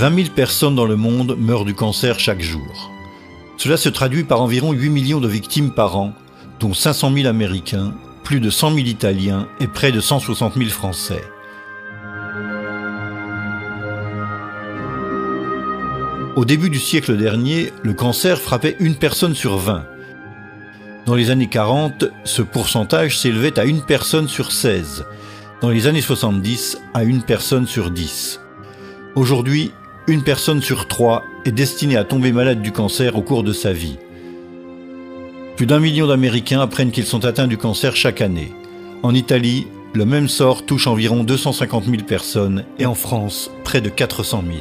20 000 personnes dans le monde meurent du cancer chaque jour. Cela se traduit par environ 8 millions de victimes par an, dont 500 000 Américains, plus de 100 000 Italiens et près de 160 000 Français. Au début du siècle dernier, le cancer frappait une personne sur 20. Dans les années 40, ce pourcentage s'élevait à une personne sur 16. Dans les années 70, à une personne sur 10. Aujourd'hui, une personne sur 3 est destinée à tomber malade du cancer au cours de sa vie. Plus d'1 million d'Américains apprennent qu'ils sont atteints du cancer chaque année. En Italie, le même sort touche environ 250 000 personnes et en France, près de 400 000.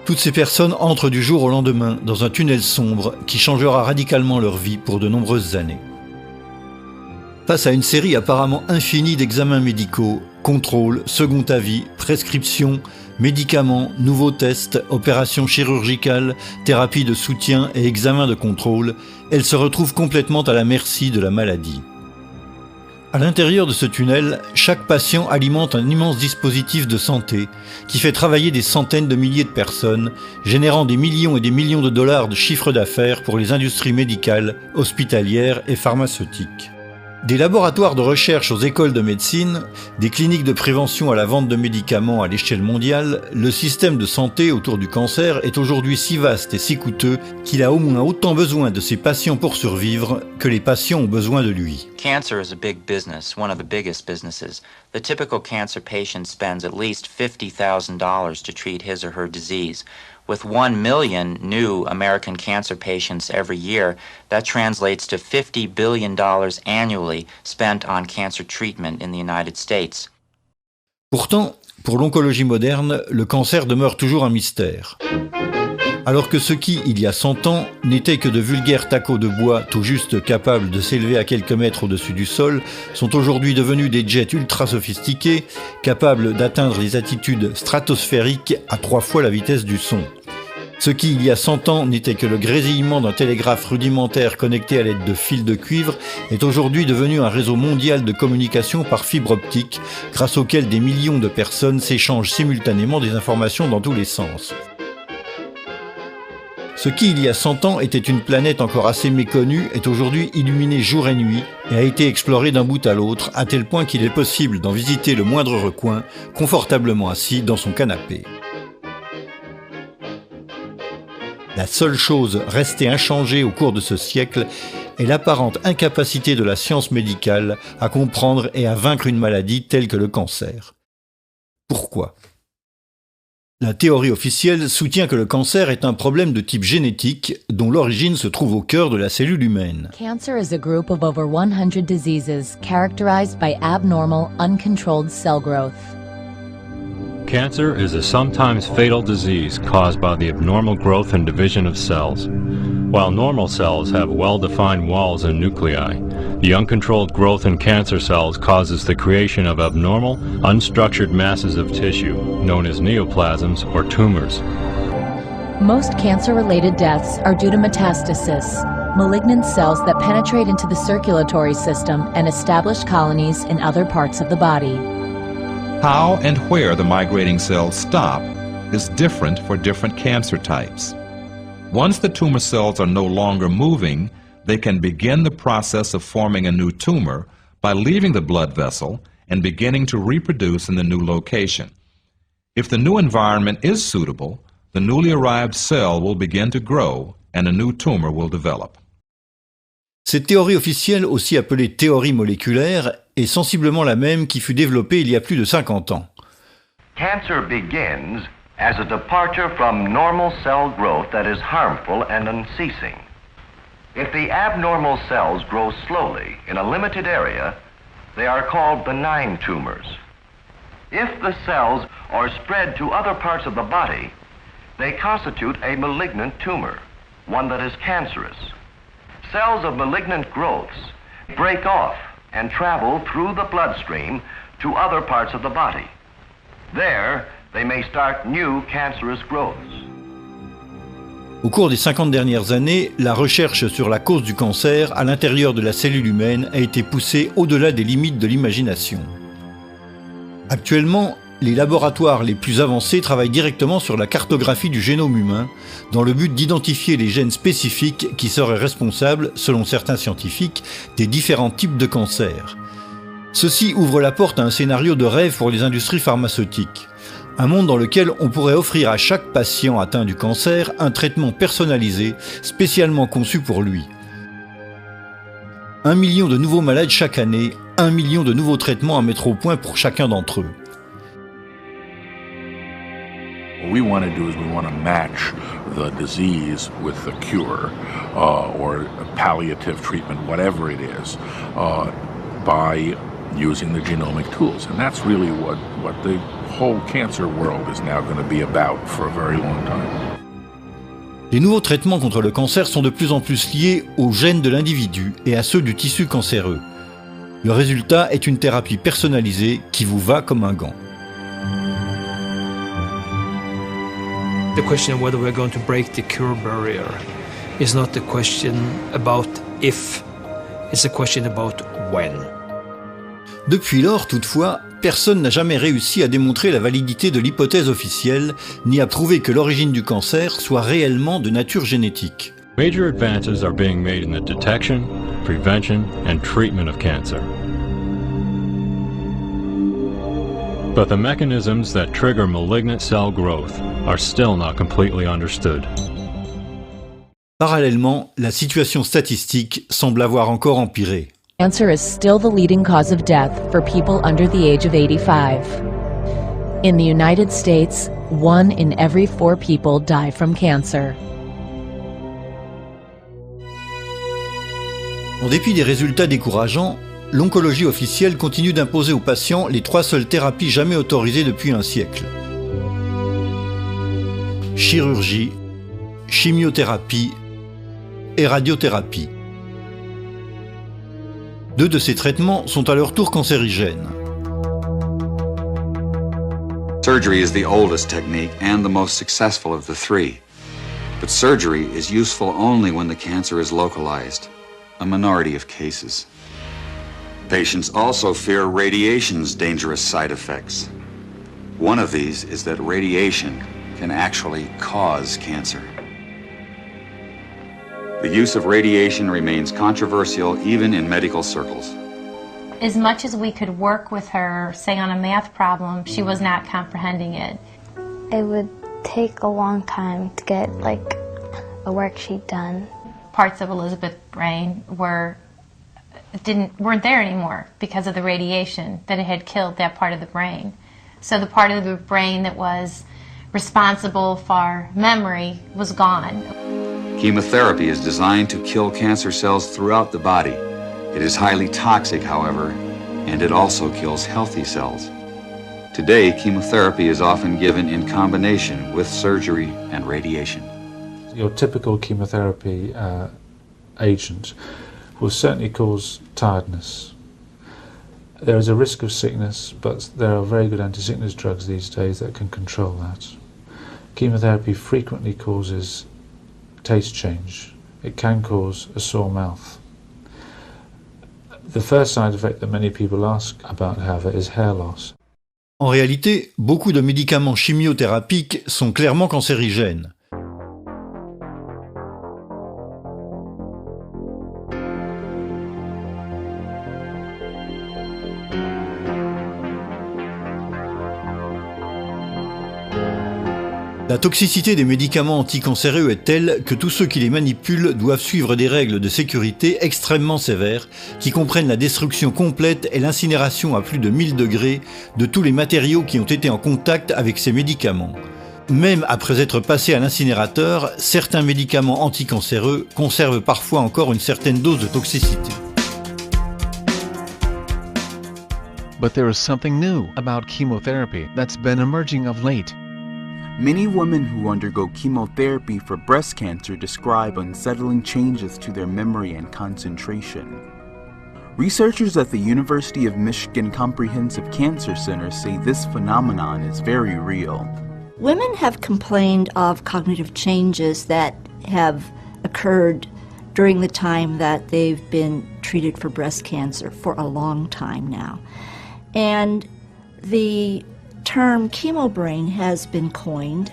Toutes ces personnes entrent du jour au lendemain dans un tunnel sombre qui changera radicalement leur vie pour de nombreuses années. Face à une série apparemment infinie d'examens médicaux, contrôles, second avis, prescriptions, médicaments, nouveaux tests, opérations chirurgicales, thérapies de soutien et examens de contrôle, elle se retrouve complètement à la merci de la maladie. À l'intérieur de ce tunnel, chaque patient alimente un immense dispositif de santé qui fait travailler des centaines de milliers de personnes, générant des millions et des millions de dollars de chiffre d'affaires pour les industries médicales, hospitalières et pharmaceutiques. Des laboratoires de recherche aux écoles de médecine, des cliniques de prévention à la vente de médicaments à l'échelle mondiale, le système de santé autour du cancer est aujourd'hui si vaste et si coûteux qu'il a au moins autant besoin de ses patients pour survivre que les patients ont besoin de lui. Cancer is a big business, one of the biggest businesses. The typical cancer patient spends at least $50,000 to treat his or her disease. With 1 million new American cancer patients every year, that translates to $50 billion annually spent on cancer treatment in the United States. Pourtant, pour l'oncologie moderne, le cancer demeure toujours un mystère. Alors que ce qui, il y a 100 ans, n'étaient que de vulgaires tacos de bois tout juste capables de s'élever à quelques mètres au-dessus du sol, sont aujourd'hui devenus des jets ultra sophistiqués, capables d'atteindre des altitudes stratosphériques à 3 fois la vitesse du son. Ce qui, il y a 100 ans, n'était que le grésillement d'un télégraphe rudimentaire connecté à l'aide de fils de cuivre, est aujourd'hui devenu un réseau mondial de communication par fibre optique, grâce auquel des millions de personnes s'échangent simultanément des informations dans tous les sens. Ce qui, il y a 100 ans, était une planète encore assez méconnue, est aujourd'hui illuminée jour et nuit et a été explorée d'un bout à l'autre, à tel point qu'il est possible d'en visiter le moindre recoin, confortablement assis dans son canapé. La seule chose restée inchangée au cours de ce siècle est l'apparente incapacité de la science médicale à comprendre et à vaincre une maladie telle que le cancer. Pourquoi ? La théorie officielle soutient que le cancer est un problème de type génétique dont l'origine se trouve au cœur de la cellule humaine. Cancer is a group of over 100 diseases characterized by abnormal, uncontrolled cell growth. Cancer is a sometimes fatal disease caused by the abnormal growth and division of cells. While normal cells have well-defined walls and nuclei, the uncontrolled growth in cancer cells causes the creation of abnormal, unstructured masses of tissue, known as neoplasms or tumors. Most cancer-related deaths are due to metastasis, malignant cells that penetrate into the circulatory system and establish colonies in other parts of the body. How and where the migrating cells stop is different for different cancer types. Once the tumor cells are no longer moving, they can begin the process of forming a new tumor by leaving the blood vessel and beginning to reproduce in the new location. If the new environment is suitable, the newly arrived cell will begin to grow and a new tumor will develop. Cette théorie officielle, aussi appelée théorie moléculaire, est sensiblement la même qui fut développée il y a plus de 50 ans. Cancer begins as a departure from normal cell growth that is harmful and unceasing. If the abnormal cells grow slowly in a limited area, they are called benign tumors. If the cells are spread to other parts of the body, they constitute a malignant tumor, one that is cancerous. Cells of malignant growths break off and travel through the bloodstream to other parts of the body. There, they may start new cancerous growths. Au cours des 50 dernières années, la recherche sur la cause du cancer à l'intérieur de la cellule humaine a été poussée au-delà des limites de l'imagination. Actuellement, les laboratoires les plus avancés travaillent directement sur la cartographie du génome humain, dans le but d'identifier les gènes spécifiques qui seraient responsables, selon certains scientifiques, des différents types de cancers. Ceci ouvre la porte à un scénario de rêve pour les industries pharmaceutiques. Un monde dans lequel on pourrait offrir à chaque patient atteint du cancer un traitement personnalisé, spécialement conçu pour lui. 1 million de nouveaux malades chaque année, 1 million de nouveaux traitements à mettre au point pour chacun d'entre eux. What we want to do is we want to match the disease with the cure or palliative treatment, whatever it is, by using the genomic tools. And that's really what the whole cancer world is now going to be about for a very long time. Les nouveaux traitements contre le cancer sont de plus en plus liés aux gènes de l'individu et à ceux du tissu cancéreux. Le résultat est une thérapie personnalisée qui vous va comme un gant. The question of whether we're going to break the cure barrier is not the question about if, it's a question about when. Depuis lors, toutefois, personne n'a jamais réussi à démontrer la validité de l'hypothèse officielle, ni à prouver que l'origine du cancer soit réellement de nature génétique. Major advances are being made in the detection, prevention, and treatment of cancer. But the mechanisms that trigger malignant cell growth are still not completely understood. Parallèlement, la situation statistique semble avoir encore empiré. Cancer is still the leading cause of death for people under the age of 85. In the United States, 1 in every 4 people die from cancer. En dépit des résultats décourageants, l'oncologie officielle continue d'imposer aux patients les 3 seules thérapies jamais autorisées depuis un siècle. Chirurgie, chimiothérapie et radiothérapie. 2 de ces traitements sont à leur tour cancérigènes. Surgery is the oldest technique and the most successful of the 3. But surgery is useful only when the cancer is localized, a minority of cases. Patients also fear radiation's dangerous side effects. One of these is that radiation can actually cause cancer. The use of radiation remains controversial even in medical circles. As much as we could work with her, say on a math problem, she was not comprehending it. It would take a long time to get like a worksheet done. Parts of Elizabeth's brain weren't there anymore because of the radiation that it had killed that part of the brain. So the part of the brain that was responsible for memory was gone. Chemotherapy is designed to kill cancer cells throughout the body. It is highly toxic, however, and it also kills healthy cells. Today, chemotherapy is often given in combination with surgery and radiation. Your typical chemotherapy agent will certainly cause tiredness. There is a risk of sickness, but there are very good anti-sickness drugs these days that can control that. Chemotherapy frequently causes taste change. It can cause a sore mouth. The first side effect that many people ask about, however, is hair loss. En réalité, beaucoup de médicaments chimiothérapiques sont clairement cancérigènes. La toxicité des médicaments anticancéreux est telle que tous ceux qui les manipulent doivent suivre des règles de sécurité extrêmement sévères qui comprennent la destruction complète et l'incinération à plus de 1000 degrés de tous les matériaux qui ont été en contact avec ces médicaments. Même après être passés à l'incinérateur, certains médicaments anticancéreux conservent parfois encore une certaine dose de toxicité. But there is something new about chemotherapy that's been emerging of late. Many women who undergo chemotherapy for breast cancer describe unsettling changes to their memory and concentration. Researchers at the University of Michigan Comprehensive Cancer Center say this phenomenon is very real. Women have complained of cognitive changes that have occurred during the time that they've been treated for breast cancer for a long time now. And the term chemobrain has been coined,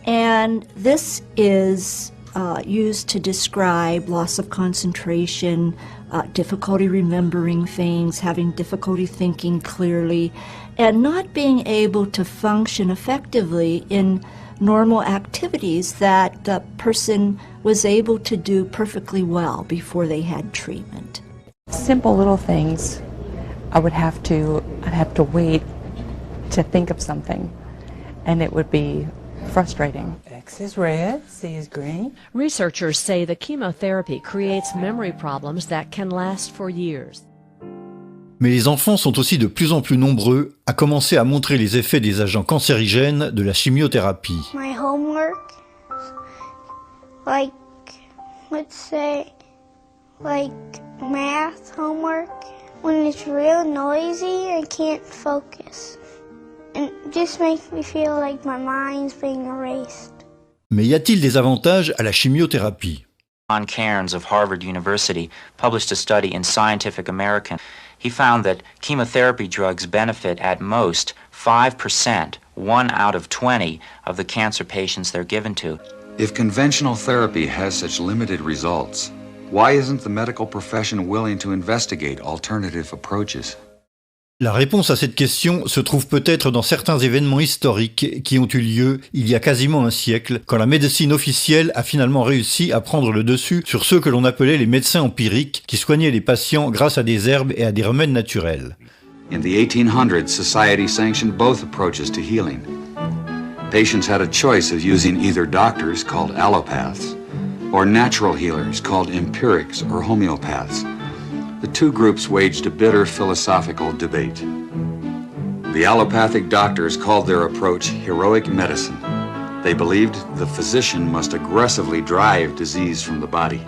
and this is used to describe loss of concentration, difficulty remembering things, having difficulty thinking clearly, and not being able to function effectively in normal activities that the person was able to do perfectly well before they had treatment. Simple little things. I'd have to wait to think of something, and it would be frustrating. X is red, C is green. Researchers say the chemotherapy creates memory problems that can last for years. Mais les enfants sont aussi de plus en plus nombreux à commencer à montrer les effets des agents cancérigènes de la chimiothérapie. My homework, like, let's say, like math homework, when it's real noisy, I can't focus. And it just makes me feel like my mind's being erased. Mais y a-t-il des avantages à la chimiothérapie? John Cairns of Harvard University published a study in Scientific American. He found that chemotherapy drugs benefit at most 5%, 1 out of 20 of the cancer patients they're given to. If conventional therapy has such limited results, why isn't the medical profession willing to investigate alternative approaches? La réponse à cette question se trouve peut-être dans certains événements historiques qui ont eu lieu il y a quasiment un siècle, quand la médecine officielle a finalement réussi à prendre le dessus sur ceux que l'on appelait les médecins empiriques, qui soignaient les patients grâce à des herbes et à des remèdes naturels. In the 1800s, society sanctioned both approaches to healing. Patients had a choice of using either doctors, called allopaths, or natural healers, called empirics or homeopaths. The two groups waged a bitter philosophical debate. The allopathic doctors called their approach heroic medicine. They believed the physician must aggressively drive disease from the body.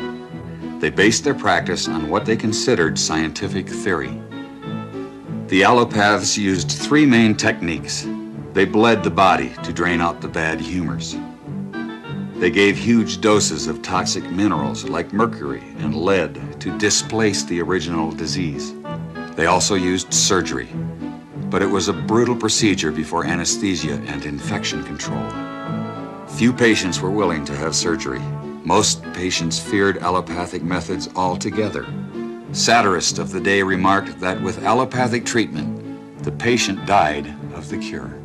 They based their practice on what they considered scientific theory. The allopaths used three main techniques. They bled the body to drain out the bad humors. They gave huge doses of toxic minerals like mercury and lead to displace the original disease. They also used surgery, but it was a brutal procedure before anesthesia and infection control. Few patients were willing to have surgery. Most patients feared allopathic methods altogether. Satirists of the day remarked that with allopathic treatment, the patient died of the cure.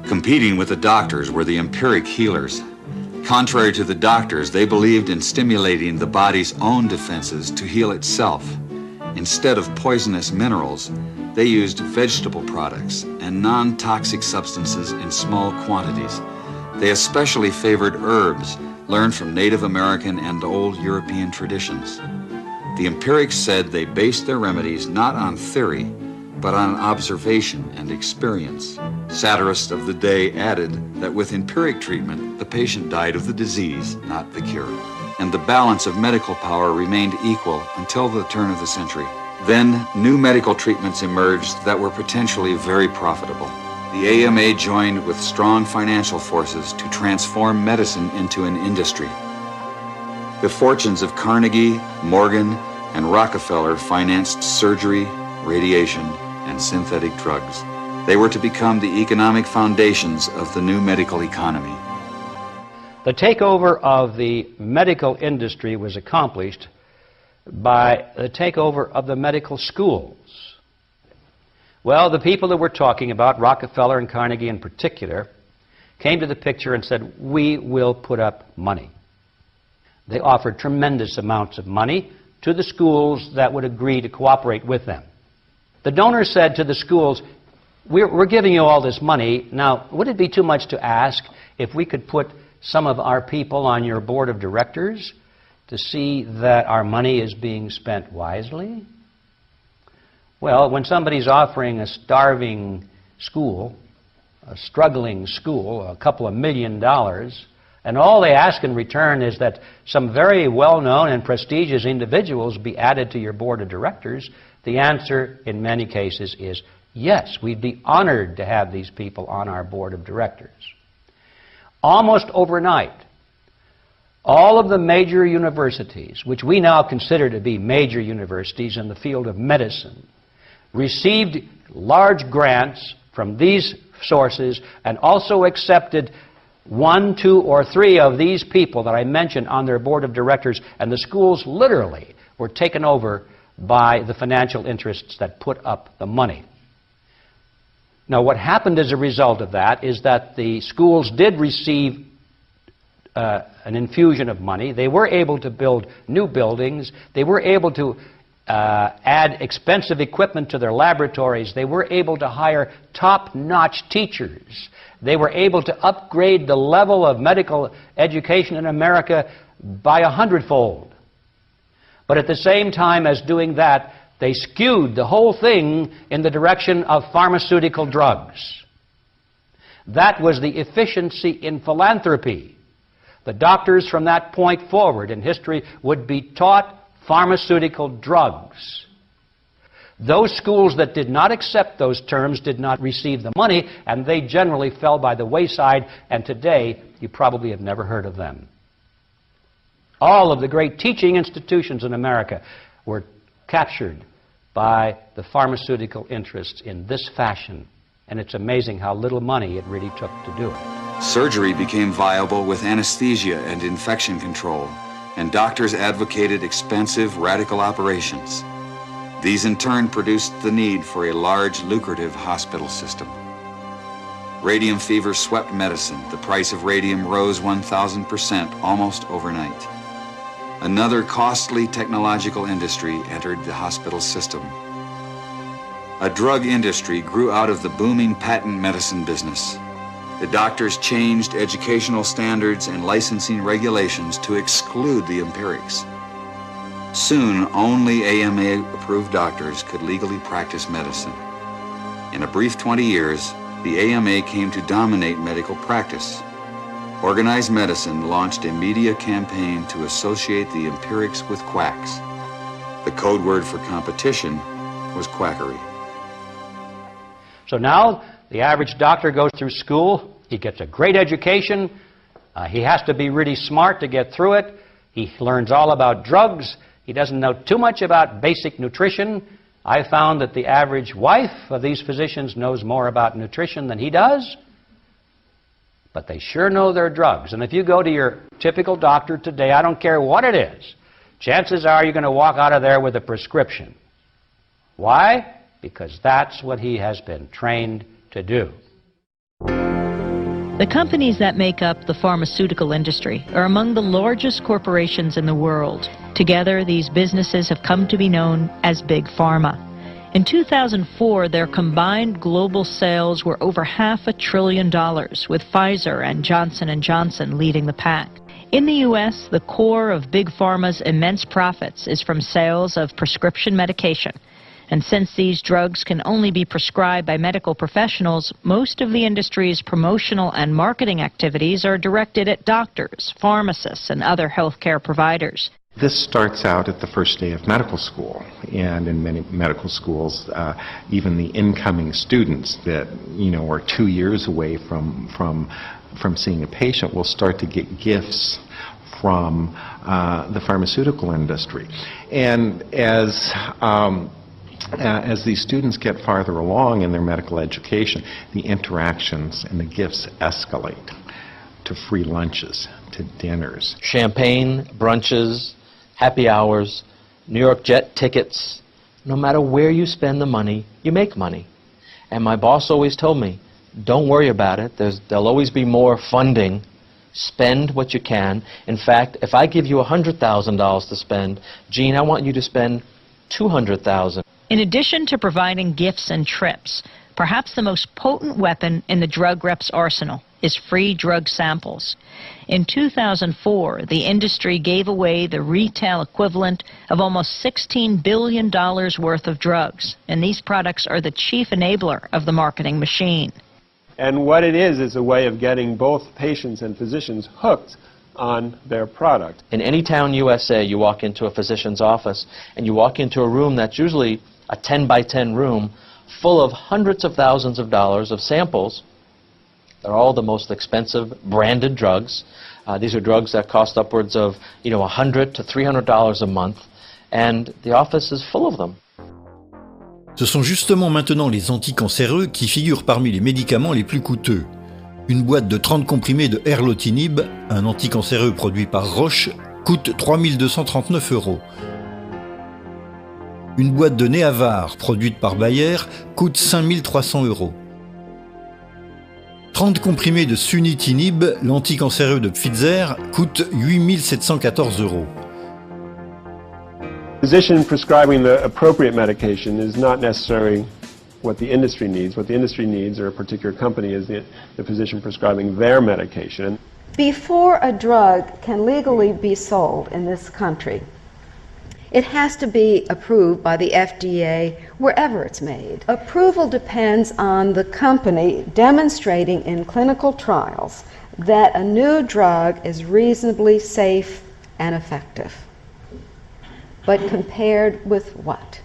Competing with the doctors were the empiric healers. Contrary to the doctors, they believed in stimulating the body's own defenses to heal itself. Instead of poisonous minerals, they used vegetable products and non-toxic substances in small quantities. They especially favored herbs learned from Native American and old European traditions. The empirics said they based their remedies not on theory, but on observation and experience. Satirists of the day added that with empiric treatment, the patient died of the disease, not the cure. And the balance of medical power remained equal until the turn of the century. Then, new medical treatments emerged that were potentially very profitable. The AMA joined with strong financial forces to transform medicine into an industry. The fortunes of Carnegie, Morgan, and Rockefeller financed surgery, radiation, and synthetic drugs. They were to become the economic foundations of the new medical economy. The takeover of the medical industry was accomplished by the takeover of the medical schools. Well, the people that we're talking about, Rockefeller and Carnegie in particular, came to the picture and said, we will put up money. They offered tremendous amounts of money to the schools that would agree to cooperate with them. The donors said to the schools, we're giving you all this money. Now, would it be too much to ask if we could put some of our people on your board of directors to see that our money is being spent wisely? Well, when somebody's offering a starving school, a struggling school, a couple of $1 million, and all they ask in return is that some very well-known and prestigious individuals be added to your board of directors, the answer in many cases is yes, we'd be honored to have these people on our board of directors. Almost overnight, all of the major universities, which we now consider to be major universities in the field of medicine, received large grants from these sources and also accepted 1, 2, or 3 of these people that I mentioned on their board of directors, and the schools literally were taken over by the financial interests that put up the money. Now, what happened as a result of that is that the schools did receive an infusion of money. They were able to build new buildings. They were able to add expensive equipment to their laboratories. They were able to hire top-notch teachers. They were able to upgrade the level of medical education in America by 100-fold. But at the same time as doing that, they skewed the whole thing in the direction of pharmaceutical drugs. That was the efficiency in philanthropy. The doctors from that point forward in history would be taught pharmaceutical drugs. Those schools that did not accept those terms did not receive the money, and they generally fell by the wayside, and today you probably have never heard of them. All of the great teaching institutions in America were captured by the pharmaceutical interests in this fashion, and it's amazing how little money it really took to do it. Surgery became viable with anesthesia and infection control, and doctors advocated expensive, radical operations. These in turn produced the need for a large, lucrative hospital system. Radium fever swept medicine. The price of radium rose 1,000% almost overnight. Another costly technological industry entered the hospital system. A drug industry grew out of the booming patent medicine business. The doctors changed educational standards and licensing regulations to exclude the empirics. Soon, only AMA-approved doctors could legally practice medicine. In a brief 20 years, the AMA came to dominate medical practice. Organized Medicine launched a media campaign to associate the empirics with quacks. The code word for competition was quackery. So now, the average doctor goes through school, he gets a great education, he has to be really smart to get through it, he learns all about drugs, he doesn't know too much about basic nutrition. I found that the average wife of these physicians knows more about nutrition than he does, but they sure know their drugs. And if you go to your typical doctor today, I don't care what it is, chances are you're going to walk out of there with a prescription. Why? Because that's what he has been trained to do. The companies that make up the pharmaceutical industry are among the largest corporations in the world. Together, these businesses have come to be known as Big Pharma. In 2004, their combined global sales were over $500 billion, with Pfizer and Johnson & Johnson leading the pack. In the U.S., the core of Big Pharma's immense profits is from sales of prescription medication. And since these drugs can only be prescribed by medical professionals, most of the industry's promotional and marketing activities are directed at doctors, pharmacists, and other healthcare providers. This starts out at the first day of medical school, and in many medical schools, even the incoming students that, are 2 years away from seeing a patient will start to get gifts from the pharmaceutical industry. And as these students get farther along in their medical education, the interactions and the gifts escalate to free lunches, to dinners. Champagne, brunches, happy hours, New York jet tickets. No matter where you spend the money, you make money. And my boss always told me, don't worry about it. There'll always be more funding. Spend what you can. In fact, if I give you $100,000 to spend, Gene, I want you to spend $200,000. In addition to providing gifts and trips, perhaps the most potent weapon in the drug rep's arsenal is free drug samples. In 2004, the industry gave away the retail equivalent of almost $16 billion worth of drugs, and these products are the chief enabler of the marketing machine. And what it is a way of getting both patients and physicians hooked on their product. In any town USA, you walk into a physician's office, and you walk into a room that's usually a 10 by 10 room full of hundreds of thousands of dollars of samples. They're all the most expensive branded drugs. These are drugs that cost upwards of $100 to $300 a month, and the office is full of them. Ce sont justement maintenant les anticancéreux qui figurent parmi les médicaments les plus coûteux. Une boîte de 30 comprimés de erlotinib, un anticancéreux produit par Roche, coûte 3 239 €. Une boîte de Neavar, produite par Bayer, coûte 5 300 €. 30 comprimés de sunitinib, l'anticancéreux de Pfizer, coûte 8 714 €. Physician prescribing the appropriate medication is not necessarily what the industry needs. What the industry needs, or a particular company, is the physician prescribing their medication. Before a drug can legally be sold in this country, it has to be approved by the FDA wherever it's made. Approval depends on the company demonstrating in clinical trials that a new drug is reasonably safe and effective. But compared with what?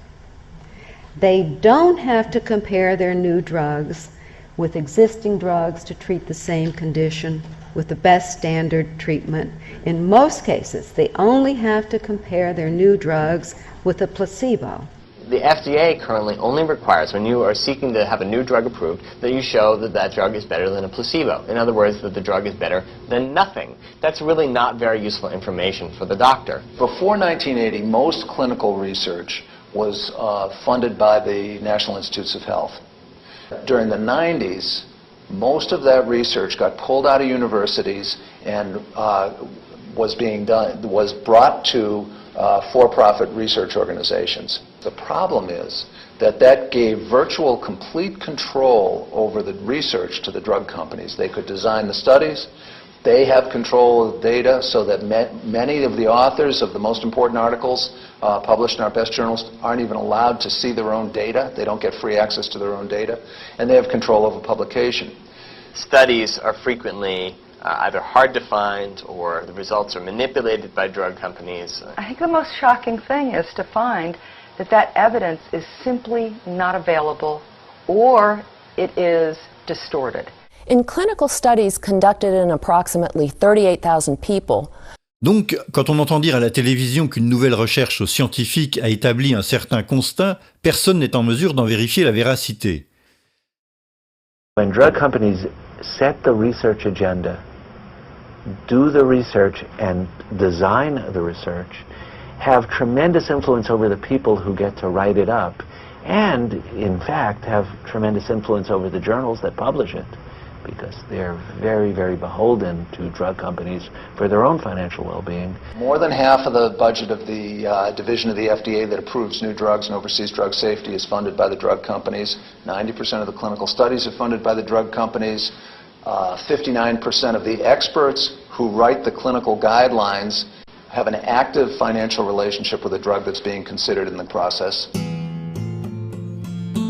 They don't have to compare their new drugs with existing drugs to treat the same condition with the best standard treatment. In most cases, they only have to compare their new drugs with a placebo. The FDA currently only requires, when you are seeking to have a new drug approved, that you show that that drug is better than a placebo. In other words, that the drug is better than nothing. That's really not very useful information for the doctor. Before 1980, most clinical research was funded by the National Institutes of Health. During the 90s, most of that research got pulled out of universities and was brought to for-profit research organizations. The problem is that gave virtual complete control over the research to the drug companies. They could design the studies. They have control of the data, so that many of the authors of the most important articles published in our best journals aren't even allowed to see their own data. They don't get free access to their own data, and they have control over publication. Studies are frequently either hard to find, or the results are manipulated by drug companies. I think the most shocking thing is to find that evidence is simply not available, or it is distorted. In clinical studies conducted in approximately 38,000 people, donc, quand on entend dire à la télévision qu'une nouvelle recherche scientifique a établi un certain constat, personne n'est en mesure d'en vérifier la véracité. When drug companies set the research agenda, do the research and design the research, have tremendous influence over the people who get to write it up, and in fact have tremendous influence over the journals that publish it, because they're very, very beholden to drug companies for their own financial well-being. More than half of the budget of the division of the FDA that approves new drugs and oversees drug safety is funded by the drug companies. 90% of the clinical studies are funded by the drug companies. 59% of the experts who write the clinical guidelines have an active financial relationship with the drug that's being considered in the process.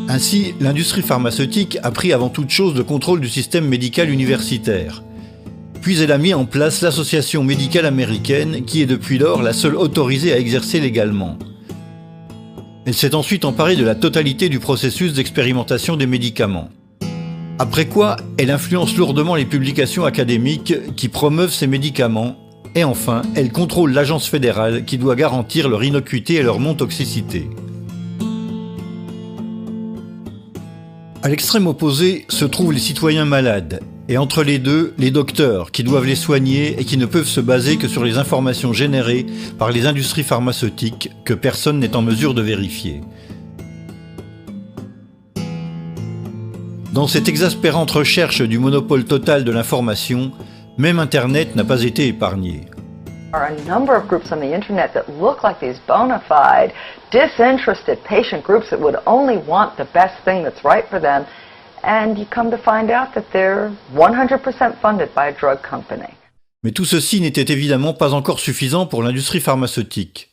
Ainsi, l'industrie pharmaceutique a pris avant toute chose le contrôle du système médical universitaire. Puis elle a mis en place l'Association médicale américaine, qui est depuis lors la seule autorisée à exercer légalement. Elle s'est ensuite emparée de la totalité du processus d'expérimentation des médicaments. Après quoi, elle influence lourdement les publications académiques qui promeuvent ces médicaments, et enfin, elle contrôle l'agence fédérale qui doit garantir leur innocuité et leur non-toxicité. À l'extrême opposé se trouvent les citoyens malades, et entre les deux, les docteurs qui doivent les soigner et qui ne peuvent se baser que sur les informations générées par les industries pharmaceutiques que personne n'est en mesure de vérifier. Dans cette exaspérante recherche du monopole total de l'information, même Internet n'a pas été épargné. There are a number of groups on the internet that look like these bona fide, disinterested patient groups that would only want the best thing that's right for them, and you come to find out that they're 100% funded by a drug company. Mais tout ceci n'était évidemment pas encore suffisant pour l'industrie pharmaceutique.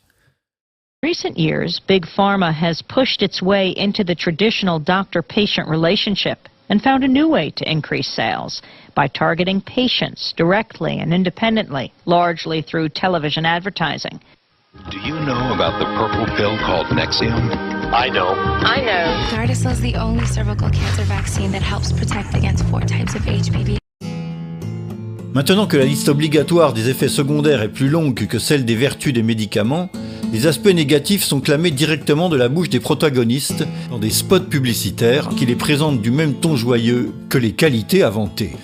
In recent years, Big Pharma has pushed its way into the traditional doctor-patient relationship and found a new way to increase sales by targeting patients directly and independently, largely through television advertising. Do you know about the purple pill called Nexium? I know. I know. Gardasil is the only cervical cancer vaccine that helps protect against 4 types of HPV. Maintenant que la liste obligatoire des effets secondaires est plus longue que celle des vertus des médicaments, Les aspects négatifs sont clamés directement de la bouche des protagonistes dans des spots publicitaires qui les présentent du même ton joyeux que les qualités à vanter.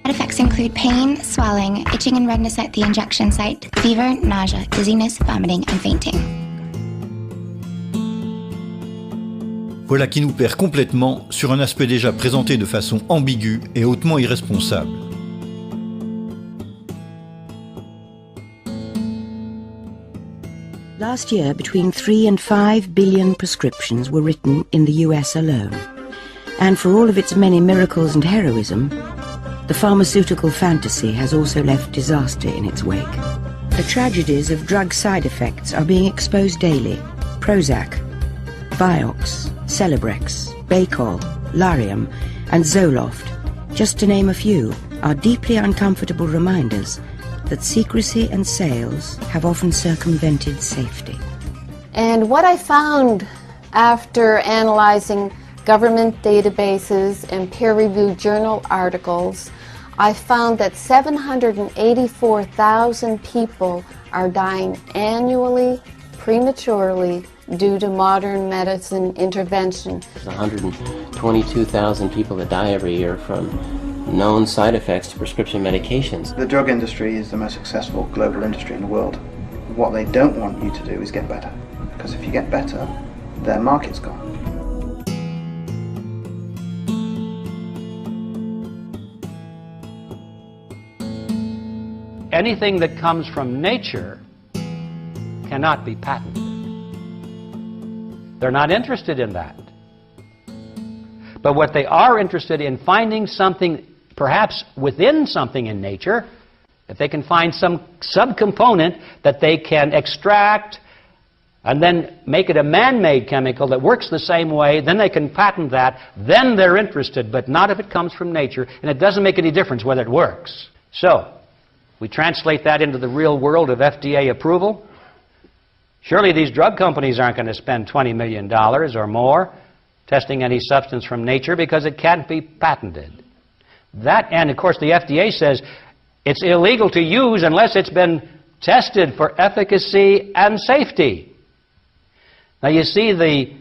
Side effects include pain, swelling, itching and redness at the injection site, fever, nausea, dizziness, vomiting, and fainting. Voilà qui nous perd complètement sur un aspect déjà présenté de façon ambiguë et hautement irresponsable. Last year, between 3 and 5 billion prescriptions were written in the US alone. And for all of its many miracles and heroism, the pharmaceutical fantasy has also left disaster in its wake. The tragedies of drug side effects are being exposed daily. Prozac, Vioxx, Celebrex, Baycol, Lariam, and Zoloft, just to name a few, are deeply uncomfortable reminders that secrecy and sales have often circumvented safety. And what I found after analyzing government databases and peer-reviewed journal articles, I found that 784,000 people are dying annually, prematurely, due to modern medicine intervention. There's 122,000 people that die every year from known side effects to prescription medications. The drug industry is the most successful global industry in the world. What they don't want you to do is get better, because if you get better, their market's gone. Anything that comes from nature cannot be patented. They're not interested in that. But what they are interested in, finding something perhaps within something in nature, if they can find some subcomponent that they can extract and then make it a man-made chemical that works the same way, then they can patent that, then they're interested, but not if it comes from nature, and it doesn't make any difference whether it works. So, we translate that into the real world of FDA approval. Surely these drug companies aren't going to spend $20 million or more testing any substance from nature because it can't be patented. That, and of course the FDA says it's illegal to use unless it's been tested for efficacy and safety. Now you see the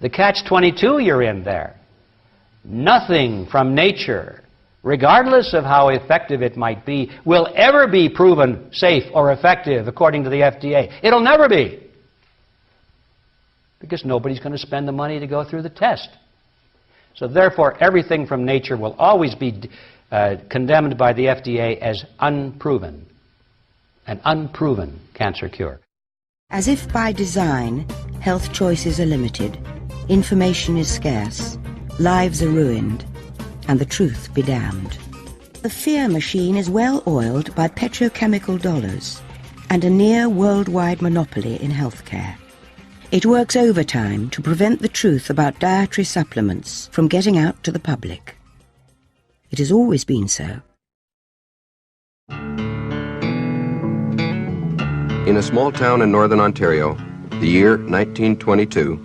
catch-22 you're in there. Nothing from nature, regardless of how effective it might be, will ever be proven safe or effective according to the FDA. It'll never be. Because nobody's going to spend the money to go through the test. So therefore, everything from nature will always be condemned by the FDA as unproven. An unproven cancer cure. As if by design, health choices are limited, information is scarce, lives are ruined, and the truth be damned. The fear machine is well oiled by petrochemical dollars and a near worldwide monopoly in healthcare. It works overtime to prevent the truth about dietary supplements from getting out to the public. It has always been so. In a small town in northern Ontario, the year 1922,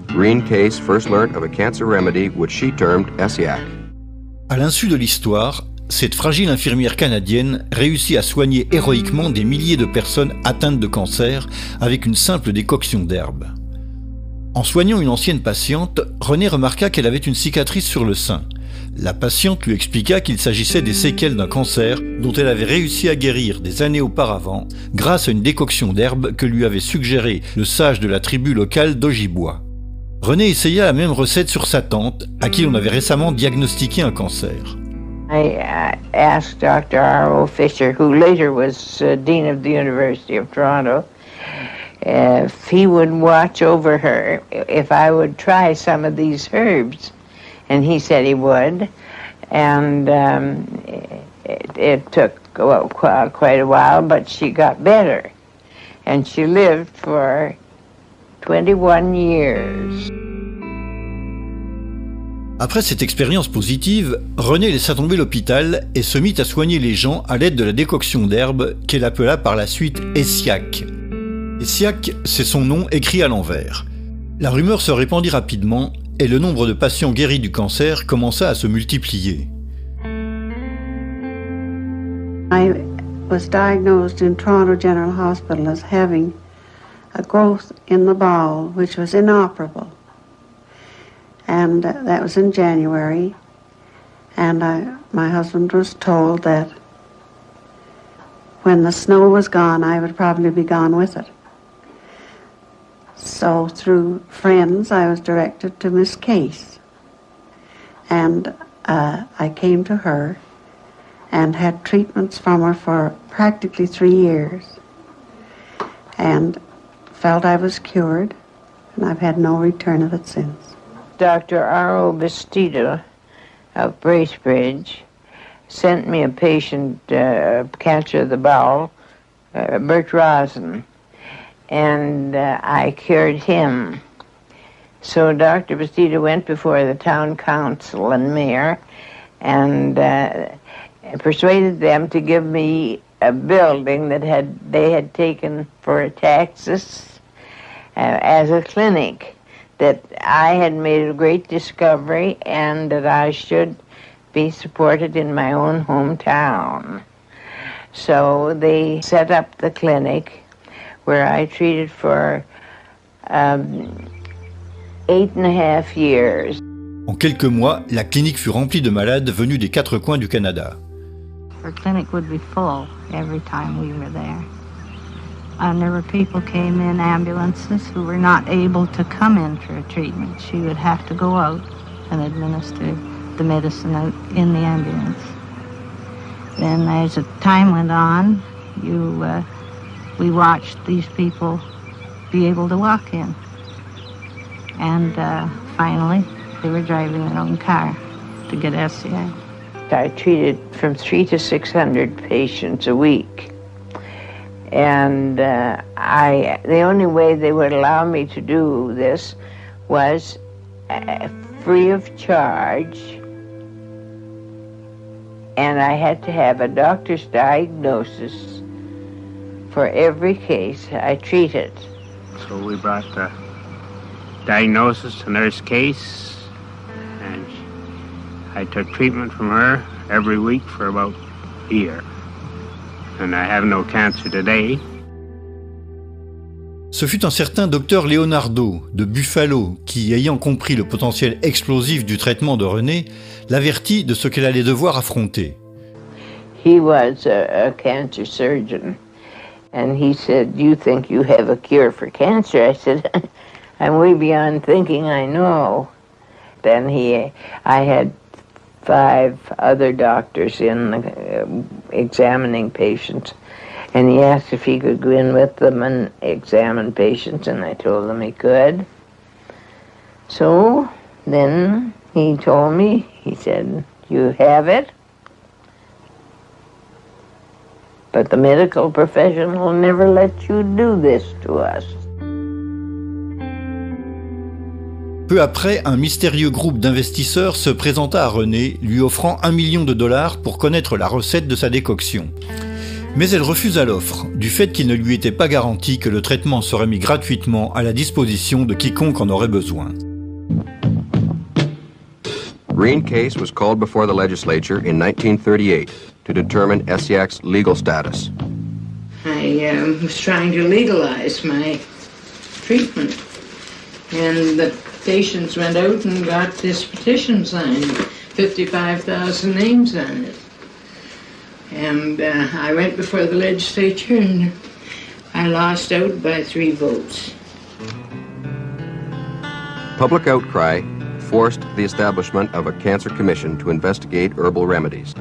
Green Case first learnt of a cancer remedy which she termed Essiac. À l'insu de l'histoire, cette fragile infirmière canadienne réussit à soigner héroïquement des milliers de personnes atteintes de cancer avec une simple décoction d'herbes. En soignant une ancienne patiente, Renée remarqua qu'elle avait une cicatrice sur le sein. La patiente lui expliqua qu'il s'agissait des séquelles d'un cancer dont elle avait réussi à guérir des années auparavant grâce à une décoction d'herbes que lui avait suggéré le sage de la tribu locale d'Ojibwa. Renée essaya la même recette sur sa tante, à qui l'on avait récemment diagnostiqué un cancer. I asked Dr. R.O. Fisher, who later was Dean of the University of Toronto, if he would watch over her, if I would try some of these herbs. And he said he would, and it took quite a while, but she got better. And she lived for 21 years. Après cette expérience positive, Renée laissa tomber l'hôpital et se mit à soigner les gens à l'aide de la décoction d'herbes qu'elle appela par la suite Essiac. Essiac, c'est son nom écrit à l'envers. La rumeur se répandit rapidement et le nombre de patients guéris du cancer commença à se multiplier. I was diagnosed in Toronto General Hospital as having a growth in the bowel which was inoperable. And that was in January. And my husband was told that when the snow was gone, I would probably be gone with it. So through friends, I was directed to Miss Case. And I came to her and had treatments from her for practically 3 years. And felt I was cured, and I've had no return of it since. Dr. R.O. Bastida of Bracebridge sent me a patient, cancer of the bowel, Bert Rosen, and I cured him. So Dr. Bastida went before the town council and mayor and persuaded them to give me a building that they had taken for taxes as a clinic, that I had made a great discovery and that I should be supported in my own hometown. So they set up the clinic where I treated for 8.5 years. En quelques mois, la clinique fut remplie de malades venus des 4 coins du Canada. Her clinic would be full every time we were there. And there were people came in ambulances who were not able to come in for a treatment. She would have to go out and administer the medicine out in the ambulance. Then as the time went on, we watched these people be able to walk in. And finally, they were driving their own car to get SCI. I treated from 300 to 600 patients a week. And the only way they would allow me to do this was free of charge. And I had to have a doctor's diagnosis for every case I treated. So we brought the diagnosis to Nurse Case, and I took treatment from her every week for about a year. And I have no cancer today. Ce fut un certain docteur Leonardo de Buffalo qui, ayant compris le potentiel explosif du traitement de Renée, l'avertit de ce qu'elle allait devoir affronter. He was a cancer surgeon, and he said, "You think you have a cure for cancer?" I said, "I'm way beyond thinking I know." Then I had 5 other doctors in examining patients, and he asked if he could go in with them and examine patients, and I told him he could. So then he told me, he said, "You have it, but the medical profession will never let you do this to us." Peu après, un mystérieux groupe d'investisseurs se présenta à Renée, lui offrant $1 million pour connaître la recette de sa décoction. Mais elle refusa l'offre, du fait qu'il ne lui était pas garanti que le traitement serait mis gratuitement à la disposition de quiconque en aurait besoin. Green Case was called before the legislature in 1938 to determine Esiac's legal status. I was trying to legalize my treatment, and the patients went out and got this petition signed, 55,000 names on it. And I went before the legislature and I lost out by 3 votes. Public outcry forced the establishment of a cancer commission to investigate herbal remedies.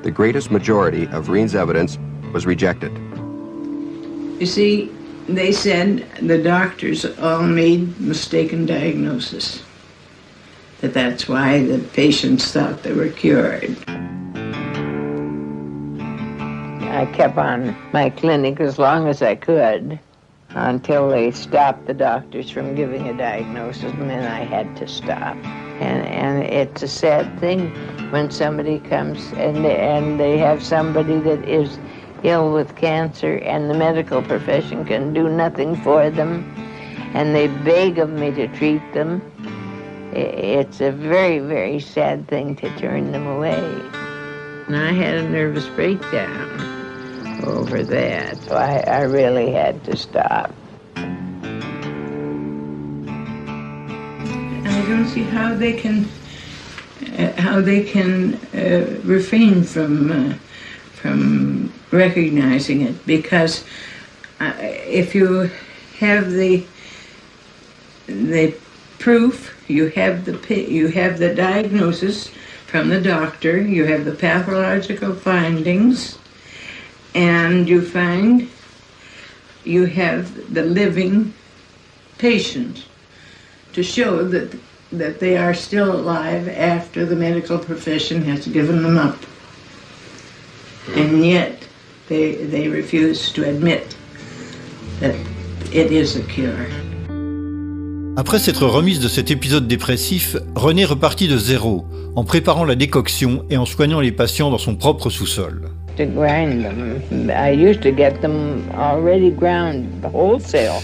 The greatest majority of Reen's evidence was rejected. You see, they said the doctors all made mistaken diagnosis. That's why the patients thought they were cured. I kept on my clinic as long as I could until they stopped the doctors from giving a diagnosis, and then I had to stop. And it's a sad thing when somebody comes and they have somebody that is ill with cancer and the medical profession can do nothing for them, and they beg of me to treat them. It's a very, very sad thing to turn them away. And I had a nervous breakdown over that, so I really had to stop. don't see how they can refrain from recognizing it, because if you have the proof, you have the diagnosis from the doctor, you have the pathological findings, and you find you have the living patient to show that they are still alive after the medical profession has given them up. And yet they refuse to admit that it is a cure. Après s'être remise de cet épisode dépressif, Renée repartit de zéro, en préparant la décoction et en soignant les patients dans son propre sous-sol.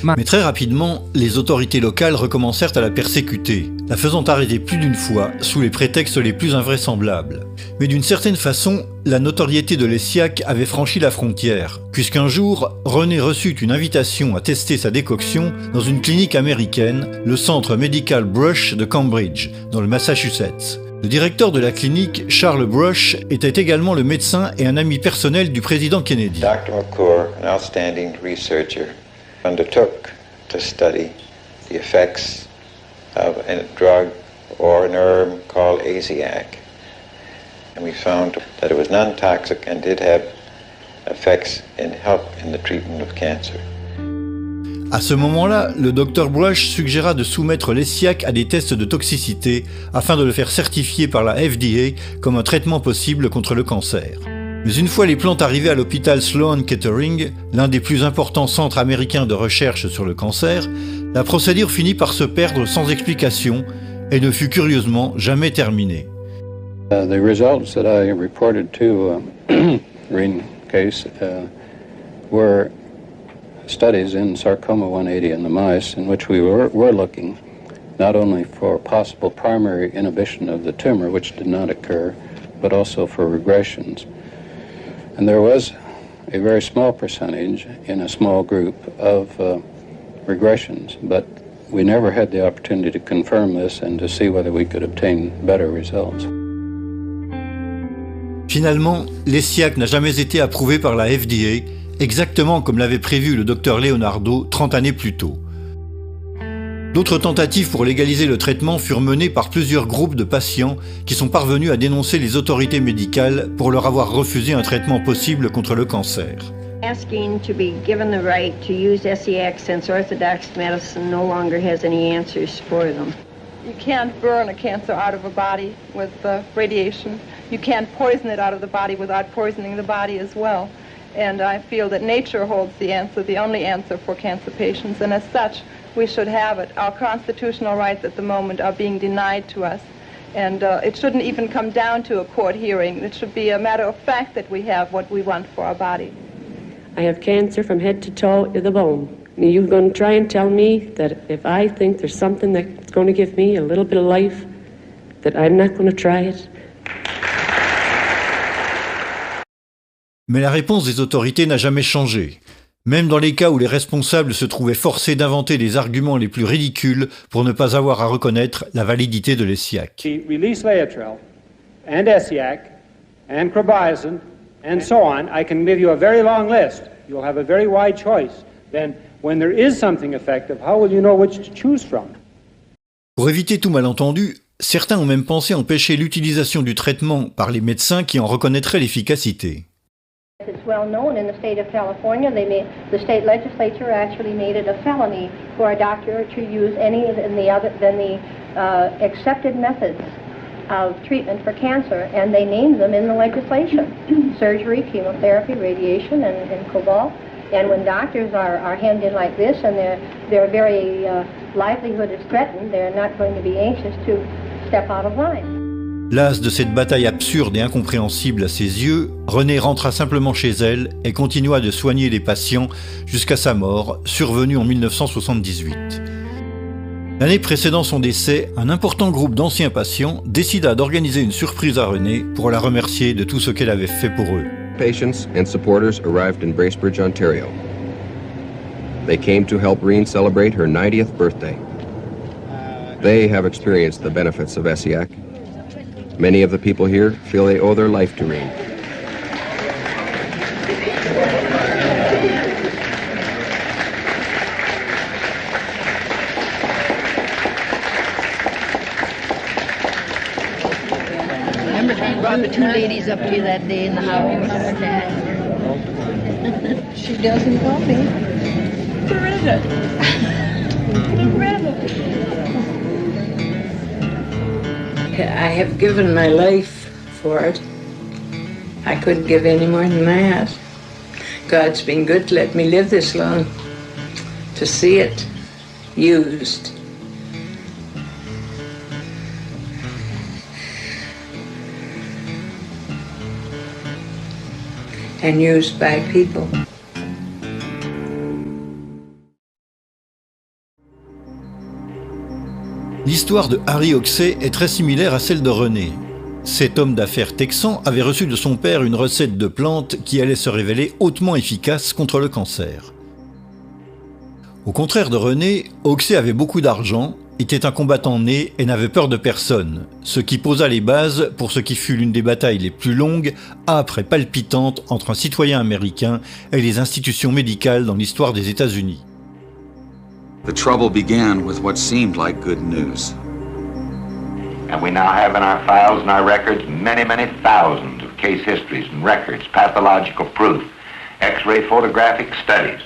Mais très rapidement, les autorités locales recommencèrent à la persécuter, la faisant arrêter plus d'une fois sous les prétextes les plus invraisemblables. Mais d'une certaine façon, la notoriété de l'Essiac avait franchi la frontière, puisqu'un jour, Renée reçut une invitation à tester sa décoction dans une clinique américaine, le Centre Medical Brush de Cambridge, dans le Massachusetts. Le directeur de la clinique, Charles Brush, était également le médecin et un ami personnel du président Kennedy. Dr. McClure, an outstanding researcher, undertook to study the effects of a drug or an herb called Asiac. And we found that it was non-toxic and did have effects in help in the treatment of cancer. À ce moment-là, le Dr Brush suggéra de soumettre l'Essiac à des tests de toxicité afin de le faire certifier par la FDA comme un traitement possible contre le cancer. Mais une fois les plantes arrivées à l'hôpital Sloan Kettering, l'un des plus importants centres américains de recherche sur le cancer, la procédure finit par se perdre sans explication et ne fut curieusement jamais terminée. The results that I reported to Reen case were studies in sarcoma 180 in the mice, in which we were looking not only for possible primary inhibition of the tumor, which did not occur, but also for regressions. And there was a very small percentage in a small group of regressions, but we never had the opportunity to confirm this and to see whether we could obtain better results. Finalement, l'Essiac n'a jamais été approuvé par la FDA, exactement comme l'avait prévu le docteur Leonardo 30 années plus tôt. D'autres tentatives pour légaliser le traitement furent menées par plusieurs groupes de patients qui sont parvenus à dénoncer les autorités médicales pour leur avoir refusé un traitement possible contre le cancer. Asking to be given the right to use SEX since orthodox medicine no longer has any answers for them. You can't burn a cancer out of a body with radiation. You can't poison it out of the body without poisoning the body as well. And I feel that nature holds the answer, the only answer for cancer patients, and as such, we should have it. Our constitutional rights at the moment are being denied to us, and it shouldn't even come down to a court hearing. It should be a matter of fact that we have what we want for our body. I have cancer from head to toe to the bone. You're going to try and tell me that if I think there's something that's going to give me a little bit of life, that I'm not going to try it? Mais la réponse des autorités n'a jamais changé, même dans les cas où les responsables se trouvaient forcés d'inventer les arguments les plus ridicules pour ne pas avoir à reconnaître la validité de l'Essiac. Release Laetrile and Essiac and Carbizin and so on. I can give you a very long list. You'll have a very wide choice. Then, when there is something effective, how will you know which to choose from? Pour éviter tout malentendu, certains ont même pensé empêcher l'utilisation du traitement par les médecins qui en reconnaîtraient l'efficacité. It's well known in the state of California, the state legislature actually made it a felony for a doctor to use any than the accepted methods of treatment for cancer, and they named them in the legislation: surgery, chemotherapy, radiation, and cobalt. And when doctors are hemmed in like this, and their very livelihood is threatened, they're not going to be anxious to step out of line. Lasse de cette bataille absurde et incompréhensible à ses yeux, Renée rentra simplement chez elle et continua de soigner les patients jusqu'à sa mort, survenue en 1978. L'année précédant son décès, un important groupe d'anciens patients décida d'organiser une surprise à Renée pour la remercier de tout ce qu'elle avait fait pour eux. Patients and supporters arrived in Bracebridge, Ontario. They came to help Reen celebrate her 90th birthday. They have experienced the benefits of ESIAC. Many of the people here feel they owe their life to Reen. Remember she brought the two ladies up to you that day in the house? She doesn't know me. Greta. I have given my life for it. I couldn't give any more than that. God's been good to let me live this long, to see it used. And used by people. L'histoire de Harry Hoxsey est très similaire à celle de René. Cet homme d'affaires texan avait reçu de son père une recette de plantes qui allait se révéler hautement efficace contre le cancer. Au contraire de René, Hoxsey avait beaucoup d'argent, était un combattant né et n'avait peur de personne, ce qui posa les bases pour ce qui fut l'une des batailles les plus longues, âpres et palpitantes entre un citoyen américain et les institutions médicales dans l'histoire des États-Unis. The trouble began with what seemed like good news. And we now have in our files and our records many, many thousands of case histories and records, pathological proof, X-ray photographic studies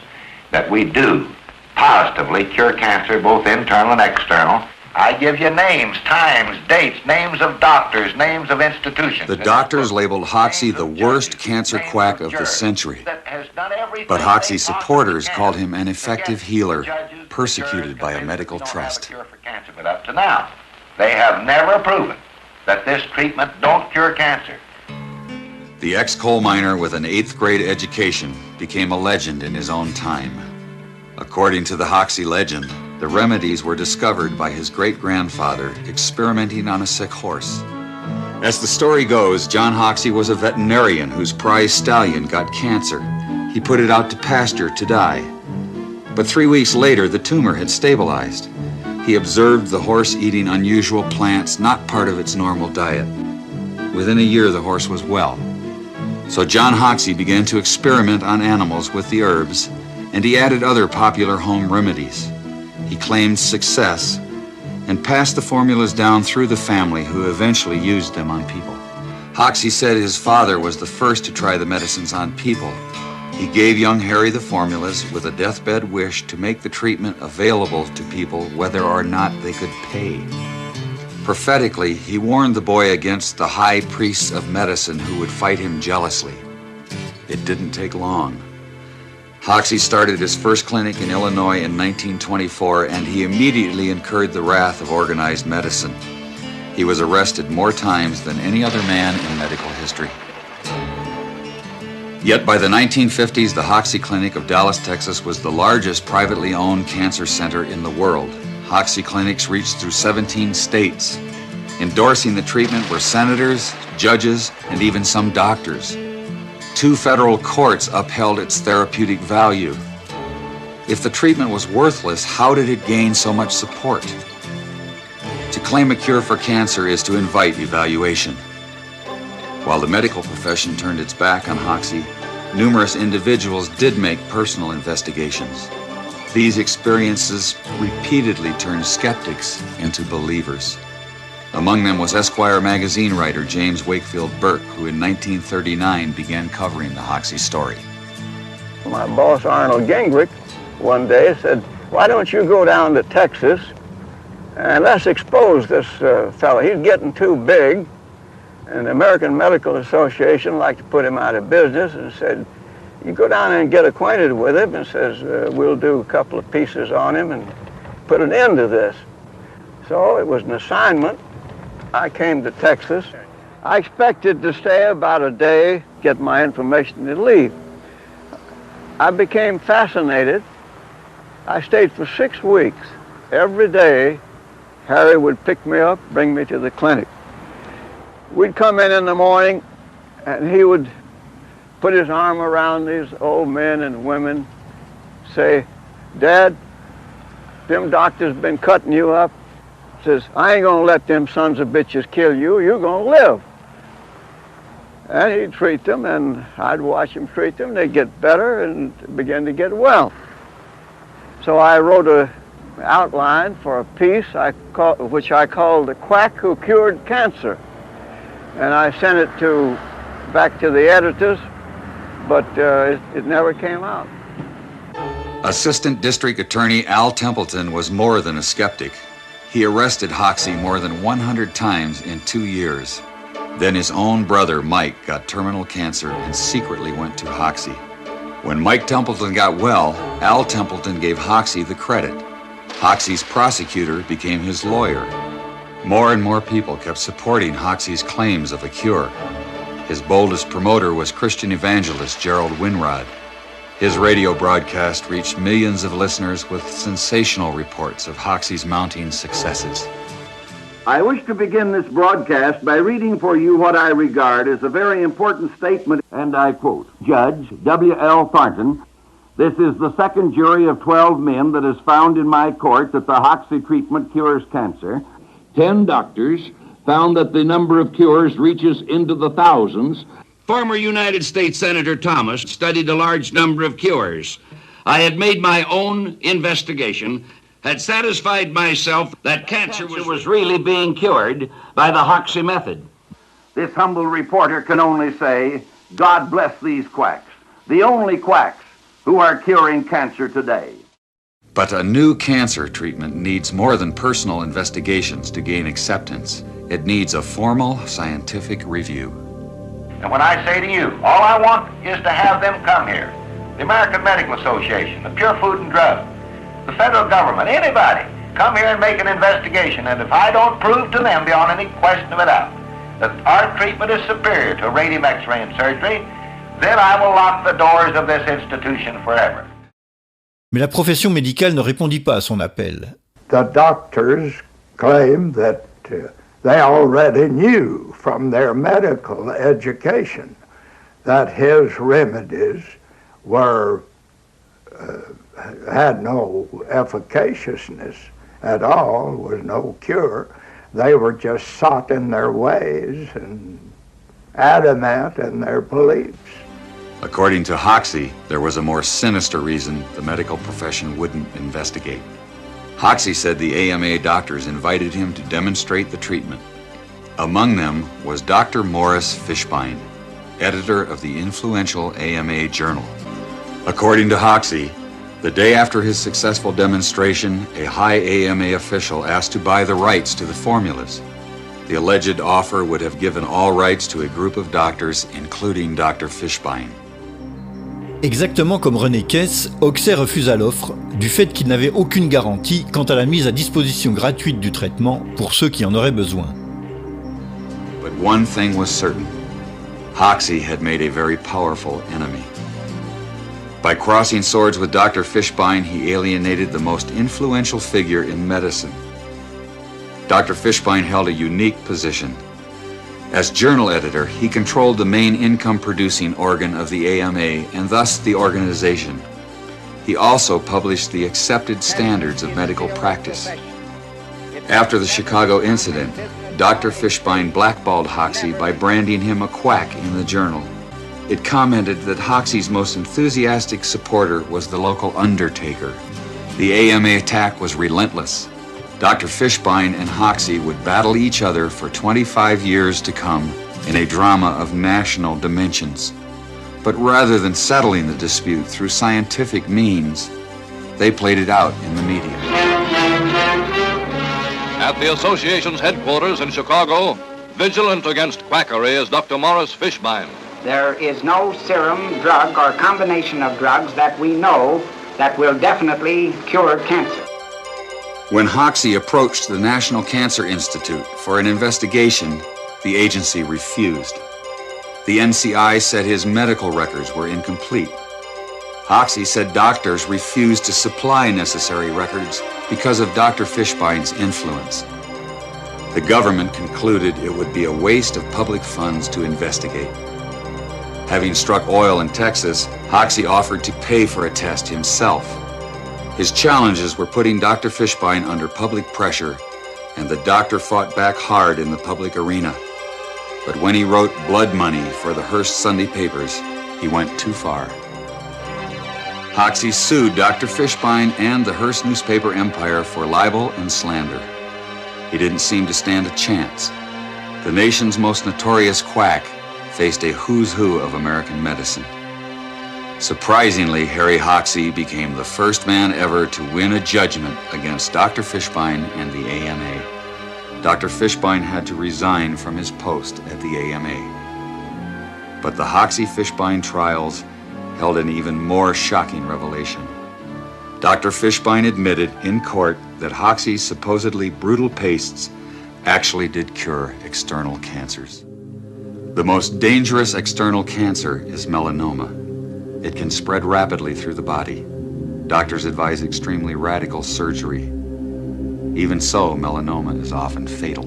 that we do positively cure cancer, both internal and external. I give you names, times, dates, names of doctors, names of institutions. The doctors labeled Hoxsey the worst cancer quack of the century. But Hoxsey's supporters called him an effective healer, persecuted by a medical trust. But up to now, they have never proven that this treatment don't cure cancer. The ex-coal miner with an 8th grade education became a legend in his own time. According to the Hoxsey legend, the remedies were discovered by his great-grandfather experimenting on a sick horse. As the story goes, John Hoxsey was a veterinarian whose prize stallion got cancer. He put it out to pasture to die. But 3 weeks later, the tumor had stabilized. He observed the horse eating unusual plants, not part of its normal diet. Within a year, the horse was well. So John Hoxsey began to experiment on animals with the herbs, and he added other popular home remedies. He claimed success and passed the formulas down through the family, who eventually used them on people. Hoxsey said his father was the first to try the medicines on people. He gave young Harry the formulas with a deathbed wish to make the treatment available to people whether or not they could pay. Prophetically, he warned the boy against the high priests of medicine who would fight him jealously. It didn't take long. Hoxsey started his first clinic in Illinois in 1924, and he immediately incurred the wrath of organized medicine. He was arrested more times than any other man in medical history. Yet by the 1950s, the Hoxsey Clinic of Dallas, Texas was the largest privately owned cancer center in the world. Hoxsey clinics reached through 17 states. Endorsing the treatment were senators, judges, and even some doctors. 2 federal courts upheld its therapeutic value. If the treatment was worthless, how did it gain so much support? To claim a cure for cancer is to invite evaluation. While the medical profession turned its back on Hoxsey, numerous individuals did make personal investigations. These experiences repeatedly turned skeptics into believers. Among them was Esquire magazine writer James Wakefield Burke, who in 1939 began covering the Hoxsey story. My boss, Arnold Gingrich, one day said, "Why don't you go down to Texas and let's expose this fellow. He's getting too big." And the American Medical Association liked to put him out of business, and said, "You go down and get acquainted with him," and says, "We'll do a couple of pieces on him and put an end to this." So it was an assignment. I came to Texas. I expected to stay about a day, get my information, and leave. I became fascinated. I stayed for 6 weeks. Every day, Harry would pick me up, bring me to the clinic. We'd come in the morning, and he would put his arm around these old men and women, say, "Dad, them doctors been cutting you up. Says, I ain't gonna let them sons of bitches kill you, you're gonna live. And he'd treat them, and I'd watch him treat them. They'd get better and begin to get well. So I wrote an outline for a piece which I called The Quack Who Cured Cancer. And I sent it back to the editors, but it never came out. Assistant District Attorney Al Templeton was more than a skeptic. He arrested Hoxie more than 100 times in 2 years. Then his own brother, Mike, got terminal cancer and secretly went to Hoxie. When Mike Templeton got well, Al Templeton gave Hoxie the credit. Hoxie's prosecutor became his lawyer. More and more people kept supporting Hoxie's claims of a cure. His boldest promoter was Christian evangelist Gerald Winrod. His radio broadcast reached millions of listeners with sensational reports of Hoxie's mounting successes. I wish to begin this broadcast by reading for you what I regard as a very important statement, and I quote, Judge W.L. Thornton, this is the second jury of 12 men that has found in my court that the Hoxie treatment cures cancer. 10 doctors found that the number of cures reaches into the thousands. Former United States Senator Thomas studied a large number of cures. I had made my own investigation, had satisfied myself that cancer was really being cured by the Hoxie method. This humble reporter can only say, God bless these quacks, the only quacks who are curing cancer today. But a new cancer treatment needs more than personal investigations to gain acceptance. It needs a formal scientific review. And when I say to you, all I want is to have them come here. The American Medical Association, the Pure Food and Drug, the federal government, anybody, come here and make an investigation. And if I don't prove to them beyond any question of a doubt that our treatment is superior to radium X-ray and surgery, then I will lock the doors of this institution forever. Mais la profession médicale ne répondit pas à son appel. The doctors claim that they already knew from their medical education that his remedies had no efficaciousness at all, was no cure. They were just set in their ways and adamant in their beliefs. According to Hoxie, there was a more sinister reason the medical profession wouldn't investigate. Hoxie said the AMA doctors invited him to demonstrate the treatment. Among them was Dr. Morris Fishbein, editor of the influential AMA Journal. According to Hoxie, the day after his successful demonstration, a high AMA official asked to buy the rights to the formulas. The alleged offer would have given all rights to a group of doctors, including Dr. Fishbein. Exactement comme René Kess, Hoxie refusa l'offre du fait qu'il n'avait aucune garantie quant à la mise à disposition gratuite du traitement pour ceux qui en auraient besoin. But one thing was certain. Hoxie had made a very powerful enemy. By crossing swords with Dr. Fishbein, he alienated the most influential figure in medicine. Dr. Fishbein held a unique position. As journal editor, he controlled the main income-producing organ of the AMA and thus the organization. He also published the accepted standards of medical practice. After the Chicago incident, Dr. Fishbein blackballed Hoxie by branding him a quack in the journal. It commented that Hoxie's most enthusiastic supporter was the local undertaker. The AMA attack was relentless. Dr. Fishbein and Hoxie would battle each other for 25 years to come in a drama of national dimensions. But rather than settling the dispute through scientific means, they played it out in the media. At the association's headquarters in Chicago, vigilant against quackery is Dr. Morris Fishbein. There is no serum, drug, or combination of drugs that we know that will definitely cure cancer. When Hoxie approached the National Cancer Institute for an investigation, the agency refused. The NCI said his medical records were incomplete. Hoxie said doctors refused to supply necessary records because of Dr. Fishbein's influence. The government concluded it would be a waste of public funds to investigate. Having struck oil in Texas, Hoxie offered to pay for a test himself. His challenges were putting Dr. Fishbein under public pressure, and the doctor fought back hard in the public arena. But when he wrote blood money for the Hearst Sunday papers, he went too far. Hoxie sued Dr. Fishbein and the Hearst newspaper empire for libel and slander. He didn't seem to stand a chance. The nation's most notorious quack faced a who's who of American medicine. Surprisingly, Harry Hoxie became the first man ever to win a judgment against Dr. Fishbein and the AMA. Dr. Fishbein had to resign from his post at the AMA. But the Hoxie-Fishbein trials held an even more shocking revelation. Dr. Fishbein admitted in court that Hoxie's supposedly brutal pastes actually did cure external cancers. The most dangerous external cancer is melanoma. It can spread rapidly through the body. Doctors advise extremely radical surgery. Even so, melanoma is often fatal.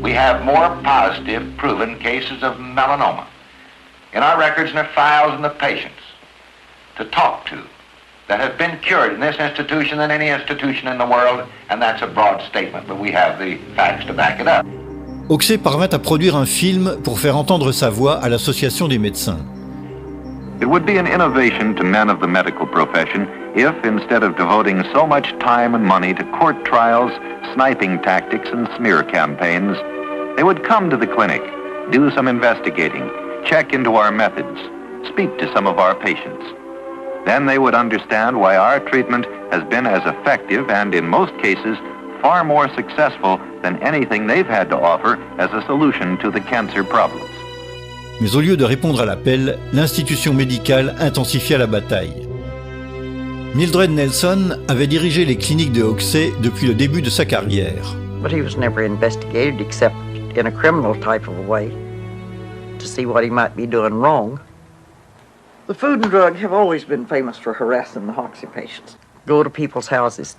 We have more positive proven cases of melanoma in our records and our files and the patients to talk to that have been cured in this institution than any institution in the world, and that's a broad statement, but we have the facts to back it up. Hoxie parvint à produire un film pour faire entendre sa voix à l'Association des médecins. It would be an innovation to men of the medical profession if, instead of devoting so much time and money to court trials, sniping tactics, and smear campaigns, they would come to the clinic, do some investigating, check into our methods, speak to some of our patients. Then they would understand why our treatment has been as effective and, in most cases, far more successful than anything they've had to offer as a solution to the cancer problems. Mais au lieu de répondre à l'appel, l'institution médicale intensifia la bataille. Mildred Nelson avait dirigé les cliniques de Hoxie depuis le début de sa carrière. But he was never investigated except in a criminal type of a way to see what he might be doing wrong. The Food and Drug have always been famous for harassing the Hoxie patients. Go to people's houses,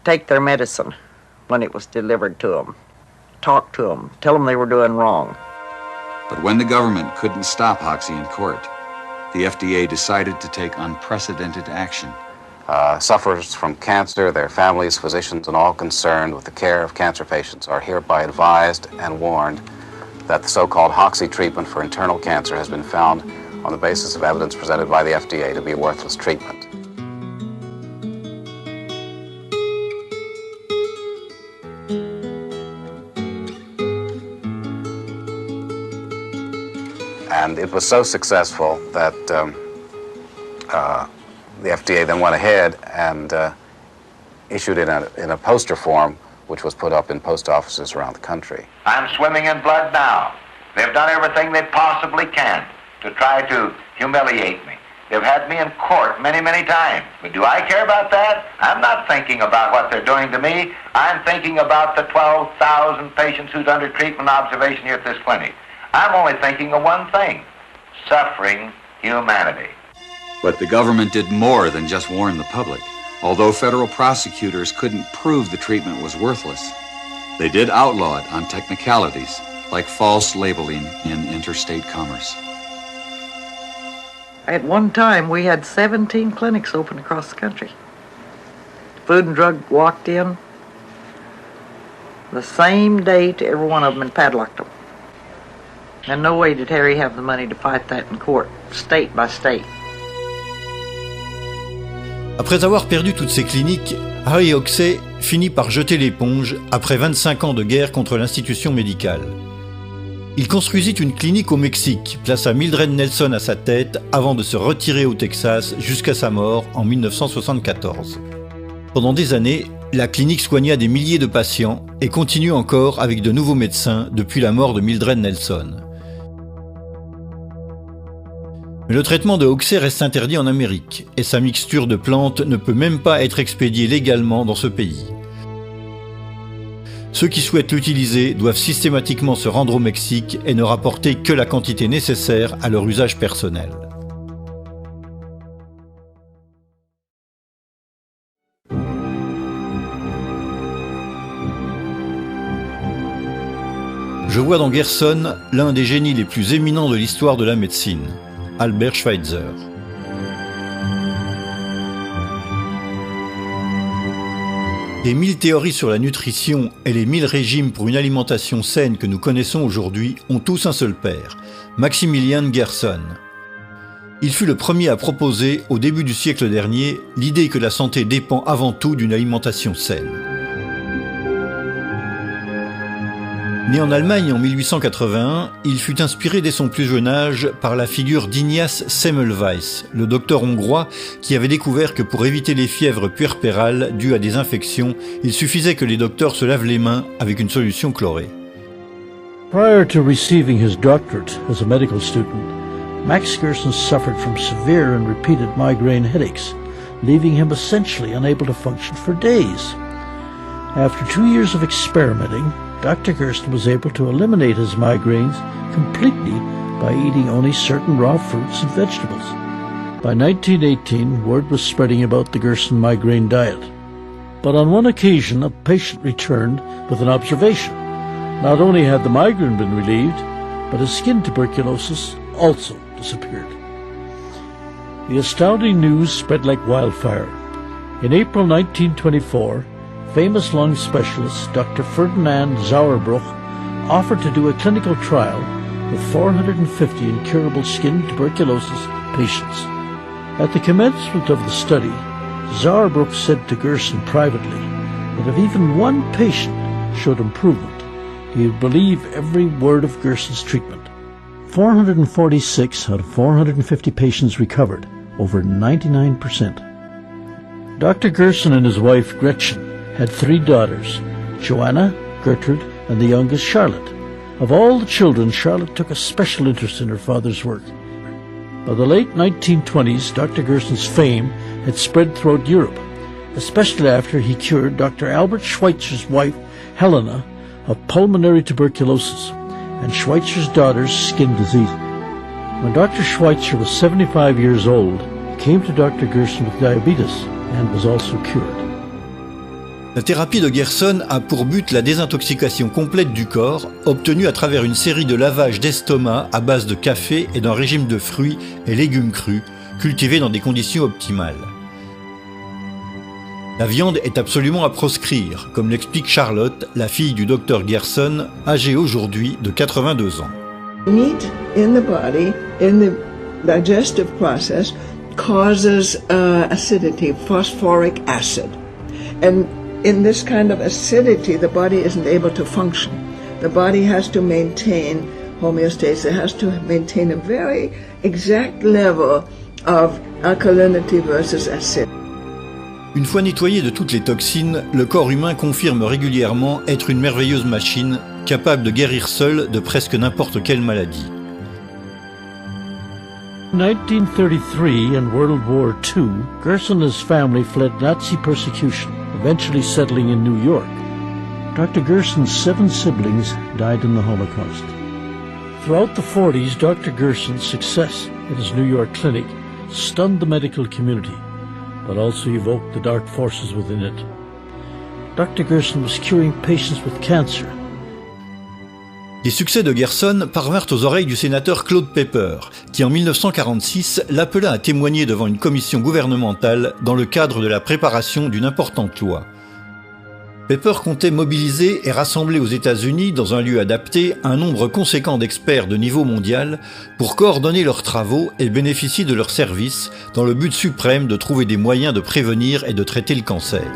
take their medicine when it was delivered to them, talk to them, tell them they were doing wrong. But when the government couldn't stop Hoxie in court, the FDA decided to take unprecedented action. Sufferers from cancer, their families, physicians, and all concerned with the care of cancer patients are hereby advised and warned that the so-called Hoxie treatment for internal cancer has been found on the basis of evidence presented by the FDA to be a worthless treatment. And it was so successful that the FDA then went ahead and issued it in a poster form, which was put up in post offices around the country. I'm swimming in blood now. They've done everything they possibly can to try to humiliate me. They've had me in court many, many times. But do I care about that? I'm not thinking about what they're doing to me. I'm thinking about the 12,000 patients who's under treatment observation here at this clinic. I'm only thinking of one thing: suffering humanity. But the government did more than just warn the public. Although federal prosecutors couldn't prove the treatment was worthless, they did outlaw it on technicalities like false labeling in interstate commerce. At one time, we had 17 clinics open across the country. Food and Drug walked in the same day to every one of them and padlocked them. And no way did Harry have the money to fight that in court, state by state. Après avoir perdu toutes ses cliniques, Harry Hoxie finit par jeter l'éponge après 25 ans de guerre contre l'institution médicale. Il construisit une clinique au Mexique, plaça Mildred Nelson à sa tête avant de se retirer au Texas jusqu'à sa mort en 1974. Pendant des années, la clinique soigna des milliers de patients et continue encore avec de nouveaux médecins depuis la mort de Mildred Nelson. Mais le traitement de Hoxie reste interdit en Amérique et sa mixture de plantes ne peut même pas être expédiée légalement dans ce pays. Ceux qui souhaitent l'utiliser doivent systématiquement se rendre au Mexique et ne rapporter que la quantité nécessaire à leur usage personnel. Je vois dans Gerson l'un des génies les plus éminents de l'histoire de la médecine, Albert Schweitzer. Les 1000 théories sur la nutrition et les 1000 régimes pour une alimentation saine que nous connaissons aujourd'hui ont tous un seul père, Maximilian Gerson. Il fut le premier à proposer, au début du siècle dernier, l'idée que la santé dépend avant tout d'une alimentation saine. Né en Allemagne en 1881, il fut inspiré dès son plus jeune âge par la figure d'Ignaz Semmelweis, le docteur hongrois qui avait découvert que pour éviter les fièvres puerpérales dues à des infections, il suffisait que les docteurs se lavent les mains avec une solution chlorée. Prior to receiving his doctorate as a medical student, Max Gerson suffered from severe and repeated migraine headaches, leaving him essentially unable to function for days. After 2 years of experimenting, Dr. Gerson was able to eliminate his migraines completely by eating only certain raw fruits and vegetables. By 1918, word was spreading about the Gerson migraine diet. But on one occasion, a patient returned with an observation. Not only had the migraine been relieved, but his skin tuberculosis also disappeared. The astounding news spread like wildfire. In April 1924, famous lung specialist Dr. Ferdinand Sauerbruch offered to do a clinical trial with 450 incurable skin tuberculosis patients. At the commencement of the study, Sauerbruch said to Gerson privately that if even one patient showed improvement, he would believe every word of Gerson's treatment. 446 out of 450 patients recovered, over 99%. Dr. Gerson and his wife Gretchen had 3 daughters, Joanna, Gertrude, and the youngest, Charlotte. Of all the children, Charlotte took a special interest in her father's work. By the late 1920s, Dr. Gerson's fame had spread throughout Europe, especially after he cured Dr. Albert Schweitzer's wife, Helena, of pulmonary tuberculosis and Schweitzer's daughter's skin disease. When Dr. Schweitzer was 75 years old, he came to Dr. Gerson with diabetes and was also cured. La thérapie de Gerson a pour but la désintoxication complète du corps, obtenue à travers une série de lavages d'estomac à base de café et d'un régime de fruits et légumes crus, cultivés dans des conditions optimales. La viande est absolument à proscrire, comme l'explique Charlotte, la fille du docteur Gerson, âgée aujourd'hui de 82 ans. Meat in the body, in the digestive process, causes acidity, phosphoric acid. And in this kind of acidity, the body isn't able to function. The body has to maintain homeostasis. It has to maintain a very exact level of alkalinity versus acid. Une fois nettoyé de toutes les toxines, le corps humain confirme régulièrement être une merveilleuse machine, capable de guérir seule de presque n'importe quelle maladie. In 1933 and World War II, Gerson and his family fled Nazi persecution, eventually settling in New York. Dr. Gerson's 7 siblings died in the Holocaust. Throughout the 40s, Dr. Gerson's success at his New York clinic stunned the medical community, but also evoked the dark forces within it. Dr. Gerson was curing patients with cancer. Les succès de Gerson parvinrent aux oreilles du sénateur Claude Pepper, qui en 1946 l'appela à témoigner devant une commission gouvernementale dans le cadre de la préparation d'une importante loi. Pepper comptait mobiliser et rassembler aux États-Unis, dans un lieu adapté, un nombre conséquent d'experts de niveau mondial pour coordonner leurs travaux et bénéficier de leurs services dans le but suprême de trouver des moyens de prévenir et de traiter le cancer.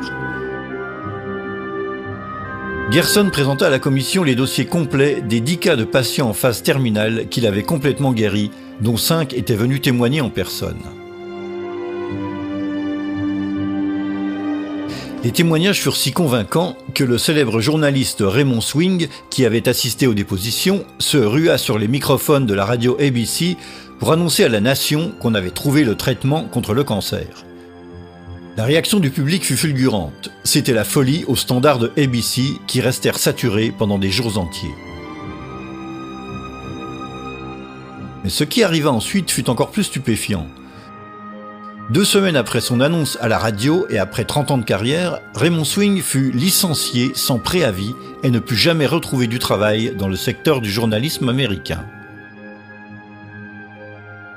Gerson présenta à la commission les dossiers complets des 10 cas de patients en phase terminale qu'il avait complètement guéris, dont 5 étaient venus témoigner en personne. Les témoignages furent si convaincants que le célèbre journaliste Raymond Swing, qui avait assisté aux dépositions, se rua sur les microphones de la radio ABC pour annoncer à la nation qu'on avait trouvé le traitement contre le cancer. La réaction du public fut fulgurante. C'était la folie aux standards de ABC qui restèrent saturés pendant des jours entiers. Mais ce qui arriva ensuite fut encore plus stupéfiant. 2 semaines après son annonce à la radio et après 30 ans de carrière, Raymond Swing fut licencié sans préavis et ne put jamais retrouver du travail dans le secteur du journalisme américain.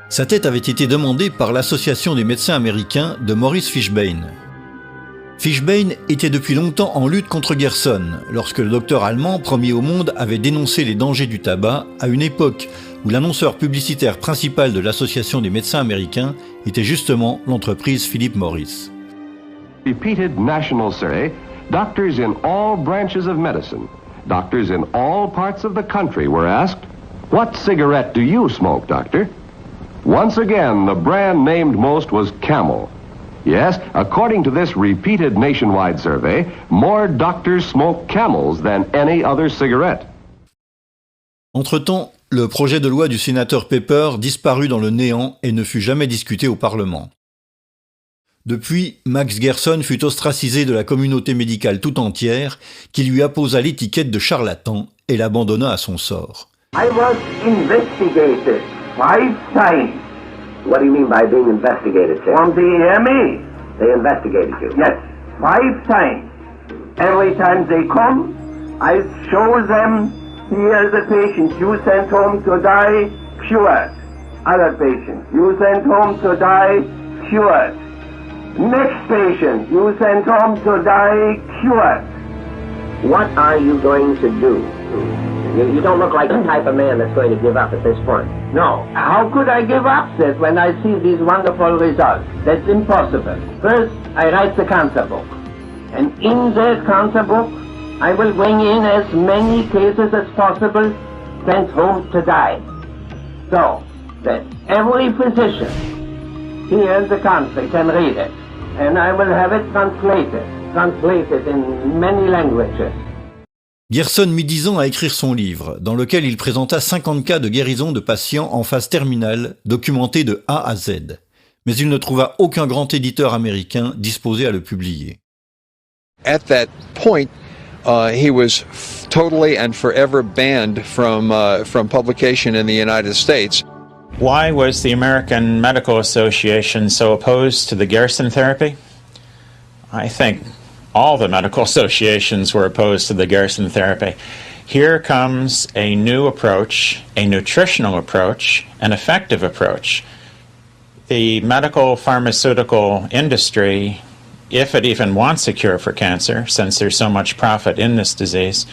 Sa tête avait été demandée par l'Association des médecins américains de Maurice Fishbane. Fishbein était depuis longtemps en lutte contre Gerson, lorsque le docteur allemand premier au monde avait dénoncé les dangers du tabac à une époque où l'annonceur publicitaire principal de l'Association des médecins américains était justement l'entreprise Philip Morris. Repeated national survey, doctors in all branches of medicine, doctors in all parts of the country were asked, "What cigarette do you smoke, doctor?" Once again, the brand named most was Camel. Yes, according to this repeated nationwide survey, more doctors smoke Camels than any other cigarette. Entre-temps, le projet de loi du sénateur Pepper disparut dans le néant et ne fut jamais discuté au Parlement. Depuis, Max Gerson fut ostracisé de la communauté médicale tout entière, qui lui apposa l'étiquette de charlatan et l'abandonna à son sort. I was investigated 5 times. What do you mean by being investigated, sir? From the ME. They investigated you? Yes, 5 times. Every time they come, I show them, here's a patient you sent home to die, cured. Other patient, you sent home to die, cured. Next patient, you sent home to die, cured. What are you going to do? You don't look like the type of man that's going to give up at this point. No. How could I give up this when I see these wonderful results? That's impossible. First, I write the cancer book. And in that cancer book, I will bring in as many cases as possible sent home to die. So that every physician hears the cancer can read it. And I will have it translated in many languages. Gerson mit 10 ans à écrire son livre, dans lequel il présenta 50 cas de guérison de patients en phase terminale, documentés de A à Z. Mais il ne trouva aucun grand éditeur américain disposé à le publier. At that point, he was totally and forever banned from publication in the United States. Why was the American Medical Association so opposed to the Gerson therapy? I think all the medical associations were opposed to the Gerson therapy. Here comes a new approach, a nutritional approach, an effective approach. The medical pharmaceutical industry, if it even wants a cure for cancer, since there's so much profit in this disease,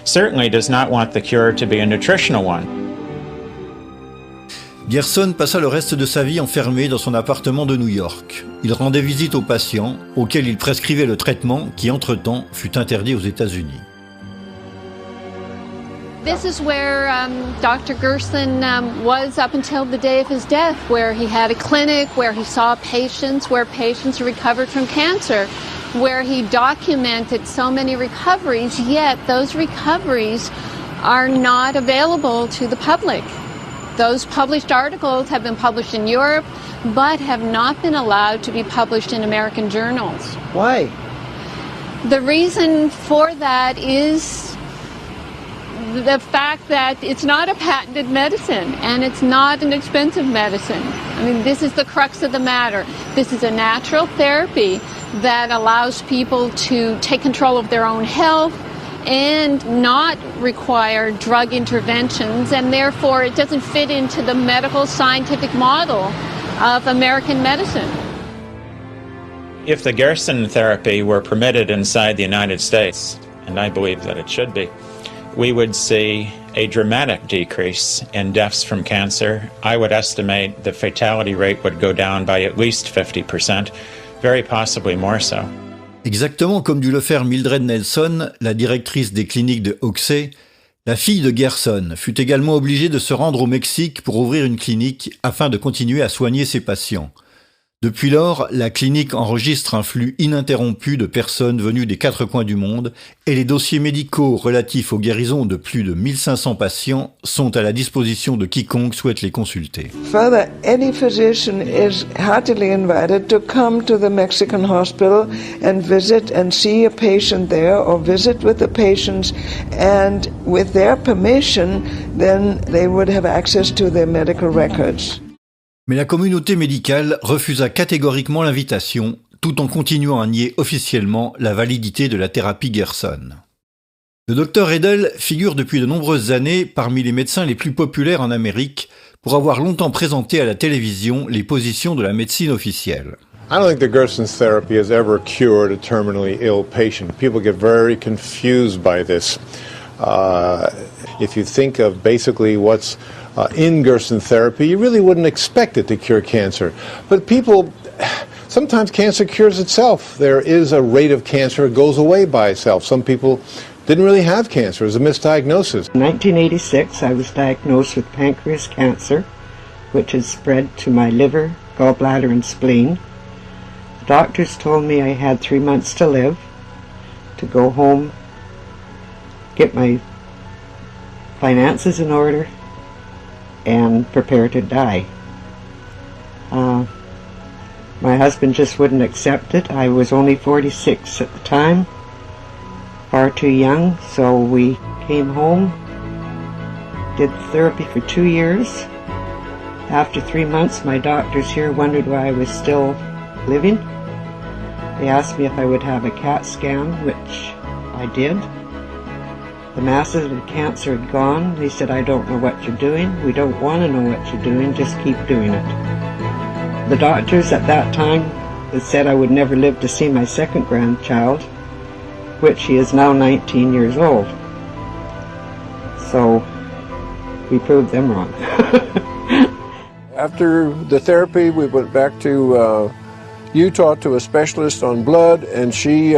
certainly does not want the cure to be a nutritional one. Gerson passa le reste de sa vie enfermé dans son appartement de New York. Il rendait visite aux patients, auxquels il prescrivait le traitement qui, entre-temps, fut interdit aux États-Unis. This is where Dr. Gerson was up until the day of his death, where he had a clinic, where he saw patients, where patients recovered from cancer, where he documented so many recoveries, yet those recoveries are not available to the public. Those published articles have been published in Europe, but have not been allowed to be published in American journals. Why? The reason for that is the fact that it's not a patented medicine, and it's not an expensive medicine. I mean, this is the crux of the matter. This is a natural therapy that allows people to take control of their own health and not require drug interventions, and therefore it doesn't fit into the medical scientific model of American medicine. If the Gerson therapy were permitted inside the United States, and I believe that it should be, we would see a dramatic decrease in deaths from cancer. I would estimate the fatality rate would go down by at least 50%, very possibly more so. Exactement comme dut le faire Mildred Nelson, la directrice des cliniques de Hoxsey, la fille de Gerson fut également obligée de se rendre au Mexique pour ouvrir une clinique afin de continuer à soigner ses patients. Depuis lors, la clinique enregistre un flux ininterrompu de personnes venues des 4 coins du monde et les dossiers médicaux relatifs aux guérisons de plus de 1500 patients sont à la disposition de quiconque souhaite les consulter. Further, any physician is heartily invited to come to the Mexican hospital and visit and see a patient there or visit with the patients, and with their permission, then they would have access to their medical records. Mais la communauté médicale refusa catégoriquement l'invitation, tout en continuant à nier officiellement la validité de la thérapie Gerson. Le Dr Edel figure depuis de nombreuses années parmi les médecins les plus populaires en Amérique pour avoir longtemps présenté à la télévision les positions de la médecine officielle. I don't think the Gerson's therapy has ever cured a terminally ill patient. People get very confused by this. If you think of basically what's in Gerson therapy, you really wouldn't expect it to cure cancer. But people, sometimes cancer cures itself. There is a rate of cancer that goes away by itself. Some people didn't really have cancer. It was a misdiagnosis. In 1986, I was diagnosed with pancreas cancer, which had spread to my liver, gallbladder, and spleen. The doctors told me I had 3 months to live, to go home, get my finances in order, and prepare to die. My husband just wouldn't accept it. I was only 46 at the time, far too young, so we came home, did therapy for 2 years. After 3 months, my doctors here wondered why I was still living. They asked me if I would have a CAT scan, which I did. The masses of cancer had gone. They said, I don't know what you're doing. We don't want to know what you're doing. Just keep doing it. The doctors at that time said I would never live to see my second grandchild, which he is now 19 years old. So we proved them wrong. After the therapy, we went back to Utah to a specialist on blood, and she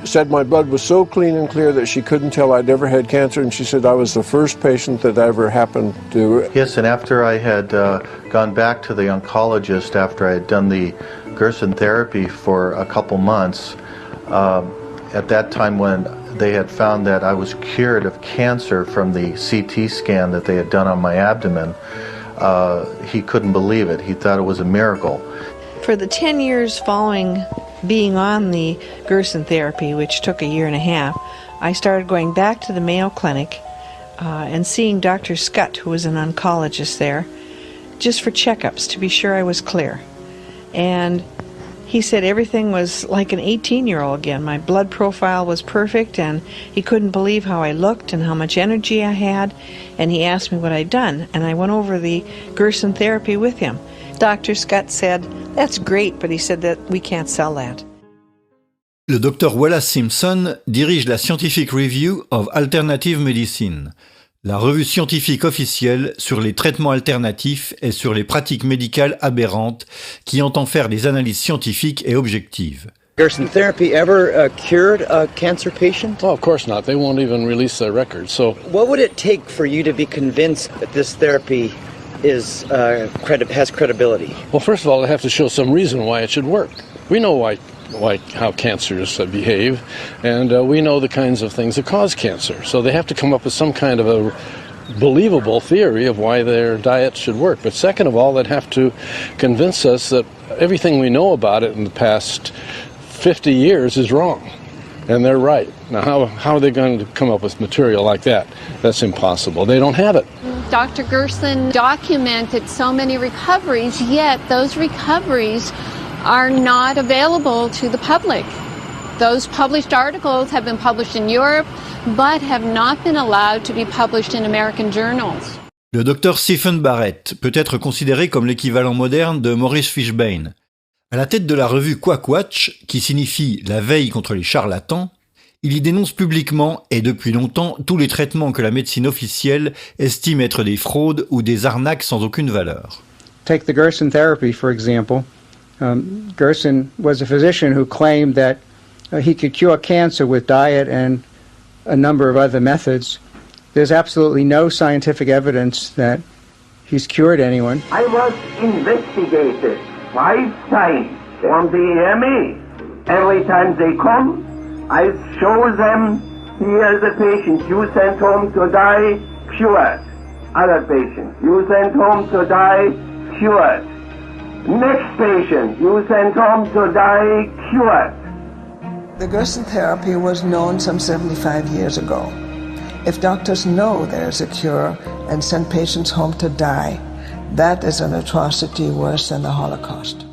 said my blood was so clean and clear that she couldn't tell I'd ever had cancer, and she said I was the first patient that ever happened to. Yes, and after I had gone back to the oncologist after I had done the Gerson therapy for a couple months, at that time when they had found that I was cured of cancer from the CT scan that they had done on my abdomen, he couldn't believe it. He thought it was a miracle. For the 10 years following being on the Gerson therapy, which took a year and a half, I started going back to the Mayo Clinic and seeing Dr. Scott, who was an oncologist there, just for checkups to be sure I was clear. And he said everything was like an 18-year-old again. My blood profile was perfect, and he couldn't believe how I looked and how much energy I had, and he asked me what I'd done, and I went over the Gerson therapy with him. Dr. Scott said, that's great, but he said that we can't sell that. Le Dr Wallace Simpson dirige la Scientific Review of Alternative Medicine, la revue scientifique officielle sur les traitements alternatifs et sur les pratiques médicales aberrantes qui entend faire des analyses scientifiques et objectives. Gerson therapy ever cured a cancer patient? Oh, of course not. They won't even release their records. So, what would it take for you to be convinced that this therapy is has credibility? Well, first of all, they have to show some reason why it should work. We know how cancers behave, and we know the kinds of things that cause cancer. So they have to come up with some kind of a believable theory of why their diet should work. But second of all, they'd have to convince us that everything we know about it in the past 50 years is wrong, and they're right. Now, how are they going to come up with material like that? That's impossible. They don't have it. Dr. Gerson documented so many recoveries, yet those recoveries are not available to the public. Those published articles have been published in Europe, but have not been allowed to be published in American journals. Le docteur Stephen Barrett peut être considéré comme l'équivalent moderne de Maurice Fishbane. À la tête de la revue Quackwatch, qui signifie la veille contre les charlatans, il y dénonce publiquement et depuis longtemps tous les traitements que la médecine officielle estime être des fraudes ou des arnaques sans aucune valeur. Take the Gerson therapy, for example. Gerson was a physician who claimed that he could cure cancer with diet and a number of other methods. There's absolutely no scientific evidence that he's cured anyone. I was investigated 5 times on the ME. Every time they come, I show them, here's a patient you sent home to die, cured. Other patient, you sent home to die, cured. Next patient, you sent home to die, cured. The Gerson therapy was known some 75 years ago. If doctors know there's a cure and send patients home to die, that is an atrocity worse than the Holocaust.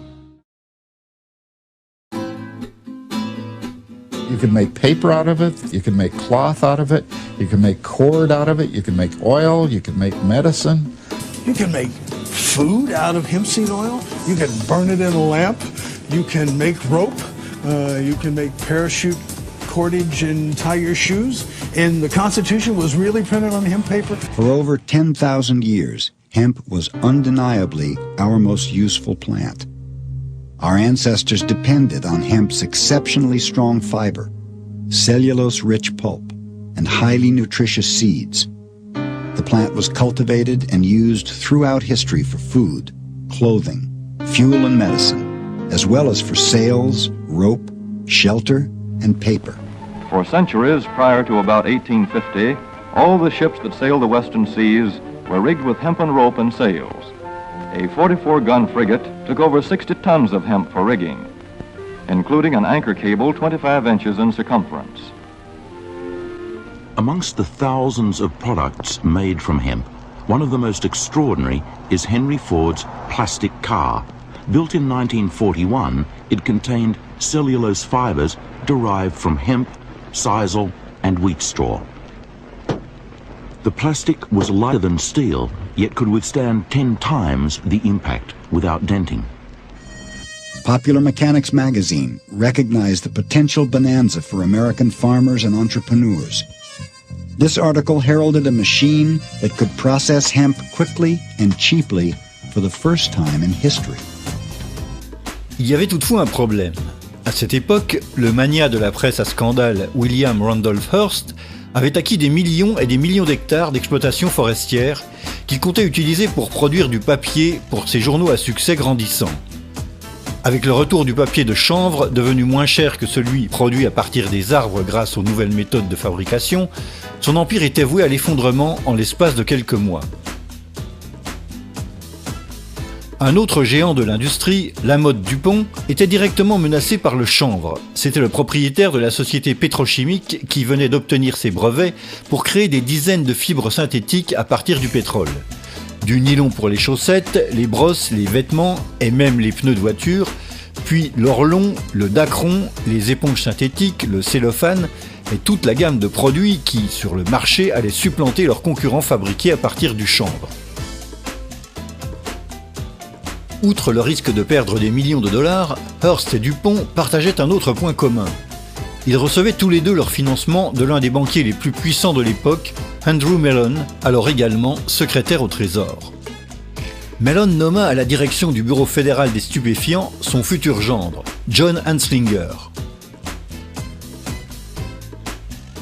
You can make paper out of it, you can make cloth out of it, you can make cord out of it, you can make oil, you can make medicine. You can make food out of hemp seed oil. You can burn it in a lamp. You can make rope. You can make parachute cordage and tie your shoes. And the Constitution was really printed on hemp paper. For over 10,000 years, hemp was undeniably our most useful plant. Our ancestors depended on hemp's exceptionally strong fiber, cellulose-rich pulp, and highly nutritious seeds. The plant was cultivated and used throughout history for food, clothing, fuel and medicine, as well as for sails, rope, shelter, and paper. For centuries prior to about 1850, all the ships that sailed the western seas were rigged with hempen rope and sails. A 44-gun frigate took over 60 tons of hemp for rigging, including an anchor cable 25 inches in circumference. Amongst the thousands of products made from hemp, one of the most extraordinary is Henry Ford's plastic car. Built in 1941, it contained cellulose fibers derived from hemp, sisal, and wheat straw. The plastic was lighter than steel, yet could withstand 10 times the impact without denting. Popular Mechanics magazine recognized the potential bonanza for American farmers and entrepreneurs. This article heralded a machine that could process hemp quickly and cheaply for the first time in history. Il y avait toutefois un problème. À cette époque, le magnat de la presse à scandale William Randolph Hearst avait acquis des millions et des millions d'hectares d'exploitations forestières qu'il comptait utiliser pour produire du papier pour ses journaux à succès grandissant. Avec le retour du papier de chanvre, devenu moins cher que celui produit à partir des arbres grâce aux nouvelles méthodes de fabrication, son empire était voué à l'effondrement en l'espace de quelques mois. Un autre géant de l'industrie, Lamotte Dupont, était directement menacé par le chanvre. C'était le propriétaire de la société pétrochimique qui venait d'obtenir ses brevets pour créer des dizaines de fibres synthétiques à partir du pétrole. Du nylon pour les chaussettes, les brosses, les vêtements et même les pneus de voiture, puis l'orlon, le dacron, les éponges synthétiques, le cellophane et toute la gamme de produits qui, sur le marché, allaient supplanter leurs concurrents fabriqués à partir du chanvre. Outre le risque de perdre des millions de dollars, Hearst et Dupont partageaient un autre point commun. Ils recevaient tous les deux leur financement de l'un des banquiers les plus puissants de l'époque, Andrew Mellon, alors également secrétaire au Trésor. Mellon nomma à la direction du Bureau fédéral des stupéfiants son futur gendre, John Anslinger.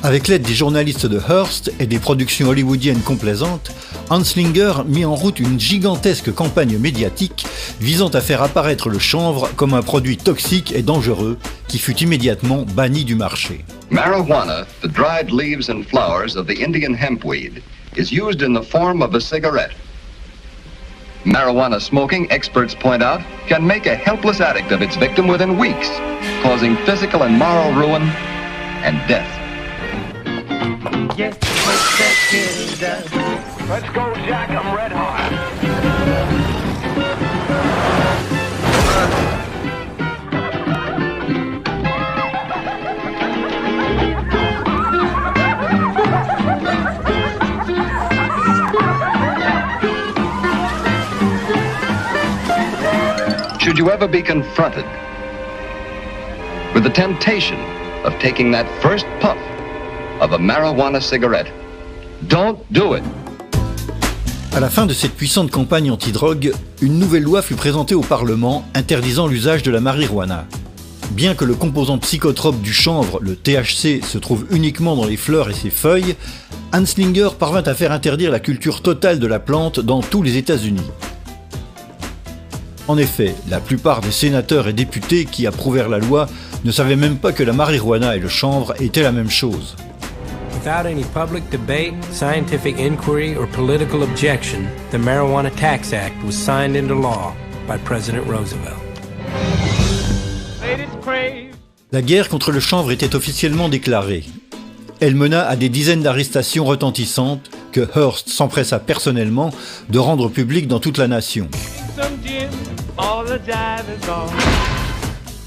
Avec l'aide des journalistes de Hearst et des productions hollywoodiennes complaisantes, Anslinger mit en route une gigantesque campagne médiatique visant à faire apparaître le chanvre comme un produit toxique et dangereux qui fut immédiatement banni du marché. Marijuana, the dried leaves and flowers of the Indian hempweed, is used in the form of a cigarette. Marijuana smoking, experts point out, can make a helpless addict of its victim within weeks, causing physical and moral ruin and death. Yes, let's go, Jack, I'm red hot. Should you ever be confronted with the temptation of taking that first puff of a marijuana cigarette, don't do it. À la fin de cette puissante campagne anti-drogue, une nouvelle loi fut présentée au Parlement interdisant l'usage de la marijuana. Bien que le composant psychotrope du chanvre, le THC, se trouve uniquement dans les fleurs et ses feuilles, Anslinger parvint à faire interdire la culture totale de la plante dans tous les États-Unis. En effet, la plupart des sénateurs et députés qui approuvèrent la loi ne savaient même pas que la marijuana et le chanvre étaient la même chose. Without any public debate, scientific inquiry, or political objection, the Marijuana Tax Act was signed into law by President Roosevelt. La guerre contre le chanvre était officiellement déclarée. Elle mena à des dizaines d'arrestations retentissantes que Hearst s'empressa personnellement de rendre publiques dans toute la nation.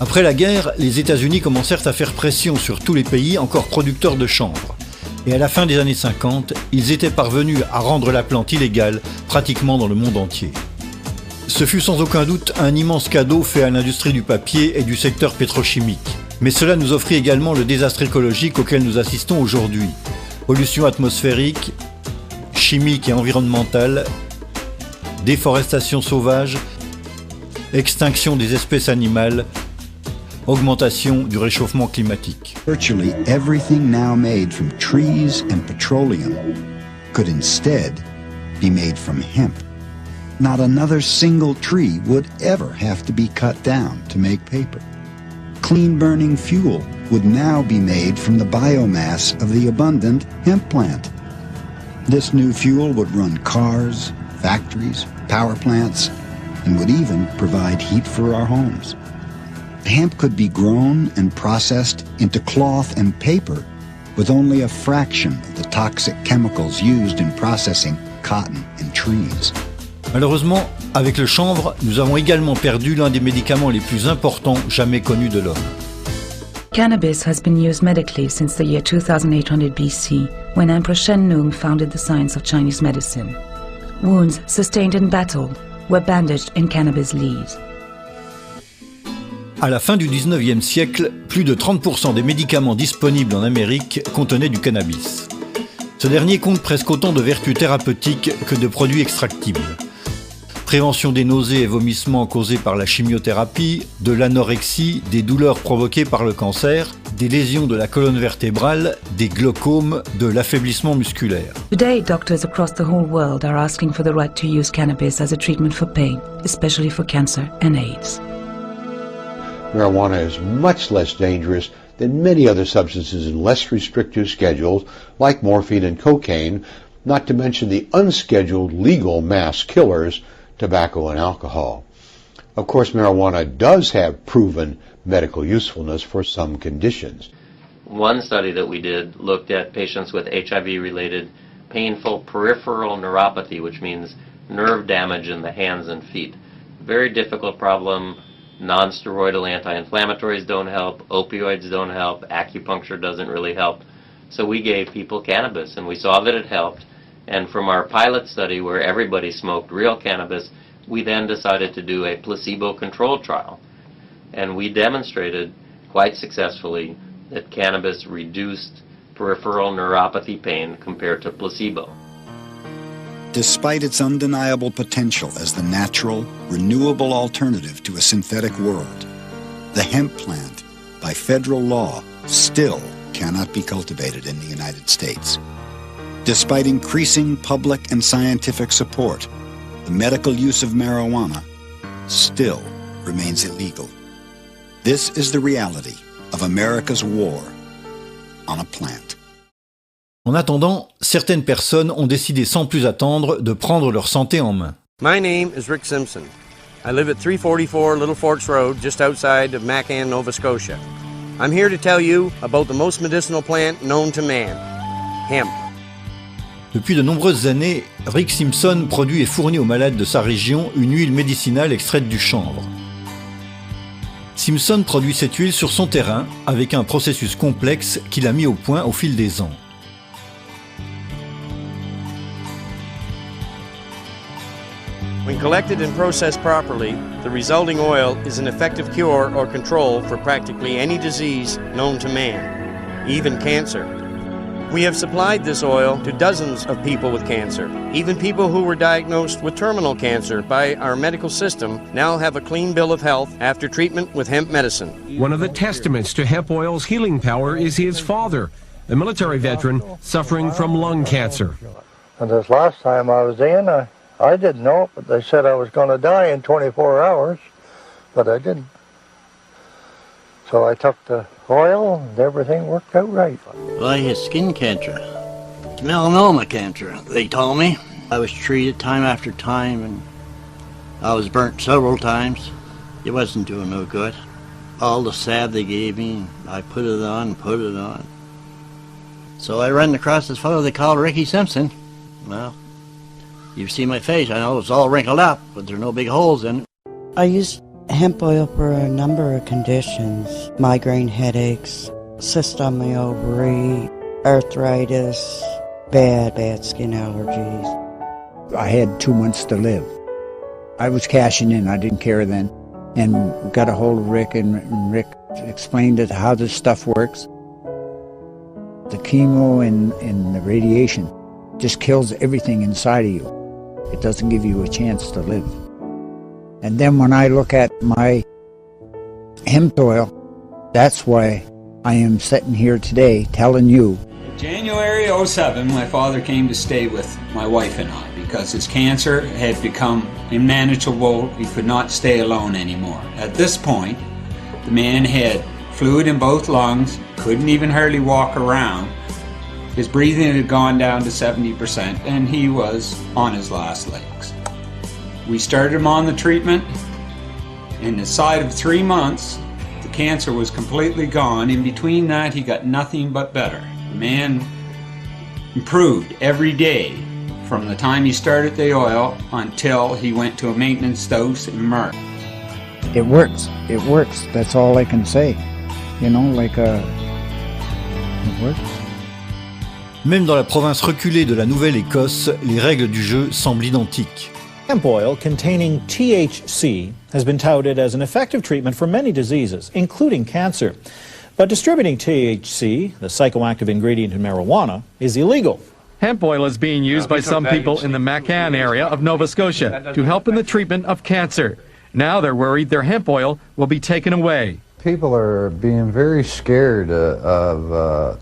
Après la guerre, les États-Unis commencèrent à faire pression sur tous les pays encore producteurs de chanvre. Et à la fin des années 50, ils étaient parvenus à rendre la plante illégale pratiquement dans le monde entier. Ce fut sans aucun doute un immense cadeau fait à l'industrie du papier et du secteur pétrochimique. Mais cela nous offrit également le désastre écologique auquel nous assistons aujourd'hui. Pollution atmosphérique, chimique et environnementale, déforestation sauvage, extinction des espèces animales, augmentation du réchauffement climatique. Virtually everything now made from trees and petroleum could instead be made from hemp. Not another single tree would ever have to be cut down to make paper. Clean-burning fuel would now be made from the biomass of the abundant hemp plant. This new fuel would run cars, factories, power plants, and would even provide heat for our homes. Hemp could be grown and processed into cloth and paper with only a fraction of the toxic chemicals used in processing cotton and trees. Malheureusement, avec le chanvre, nous avons également perdu l'un des médicaments les plus importants jamais connus de l'homme. Cannabis has been used medically since the year 2800 BC, when Emperor Shen-Nung founded the science of Chinese medicine. Wounds sustained in battle were bandaged in cannabis leaves. À la fin du 19e siècle, plus de 30% des médicaments disponibles en Amérique contenaient du cannabis. Ce dernier compte presque autant de vertus thérapeutiques que de produits extractibles. Prévention des nausées et vomissements causés par la chimiothérapie, de l'anorexie, des douleurs provoquées par le cancer, des lésions de la colonne vertébrale, des glaucomes, de l'affaiblissement musculaire. Today, doctors across the whole world are asking for the right to use cannabis as a treatment for pain, especially for cancer and AIDS. Marijuana is much less dangerous than many other substances in less restrictive schedules like morphine and cocaine, not to mention the unscheduled legal mass killers, tobacco and alcohol. Of course, marijuana does have proven medical usefulness for some conditions. One study that we did looked at patients with HIV-related painful peripheral neuropathy, which means nerve damage in the hands and feet. Very difficult problem. Non-steroidal anti-inflammatories don't help, opioids don't help, acupuncture doesn't really help. So we gave people cannabis and we saw that it helped. And from our pilot study where everybody smoked real cannabis, we then decided to do a placebo-controlled trial. And we demonstrated quite successfully that cannabis reduced peripheral neuropathy pain compared to placebo. Despite its undeniable potential as the natural, renewable alternative to a synthetic world, the hemp plant, by federal law, still cannot be cultivated in the United States. Despite increasing public and scientific support, the medical use of marijuana still remains illegal. This is the reality of America's war on a plant. En attendant, certaines personnes ont décidé sans plus attendre de prendre leur santé en main. My name is Rick Simpson. I live at 344 Little Forks Road, just outside of Macan, Nova Scotia. I'm here to tell you about the most medicinal plant known to man, hemp. Depuis de nombreuses années, Rick Simpson produit et fournit aux malades de sa région une huile médicinale extraite du chanvre. Simpson produit cette huile sur son terrain avec un processus complexe qu'il a mis au point au fil des ans. When collected and processed properly, the resulting oil is an effective cure or control for practically any disease known to man, even cancer. We have supplied this oil to dozens of people with cancer. Even people who were diagnosed with terminal cancer by our medical system now have a clean bill of health after treatment with hemp medicine. One of the testaments to hemp oil's healing power is his father, a military veteran suffering from lung cancer. And this last time I was in, I didn't know it, but they said I was going to die in 24 hours, but I didn't. So I took the oil and everything worked out right. Well, I had skin cancer, melanoma cancer, they told me. I was treated time after time and I was burnt several times. It wasn't doing no good. All the salve they gave me, I put it on. So I ran across this fellow they called Ricky Simpson. Well, you see my face, I know it's all wrinkled up, but there are no big holes in it. I used hemp oil for a number of conditions. Migraine headaches, cyst on my ovary, arthritis, bad skin allergies. I had 2 months to live. I was cashing in. I didn't care then. And got a hold of Rick, and Rick explained how this stuff works. The chemo and the radiation just kills everything inside of you. It doesn't give you a chance to live. And then when I look at my hemp oil, that's why I am sitting here today telling you. January 07, my father came to stay with my wife and I because his cancer had become unmanageable. He could not stay alone anymore. At this point, the man had fluid in both lungs, couldn't even hardly walk around. His breathing had gone down to 70%, and he was on his last legs. We started him on the treatment. In the side of 3 months, the cancer was completely gone. In between that, he got nothing but better. The man improved every day from the time he started the oil until he went to a maintenance dose in March. It works. It works. That's all I can say. You know, it works. Même dans la province reculée de la Nouvelle-Écosse, les règles du jeu semblent identiques. Hemp oil containing THC has been touted as an effective treatment for many diseases, including cancer. But distributing THC, the psychoactive ingredient in marijuana, is illegal. Hemp oil is being used by some people in the Macan area of Nova Scotia to help in the treatment of cancer. Now they're worried their hemp oil will be taken away. People are being very scared of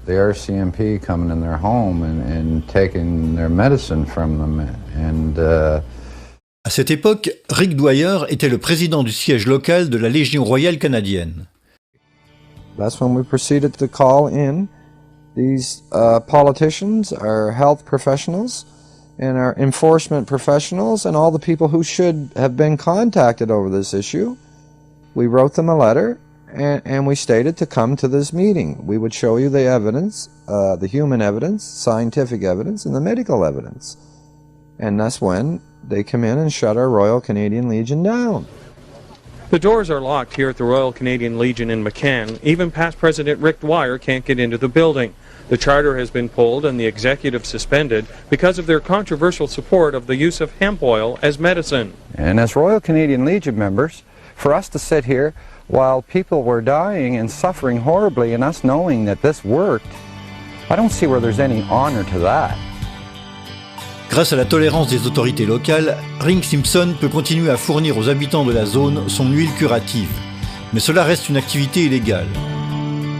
the RCMP coming in their home and taking their medicine from them. À cette époque, Rick Dwyer était le président du siège local de la Légion royale canadienne. That's when we proceeded to call in these politicians, our health professionals, and our enforcement professionals, and all the people who should have been contacted over this issue. We wrote them a letter, and we stated to come to this meeting. We would show you the evidence, the human evidence, scientific evidence, and the medical evidence. And that's when they come in and shut our Royal Canadian Legion down. The doors are locked here at the Royal Canadian Legion in McCann. Even past President Rick Dwyer can't get into the building. The charter has been pulled and the executive suspended because of their controversial support of the use of hemp oil as medicine. And as Royal Canadian Legion members, for us to sit here while people were dying and suffering horribly and us knowing that this worked, I don't see where there's any honor to that. Grâce à la tolérance des autorités locales, Ring Simpson peut continuer à fournir aux habitants de la zone son huile curative. Mais cela reste une activité illégale.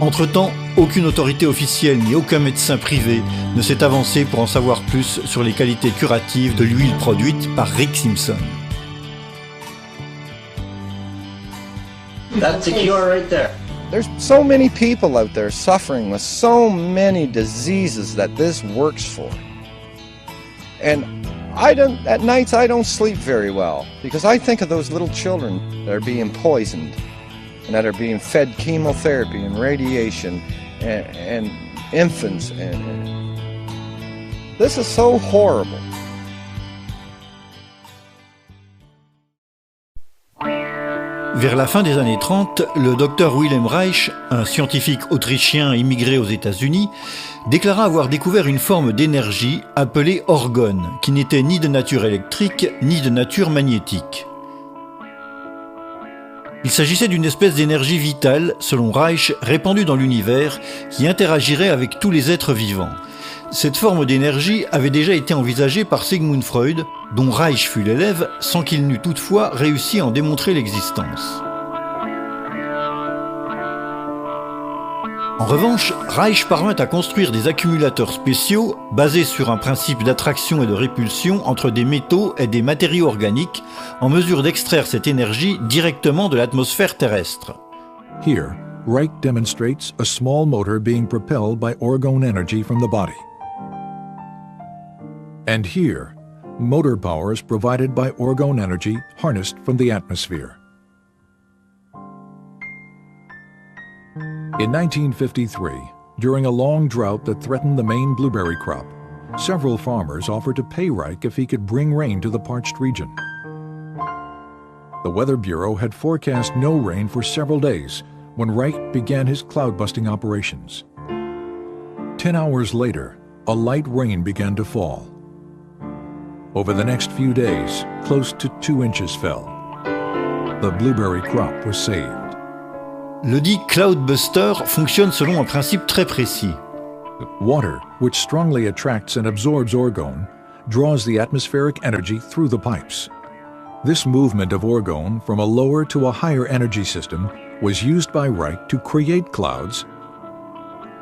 Entre-temps, aucune autorité officielle ni aucun médecin privé ne s'est avancé pour en savoir plus sur les qualités curatives de l'huile produite par Rick Simpson. That's the cure right there. There's so many people out there suffering with so many diseases that this works for. And at nights I don't sleep very well because I think of those little children that are being poisoned and that are being fed chemotherapy and radiation and infants. And this is so horrible. Vers la fin des années 30, le docteur Wilhelm Reich, un scientifique autrichien immigré aux États-Unis, déclara avoir découvert une forme d'énergie appelée orgone, qui n'était ni de nature électrique ni de nature magnétique. Il s'agissait d'une espèce d'énergie vitale, selon Reich, répandue dans l'univers, qui interagirait avec tous les êtres vivants. Cette forme d'énergie avait déjà été envisagée par Sigmund Freud, dont Reich fut l'élève, sans qu'il n'eût toutefois réussi à en démontrer l'existence. En revanche, Reich parvint à construire des accumulateurs spéciaux basés sur un principe d'attraction et de répulsion entre des métaux et des matériaux organiques, en mesure d'extraire cette énergie directement de l'atmosphère terrestre. Here, Reich demonstrates a small motor being propelled by orgone energy from the body. And here, motor power is provided by orgone energy harnessed from the atmosphere. In 1953, during a long drought that threatened the Maine blueberry crop, several farmers offered to pay Reich if he could bring rain to the parched region. The Weather Bureau had forecast no rain for several days when Reich began his cloud-busting operations. 10 hours later, a light rain began to fall. Over the next few days, close to 2 inches fell. The blueberry crop was saved. Le dit cloudbuster fonctionne selon un principe très précis. Water, which strongly attracts and absorbs orgone, draws the atmospheric energy through the pipes. This movement of orgone from a lower to a higher energy system was used by Reich to create clouds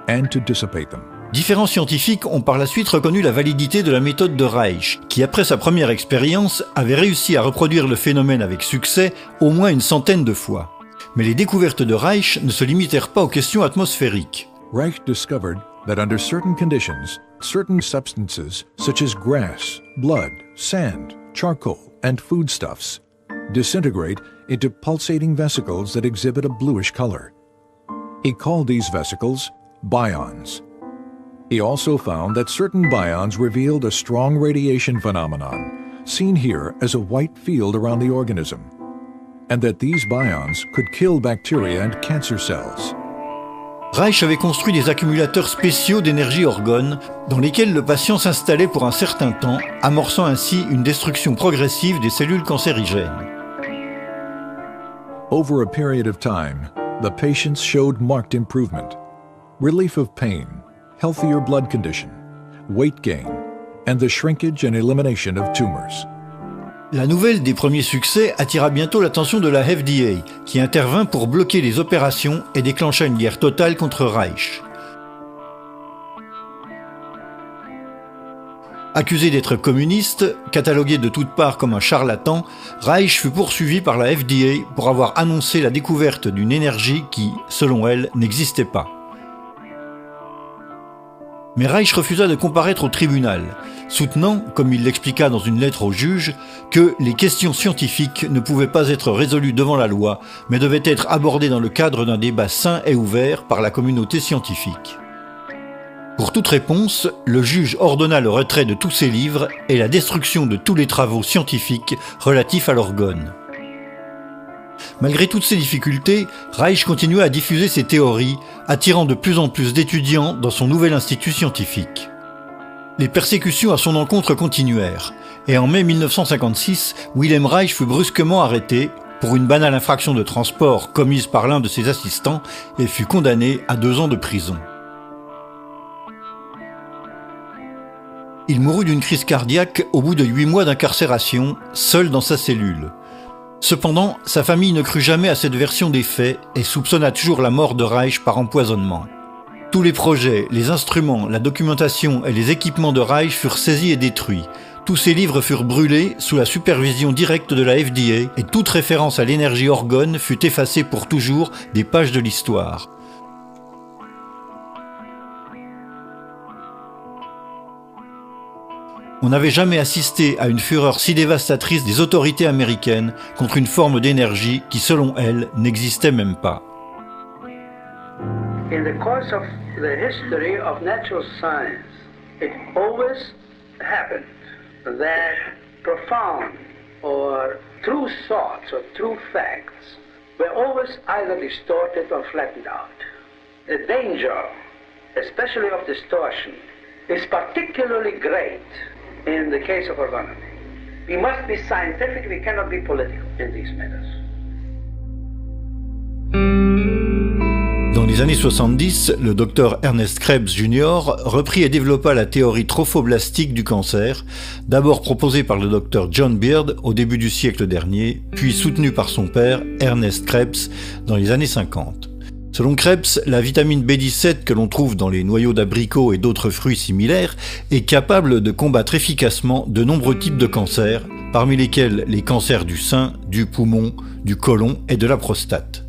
and to dissipate them. Différents scientifiques ont par la suite reconnu la validité de la méthode de Reich, qui après sa première expérience avait réussi à reproduire le phénomène avec succès au moins une centaine de fois. Mais les découvertes de Reich ne se limitèrent pas aux questions atmosphériques. Reich discovered that under certain conditions, certain substances such as grass, blood, sand, charcoal, and foodstuffs disintegrate into pulsating vesicles that exhibit a bluish color. He called these vesicles bions. He also found that certain bions revealed a strong radiation phenomenon, seen here as a white field around the organism, and that these bions could kill bacteria and cancer cells. Reich avait construit des accumulateurs spéciaux d'énergie orgone dans lesquels le patient s'installait pour un certain temps, amorçant ainsi une destruction progressive des cellules cancérigènes. Over a period of time, the patients showed marked improvement, relief of pain, healthier blood condition, weight gain, and the shrinkage and elimination of tumors. La nouvelle des premiers succès attira bientôt l'attention de la FDA, qui intervint pour bloquer les opérations et déclencha une guerre totale contre Reich. Accusé d'être communiste, catalogué de toutes parts comme un charlatan, Reich fut poursuivi par la FDA pour avoir annoncé la découverte d'une énergie qui, selon elle, n'existait pas. Mais Reich refusa de comparaître au tribunal, soutenant, comme il l'expliqua dans une lettre au juge, que les questions scientifiques ne pouvaient pas être résolues devant la loi, mais devaient être abordées dans le cadre d'un débat sain et ouvert par la communauté scientifique. Pour toute réponse, le juge ordonna le retrait de tous ses livres et la destruction de tous les travaux scientifiques relatifs à l'orgone. Malgré toutes ces difficultés, Reich continua à diffuser ses théories, attirant de plus en plus d'étudiants dans son nouvel institut scientifique. Les persécutions à son encontre continuèrent, et en mai 1956, Wilhelm Reich fut brusquement arrêté pour une banale infraction de transport commise par l'un de ses assistants et fut condamné à 2 ans de prison. Il mourut d'une crise cardiaque au bout de 8 mois d'incarcération, seul dans sa cellule. Cependant, sa famille ne crut jamais à cette version des faits et soupçonna toujours la mort de Reich par empoisonnement. Tous les projets, les instruments, la documentation et les équipements de Reich furent saisis et détruits. Tous ses livres furent brûlés sous la supervision directe de la FDA et toute référence à l'énergie orgone fut effacée pour toujours des pages de l'histoire. On n'avait jamais assisté à une fureur si dévastatrice des autorités américaines contre une forme d'énergie qui, selon elles, n'existait même pas. In the course of the history of natural science, it always happened that profound or true thoughts or true facts were always either distorted or flattened out. The danger, especially of distortion, is particularly great in the case of orgonomy. We must be scientific, we cannot be political in these matters. Dans les années 70, le docteur Ernest Krebs Jr. reprit et développa la théorie trophoblastique du cancer, d'abord proposée par le docteur John Beard au début du siècle dernier, puis soutenue par son père, Ernest Krebs, dans les années 50. Selon Krebs, la vitamine B17 que l'on trouve dans les noyaux d'abricots et d'autres fruits similaires est capable de combattre efficacement de nombreux types de cancers, parmi lesquels les cancers du sein, du poumon, du côlon et de la prostate.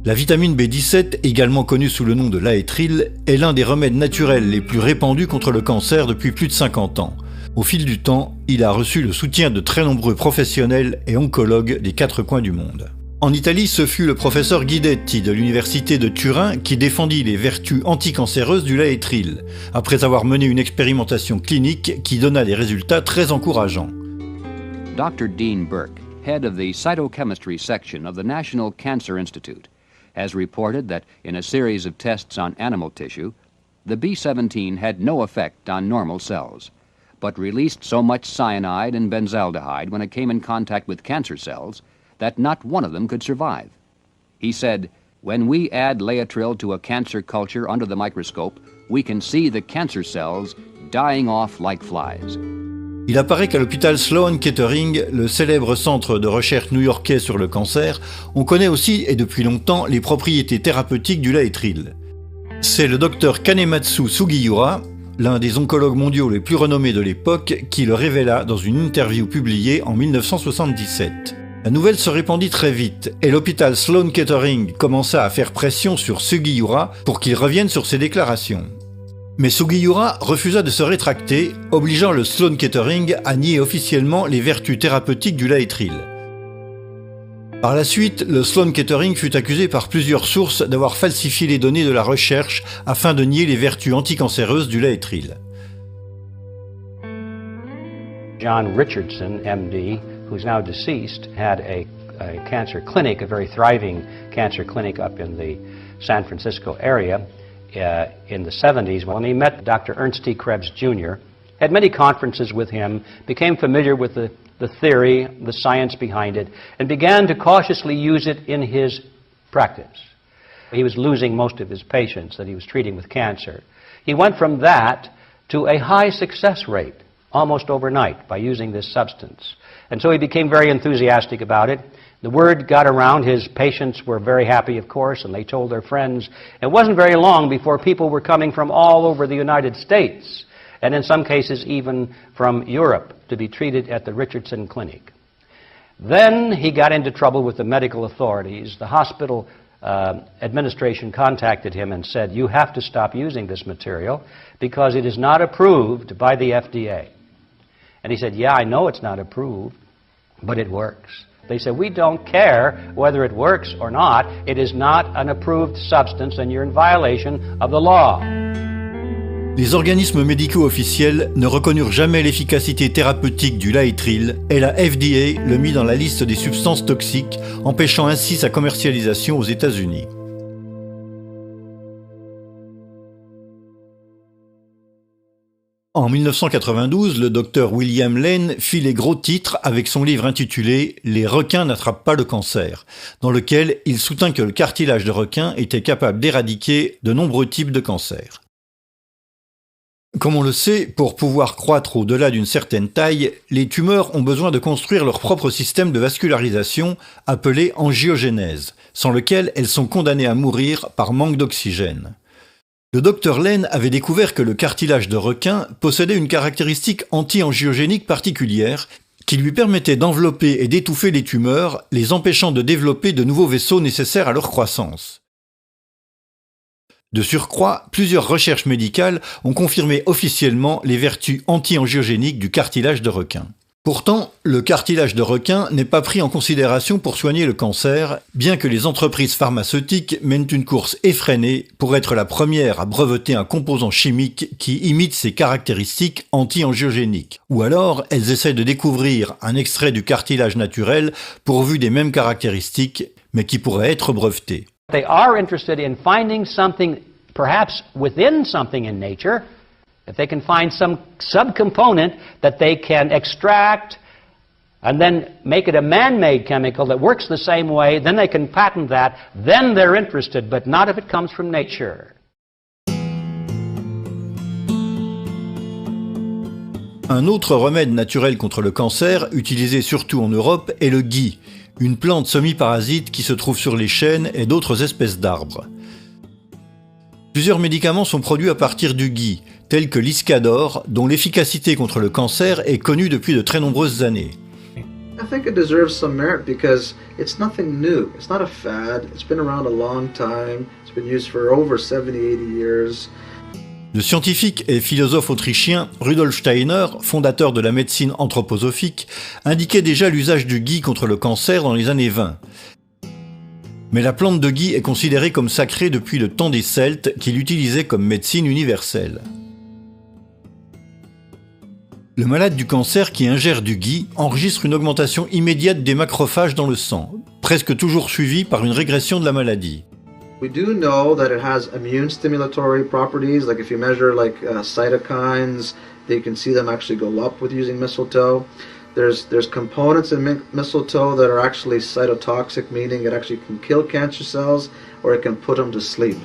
La vitamine B17, également connue sous le nom de laétryl, est l'un des remèdes naturels les plus répandus contre le cancer depuis plus de 50 ans. Au fil du temps, il a reçu le soutien de très nombreux professionnels et oncologues des 4 coins du monde. En Italie, ce fut le professeur Guidetti de l'université de Turin qui défendit les vertus anticancéreuses du laétryl, après avoir mené une expérimentation clinique qui donna des résultats très encourageants. Dr. Dean Burke, head of the cytochemistry section of the National Cancer Institute, has reported that in a series of tests on animal tissue, the B17 had no effect on normal cells, but released so much cyanide and benzaldehyde when it came in contact with cancer cells that not one of them could survive. He said, "When we add Laetrile to a cancer culture under the microscope, we can see the cancer cells dying off like flies." Il apparaît qu'à l'hôpital Sloan Kettering, le célèbre centre de recherche new-yorkais sur le cancer, on connaît aussi et depuis longtemps les propriétés thérapeutiques du Laetrile. C'est le docteur Kanematsu Sugiura, l'un des oncologues mondiaux les plus renommés de l'époque, qui le révéla dans une interview publiée en 1977. La nouvelle se répandit très vite et l'hôpital Sloan Kettering commença à faire pression sur Sugiura pour qu'il revienne sur ses déclarations. Mais Sugiura refusa de se rétracter, obligeant le Sloan Kettering à nier officiellement les vertus thérapeutiques du Laetrile. Par la suite, le Sloan Kettering fut accusé par plusieurs sources d'avoir falsifié les données de la recherche afin de nier les vertus anticancéreuses du Laetrile. John Richardson, MD, who's now deceased, had a cancer clinic, a very thriving cancer clinic up in the San Francisco area in the 70s. When he met Dr. Ernst T. Krebs Jr., had many conferences with him, became familiar with the theory, the science behind it, and began to cautiously use it in his practice. He was losing most of his patients that he was treating with cancer. He went from that to a high success rate almost overnight by using this substance. And so he became very enthusiastic about it. The word got around. His patients were very happy, of course, and they told their friends. It wasn't very long before people were coming from all over the United States, and in some cases even from Europe, to be treated at the Richardson Clinic. Then he got into trouble with the medical authorities. The hospital administration contacted him and said, "You have to stop using this material because it is not approved by the FDA." And he said, "Yeah, I know it's not approved, but it works." They said, "We don't care whether it works or not. It is not an approved substance and you're in violation of the law." Les organismes médicaux officiels ne reconnurent jamais l'efficacité thérapeutique du Laetrile et la FDA le mit dans la liste des substances toxiques, empêchant ainsi sa commercialisation aux États-Unis. En 1992, le docteur William Lane fit les gros titres avec son livre intitulé « Les requins n'attrapent pas le cancer », dans lequel il soutint que le cartilage de requin était capable d'éradiquer de nombreux types de cancers. Comme on le sait, pour pouvoir croître au-delà d'une certaine taille, les tumeurs ont besoin de construire leur propre système de vascularisation appelé angiogénèse, sans lequel elles sont condamnées à mourir par manque d'oxygène. Le docteur Lane avait découvert que le cartilage de requin possédait une caractéristique anti-angiogénique particulière qui lui permettait d'envelopper et d'étouffer les tumeurs, les empêchant de développer de nouveaux vaisseaux nécessaires à leur croissance. De surcroît, plusieurs recherches médicales ont confirmé officiellement les vertus anti-angiogéniques du cartilage de requin. Pourtant, le cartilage de requin n'est pas pris en considération pour soigner le cancer, bien que les entreprises pharmaceutiques mènent une course effrénée pour être la première à breveter un composant chimique qui imite ses caractéristiques anti-angiogéniques. Ou alors, elles essaient de découvrir un extrait du cartilage naturel pourvu des mêmes caractéristiques, mais qui pourrait être breveté. They are interested in finding something, perhaps within something in nature, if they can find some subcomponent that they can extract and then make it a man-made chemical that works the same way, then they can patent that, then they're interested, but not if it comes from nature. Un autre remède naturel contre le cancer, utilisé surtout en Europe, est le gui, une plante semi-parasite qui se trouve sur les chênes et d'autres espèces d'arbres. Plusieurs médicaments sont produits à partir du gui, tels que l'Iscador, dont l'efficacité contre le cancer est connue depuis de très nombreuses années. I think it deserves some merit because it's nothing new. It's not a fad. It's been around a long time. It's been used for over 70, 80 years. Le scientifique et philosophe autrichien Rudolf Steiner, fondateur de la médecine anthroposophique, indiquait déjà l'usage du gui contre le cancer dans les années 20. Mais la plante de gui est considérée comme sacrée depuis le temps des Celtes qui l'utilisaient comme médecine universelle. Le malade du cancer qui ingère du gui enregistre une augmentation immédiate des macrophages dans le sang, presque toujours suivie par une régression de la maladie. We do know that it has immune stimulatory properties, like if you measure cytokines, you can see them actually go up with using mistletoe. There's components in mistletoe that are actually cytotoxic, meaning it actually can kill cancer cells or it can put them to sleep.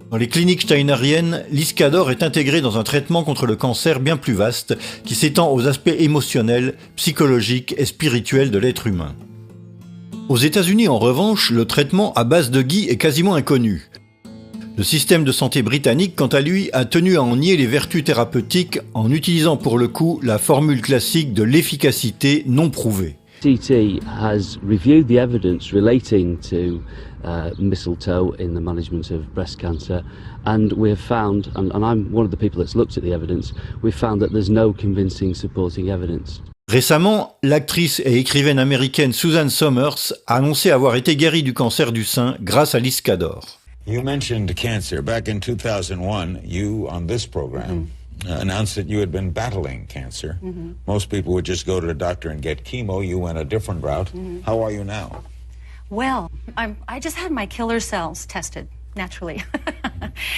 Dans les cliniques steineriennes, l'iscador est intégré dans un traitement contre le cancer bien plus vaste qui s'étend aux aspects émotionnels, psychologiques et spirituels de l'être humain. Aux États-Unis, en revanche, le traitement à base de gui est quasiment inconnu. Le système de santé britannique, quant à lui, a tenu à en nier les vertus thérapeutiques en utilisant pour le coup la formule classique de l'efficacité non prouvée. CT has reviewed the evidence relating to mistletoe in the management of breast cancer, and we have found, and I'm one of the people that's looked at the evidence, we've found that there's no convincing supporting evidence. Récemment, l'actrice et écrivaine américaine Susan Somers a annoncé avoir été guérie du cancer du sein grâce à l'iscador. You mentioned cancer. Back in 2001, you, on this program, announced that you had been battling cancer. Most people would just go to the doctor and get chemo. You went a different route. How are you now? Well, I just had my killer cells tested, naturally.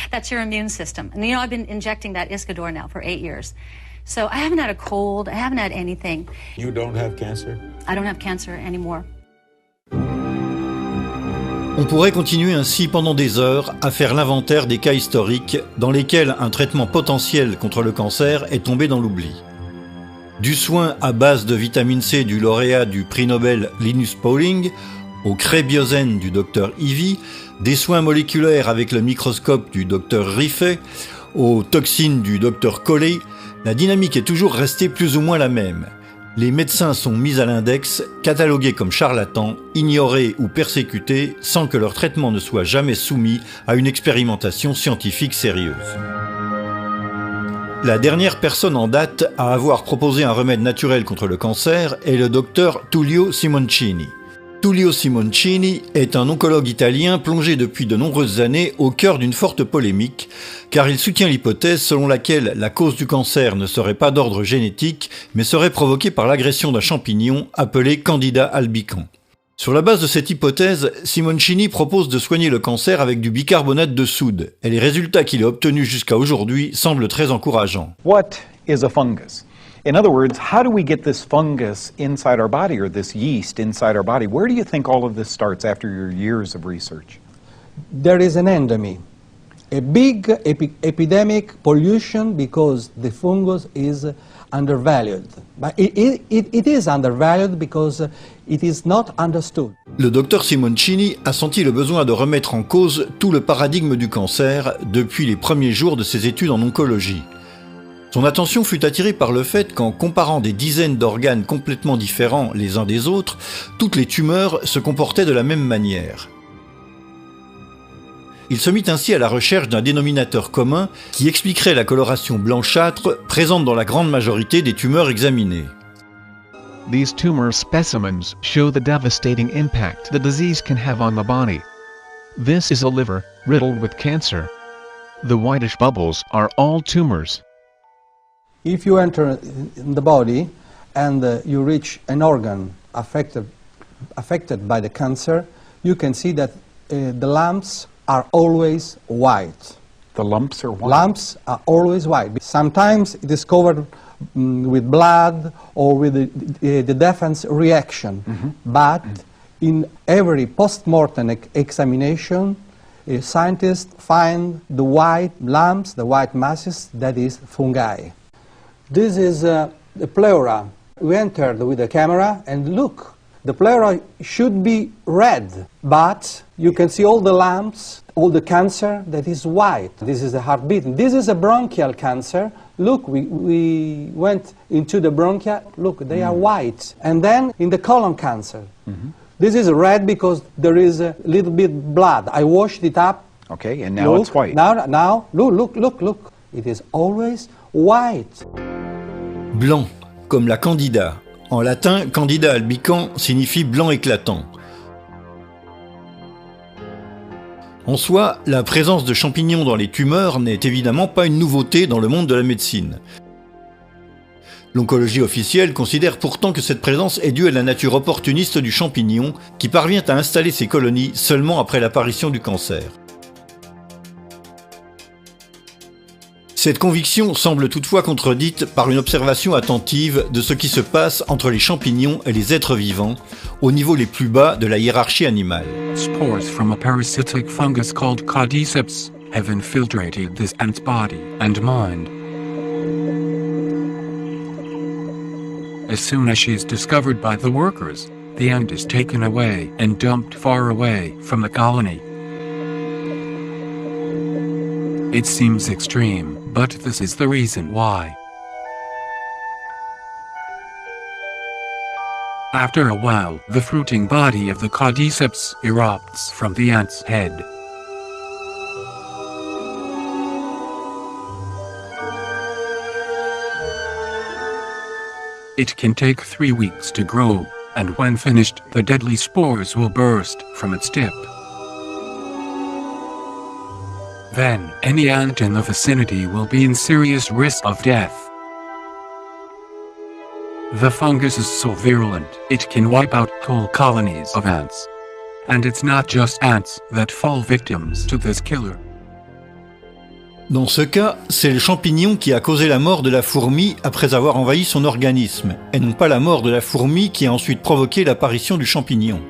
That's your immune system. And I've been injecting that Iscador now for 8 years. So I haven't had a cold, I haven't had anything. You don't have cancer? I don't have cancer anymore. On pourrait continuer ainsi pendant des heures à faire l'inventaire des cas historiques dans lesquels un traitement potentiel contre le cancer est tombé dans l'oubli. Du soin à base de vitamine C du lauréat du prix Nobel Linus Pauling, au crébiosène du Dr Ivy, des soins moléculaires avec le microscope du Dr Riffet, aux toxines du Dr Coley, la dynamique est toujours restée plus ou moins la même. Les médecins sont mis à l'index, catalogués comme charlatans, ignorés ou persécutés sans que leur traitement ne soit jamais soumis à une expérimentation scientifique sérieuse. La dernière personne en date à avoir proposé un remède naturel contre le cancer est le docteur Tullio Simoncini. Tullio Simoncini est un oncologue italien plongé depuis de nombreuses années au cœur d'une forte polémique, car il soutient l'hypothèse selon laquelle la cause du cancer ne serait pas d'ordre génétique, mais serait provoquée par l'agression d'un champignon appelé Candida albicans. Sur la base de cette hypothèse, Simoncini propose de soigner le cancer avec du bicarbonate de soude, et les résultats qu'il a obtenus jusqu'à aujourd'hui semblent très encourageants. What is a fungus? In other words, how do we get this fungus inside our body, or this yeast inside our body? Where do you think all of this starts after your years of research? There is an endemy, a big epidemic pollution, because the fungus is undervalued. But it is undervalued because it is not understood. Le docteur Simoncini a senti le besoin de remettre en cause tout le paradigme du cancer depuis les premiers jours de ses études en oncologie. Son attention fut attirée par le fait qu'en comparant des dizaines d'organes complètement différents les uns des autres, toutes les tumeurs se comportaient de la même manière. Il se mit ainsi à la recherche d'un dénominateur commun qui expliquerait la coloration blanchâtre présente dans la grande majorité des tumeurs examinées. These tumor specimens show the devastating impact the disease can have on the body. This is a liver riddled with cancer. The whitish bubbles are all tumors. If you enter in the body and you reach an organ affected by the cancer, you can see that the lumps are always white. The lumps are white? Lumps are always white. Sometimes it is covered with blood or with the defense reaction. But in every post-mortem examination, scientists find the white lumps, the white masses, that is fungi. This is the pleura. We entered with the camera and look, the pleura should be red, but you can see all the lumps, all the cancer that is white. This is the heartbeat. This is a bronchial cancer. Look, we went into the bronchia. Look, they are white. And then in the colon cancer, this is red because there is a little bit blood. I washed it up. Okay, and now it's white. Now, look. It is always white. Blanc, comme la candida. En latin, Candida albicans signifie blanc éclatant. En soi, la présence de champignons dans les tumeurs n'est évidemment pas une nouveauté dans le monde de la médecine. L'oncologie officielle considère pourtant que cette présence est due à la nature opportuniste du champignon qui parvient à installer ses colonies seulement après l'apparition du cancer. Cette conviction semble toutefois contredite par une observation attentive de ce qui se passe entre les champignons et les êtres vivants, au niveau les plus bas de la hiérarchie animale. Spores from a parasitic fungus called Cordyceps have infiltrated this ant's body and mind. As soon as she is discovered by the workers, the ant is taken away and dumped far away from the colony. It seems extreme, but this is the reason why. After a while, the fruiting body of the Cordyceps erupts from the ant's head. It can take 3 weeks to grow, and when finished, the deadly spores will burst from its tip. Then, any ant in the vicinity will be in serious risk of death. The fungus is so virulent, it can wipe out whole colonies of ants. And it's not just ants that fall victims to this killer. Dans ce cas, c'est le champignon qui a causé la mort de la fourmi après avoir envahi son organisme, et non pas la mort de la fourmi qui a ensuite provoqué l'apparition du champignon.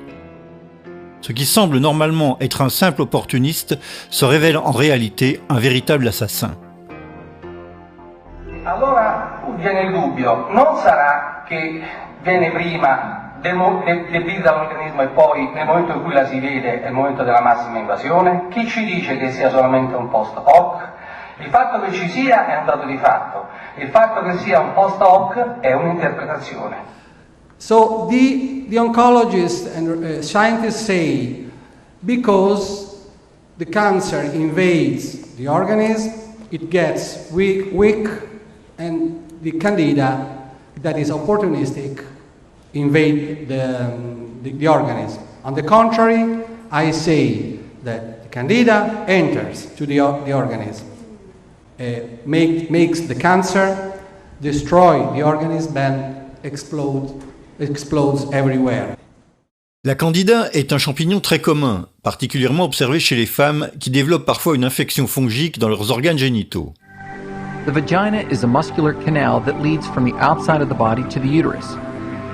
Ce qui semble normalement être un simple opportuniste se révèle en réalité un véritable assassin. Allora viene il dubbio, non sarà che viene prima debilita l'organismo e poi nel momento in cui la si vede è il momento della massima invasione? Chi ci dice che sia solamente un post hoc? Il fatto che ci sia è un dato di fatto, il fatto che sia un post hoc è un'interpretazione. So the oncologists and scientists say because the cancer invades the organism, it gets weak and the candida that is opportunistic invade the organism. On the contrary, I say that the candida enters to the organism, makes the cancer, destroy the organism and explodes everywhere. La candida est un champignon très commun, particulièrement observé chez les femmes qui développent parfois une infection fongique dans leurs organes génitaux. The vagina is a muscular canal that leads from the outside of the body to the uterus.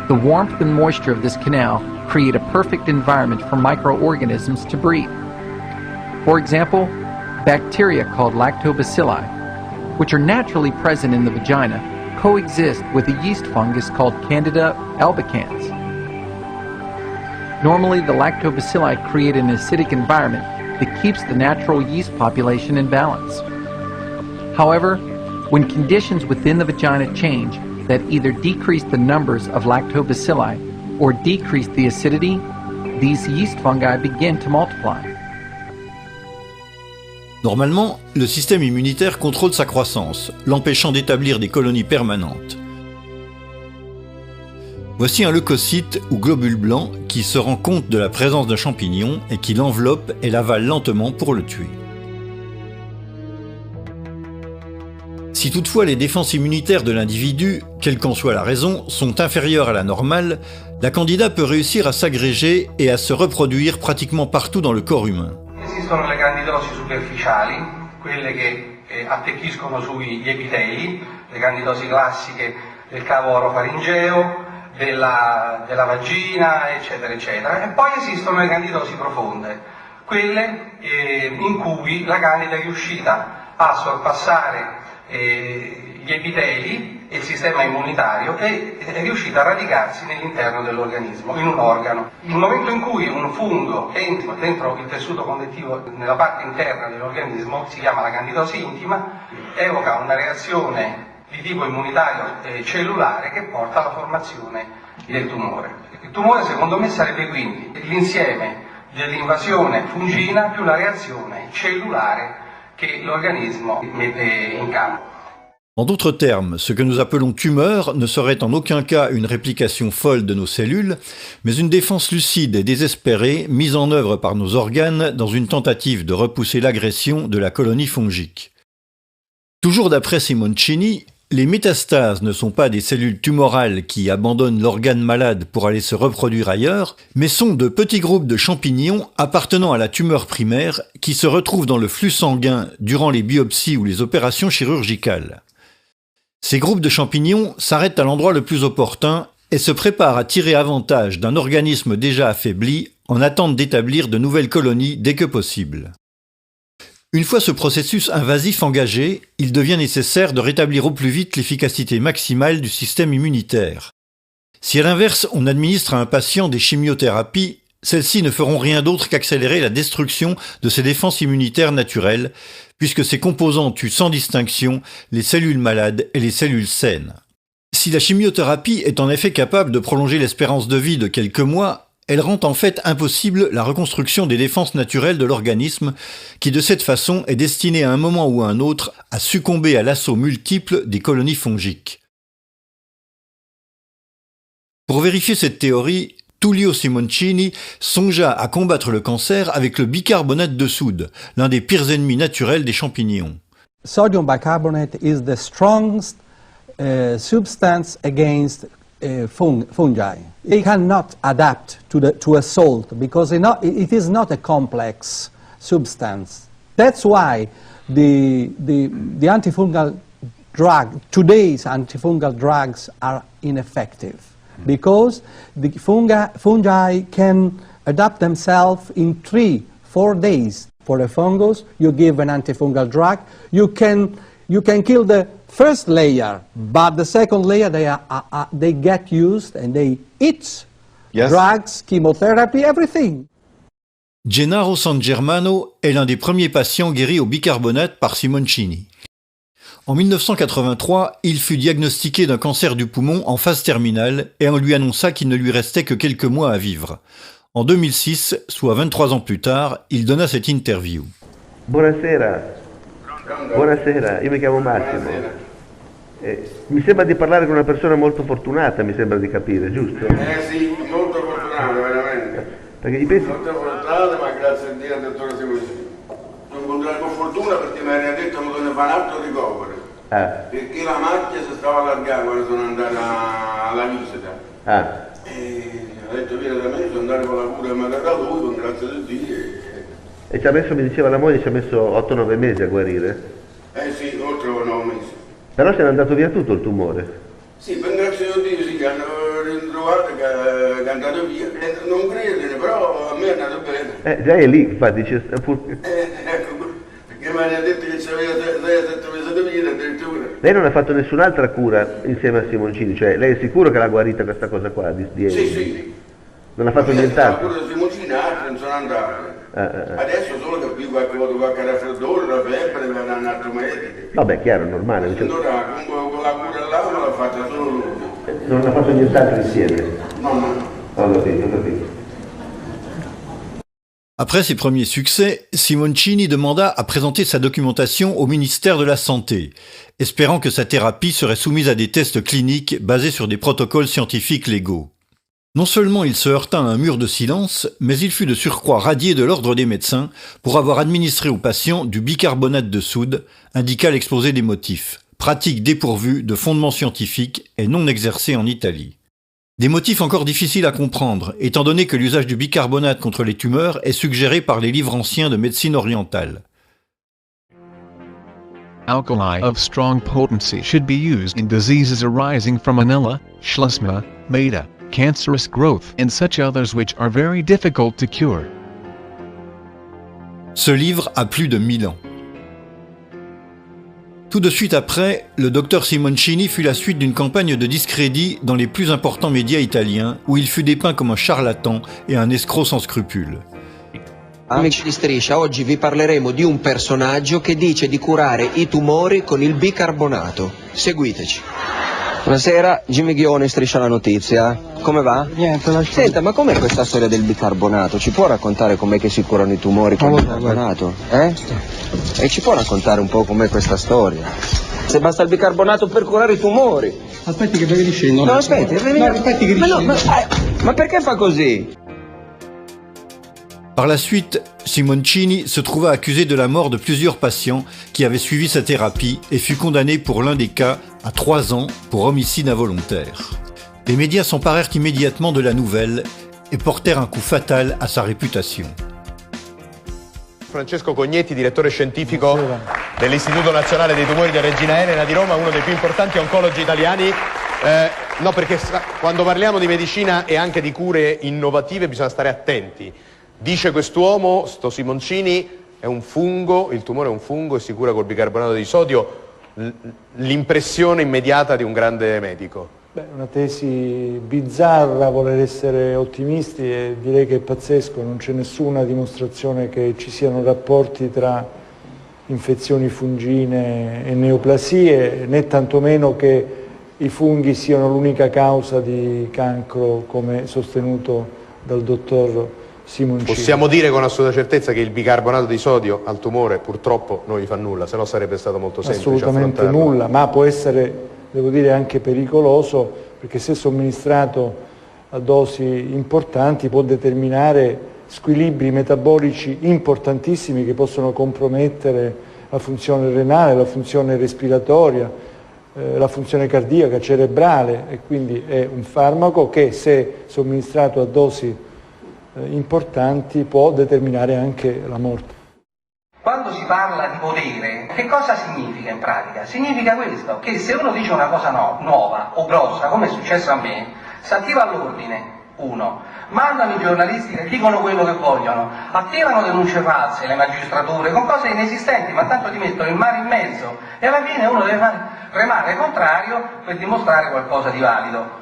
The warmth and moisture of this canal create a perfect environment for microorganisms to breed. For example, bacteria called lactobacilli, which are naturally present in the vagina, coexist with a yeast fungus called Candida albicans. Normally, the lactobacilli create an acidic environment that keeps the natural yeast population in balance. However, when conditions within the vagina change that either decrease the numbers of lactobacilli or decrease the acidity, these yeast fungi begin to multiply. Normalement, le système immunitaire contrôle sa croissance, l'empêchant d'établir des colonies permanentes. Voici un leucocyte ou globule blanc qui se rend compte de la présence d'un champignon et qui l'enveloppe et l'avale lentement pour le tuer. Si toutefois les défenses immunitaires de l'individu, quelle qu'en soit la raison, sont inférieures à la normale, la candida peut réussir à s'agréger et à se reproduire pratiquement partout dans le corps humain. Esistono le candidosi superficiali, quelle che attecchiscono sugli epiteli, le candidosi classiche del cavo orofaringeo, della vagina, eccetera, eccetera. E poi esistono le candidosi profonde, quelle in cui la candida è riuscita a sorpassare gli epiteli e il sistema immunitario e è riuscita a radicarsi nell'interno dell'organismo, in un organo. Il momento in cui un fungo entra dentro il tessuto connettivo nella parte interna dell'organismo, si chiama la candidosi intima, evoca una reazione di tipo immunitario cellulare che porta alla formazione del tumore. Il tumore secondo me sarebbe quindi l'insieme dell'invasione fungina più la reazione cellulare que l'organisme mette in campo. En d'autres termes, ce que nous appelons tumeur ne serait en aucun cas une réplication folle de nos cellules, mais une défense lucide et désespérée mise en œuvre par nos organes dans une tentative de repousser l'agression de la colonie fongique. Toujours d'après Simoncini, Les métastases ne sont pas des cellules tumorales qui abandonnent l'organe malade pour aller se reproduire ailleurs, mais sont de petits groupes de champignons appartenant à la tumeur primaire qui se retrouvent dans le flux sanguin durant les biopsies ou les opérations chirurgicales. Ces groupes de champignons s'arrêtent à l'endroit le plus opportun et se préparent à tirer avantage d'un organisme déjà affaibli en attente d'établir de nouvelles colonies dès que possible. Une fois ce processus invasif engagé, il devient nécessaire de rétablir au plus vite l'efficacité maximale du système immunitaire. Si à l'inverse on administre à un patient des chimiothérapies, celles-ci ne feront rien d'autre qu'accélérer la destruction de ses défenses immunitaires naturelles, puisque ces composants tuent sans distinction les cellules malades et les cellules saines. Si la chimiothérapie est en effet capable de prolonger l'espérance de vie de quelques mois, elle rend en fait impossible la reconstruction des défenses naturelles de l'organisme, qui de cette façon est destiné à un moment ou à un autre à succomber à l'assaut multiple des colonies fongiques. Pour vérifier cette théorie, Tullio Simoncini songea à combattre le cancer avec le bicarbonate de soude, l'un des pires ennemis naturels des champignons. Sodium bicarbonate is the strongest substance against fungi. It cannot adapt to a salt because it is not a complex substance. That's why the antifungal today's antifungal drugs are ineffective, because the fungi can adapt themselves in 3-4 days. For a fungus, you give an antifungal drug, you can kill the first layer, but the second layer they get used and they eat drugs, chemotherapy, everything. Gennaro San Germano est l'un des premiers patients guéris au bicarbonate par Simoncini. En 1983, il fut diagnostiqué d'un cancer du poumon en phase terminale et on lui annonça qu'il ne lui restait que quelques mois à vivre. En 2006, soit 23 ans plus tard, il donna cette interview. Buonasera. Buonasera, io mi chiamo Massimo. Mi sembra di parlare con una persona molto fortunata, mi sembra di capire, giusto? Sì, molto fortunato, veramente. Perché i pesi... Molto fortunato, ma grazie a Dio al dottore Simoncini. Sono incontrato con fortuna perché mi aveva detto che non ne fa un altro ricovero. Perché la macchia si stava allargando quando sono andato alla visita. E ha detto vieni da me, sono andato con la cura che mi ha dato lui, con grazia di Dio. E ci ha messo, mi diceva la moglie, ci ha messo 8-9 mesi a guarire? Sì, oltre 9 mesi. Però se n'è andato via tutto il tumore? Sì, per grazia di Dio, sì, che hanno ritrovato che è andato via. Non credere, però a me è andato bene. Già è lì, infatti. Ecco, perché mi hanno detto che c'aveva 6-7 mesi di vita addirittura. Lei non ha fatto nessun'altra cura insieme a Simoncini, cioè lei è sicuro che l'ha guarita questa cosa qua? Sì. Non ha fatto nient'altro? La cura di Simoncini altri non sono andati. Adesso solo che qui qualche raffreddore, la febbre, mi hanno un altro medico. Vabbè, chiaro, normale. Allora, comunque con la cura là me l'ha fatta solo lui. Non ha fatto nient'altro insieme? No. Ho capito. Après ses premiers succès, Simoncini demanda à présenter sa documentation au ministère de la Santé, espérant que sa thérapie serait soumise à des tests cliniques basés sur des protocoles scientifiques légaux. Non seulement il se heurta à un mur de silence, mais il fut de surcroît radié de l'ordre des médecins pour avoir administré aux patients du bicarbonate de soude, indiqua l'exposé des motifs, pratique dépourvue de fondements scientifiques et non exercée en Italie. Des motifs encore difficiles à comprendre, étant donné que l'usage du bicarbonate contre les tumeurs est suggéré par les livres anciens de médecine orientale. Alkali of strong potency should be used in diseases arising from anella, schleusma, meta, cancerous growth and such others which are very difficult to cure. Ce livre a plus de 1000 ans. Tout de suite après, le docteur Simoncini fut la suite d'une campagne de discrédit dans les plus importants médias italiens où il fut dépeint comme un charlatan et un escroc sans scrupules. Amici di Striscia, oggi vi parleremo di un personaggio che dice di curare i tumori con il bicarbonato. Seguiteci. Buonasera, Jimmy Ghione, Striscia la notizia. Come va? Niente, Senta, ma com'è questa storia del bicarbonato? Ci può raccontare com'è che si curano i tumori con il bicarbonato? E ci può raccontare un po' com'è questa storia? Se basta il bicarbonato per curare i tumori. Aspetti che bevi scendo. No, aspetti, che ma perché fa così? Par la suite, Simoncini se trouva accusé de la mort de plusieurs patients qui avaient suivi sa thérapie et fut condamné pour l'un des cas à 3 ans pour homicide involontaire. Les médias s'emparèrent immédiatement de la nouvelle et portèrent un coup fatal à sa réputation. Francesco Cognetti, direttore scientifico dell'Istituto Nazionale dei Tumori della Regina Elena di Roma, uno dei più importanti oncologi italiani. No, perché quando parliamo di medicina e anche di cure innovative bisogna stare attenti. Dice quest'uomo, sto Simoncini, è un fungo, il tumore è un fungo e si cura col bicarbonato di sodio. L'impressione immediata di un grande medico. Beh, una tesi bizzarra, voler essere ottimisti, e direi che è pazzesco, non c'è nessuna dimostrazione che ci siano rapporti tra infezioni fungine e neoplasie, né tantomeno che i funghi siano l'unica causa di cancro, come sostenuto dal dottor Simoncini. Possiamo dire con assoluta certezza che il bicarbonato di sodio al tumore purtroppo non gli fa nulla, se no sarebbe stato molto semplice assolutamente affrontarlo. nulla, ma può essere, devo dire, anche pericoloso, perché se somministrato a dosi importanti può determinare squilibri metabolici importantissimi che possono compromettere la funzione renale, la funzione respiratoria, la funzione cardiaca, cerebrale, e quindi è un farmaco che, se somministrato a dosi importanti, può determinare anche la morte. Quando si parla di potere, che cosa significa in pratica? Significa questo, che se uno dice una cosa nuova o grossa, come è successo a me, si attiva all'ordine, uno, mandano i giornalisti che dicono quello che vogliono, attivano denunce false, le magistrature, con cose inesistenti, ma tanto ti mettono il mare in mezzo, e alla fine uno deve remare contrario per dimostrare qualcosa di valido.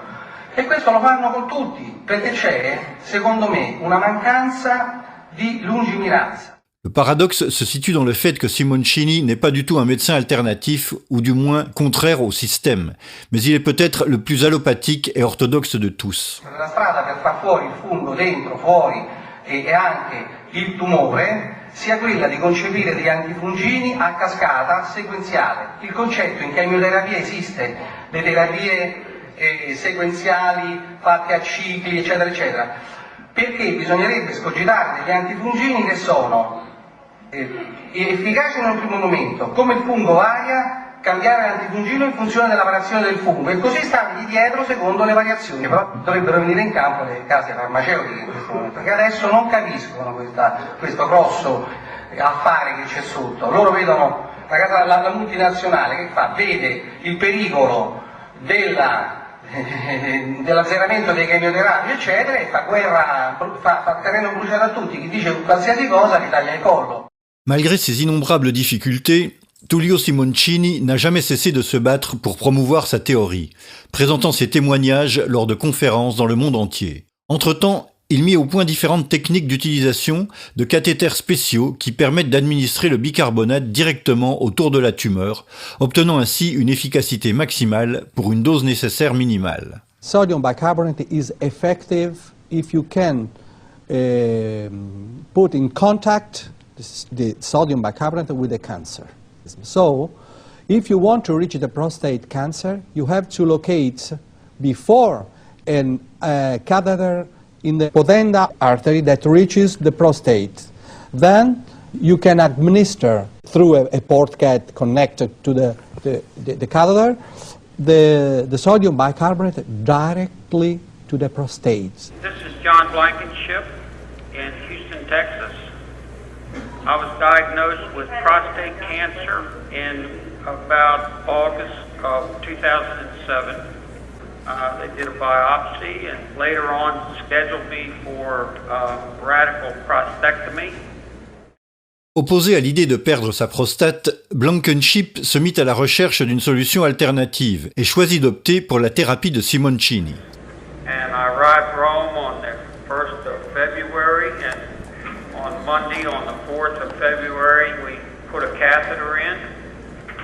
E questo lo fanno con tutti, perché c'è, secondo me, una mancanza di lungimiranza. Le paradoxe se situe dans le fait que Simoncini n'est pas du tout un médecin alternatif, ou du moins contraire au système, mais il est peut-être le plus allopathique et orthodoxe de tous. La strada per far fuori il fungo dentro, fuori e anche il tumore sia quella di concepire degli antifungini a cascata sequenziale. Il concetto in chemioterapia esiste, le terapie sequenziali fatte a cicli, eccetera, eccetera, perché bisognerebbe scogitare degli antifungini che sono efficaci in un primo momento, come il fungo varia, cambiare l'antifungino in funzione della variazione del fungo e così stargli dietro secondo le variazioni. Però dovrebbero venire in campo le case farmaceutiche in questo momento, perché adesso non capiscono questo grosso affare che c'è sotto. Loro vedono la multinazionale che fa, vede il pericolo dell'azzeramento dei chemioterapi, eccetera, e fa guerra, fa terreno bruciato a tutti. Chi dice qualsiasi cosa gli taglia il collo. Malgré ses innombrables difficultés, Tullio Simoncini n'a jamais cessé de se battre pour promouvoir sa théorie, présentant ses témoignages lors de conférences dans le monde entier. Entre-temps, il mit au point différentes techniques d'utilisation de cathéters spéciaux qui permettent d'administrer le bicarbonate directement autour de la tumeur, obtenant ainsi une efficacité maximale pour une dose nécessaire minimale. Sodium bicarbonate is effective if you can put in contact the sodium bicarbonate with the cancer. So, if you want to reach the prostate cancer, you have to locate before a catheter in the potenda artery that reaches the prostate. Then you can administer through a port cat connected to the catheter the sodium bicarbonate directly to the prostate. This is John Blankenship in Houston, Texas. I was diagnosed with prostate cancer in about August of 2007. They did a biopsy and later on scheduled me for radical prostatectomy. Opposé à l'idée de perdre sa prostate, Blankenship se mit à la recherche d'une solution alternative et choisit d'opter pour la thérapie de Simoncini. And I arrived Rome on the 1st of February, and on Monday, on the 4th of February, we put a catheter in.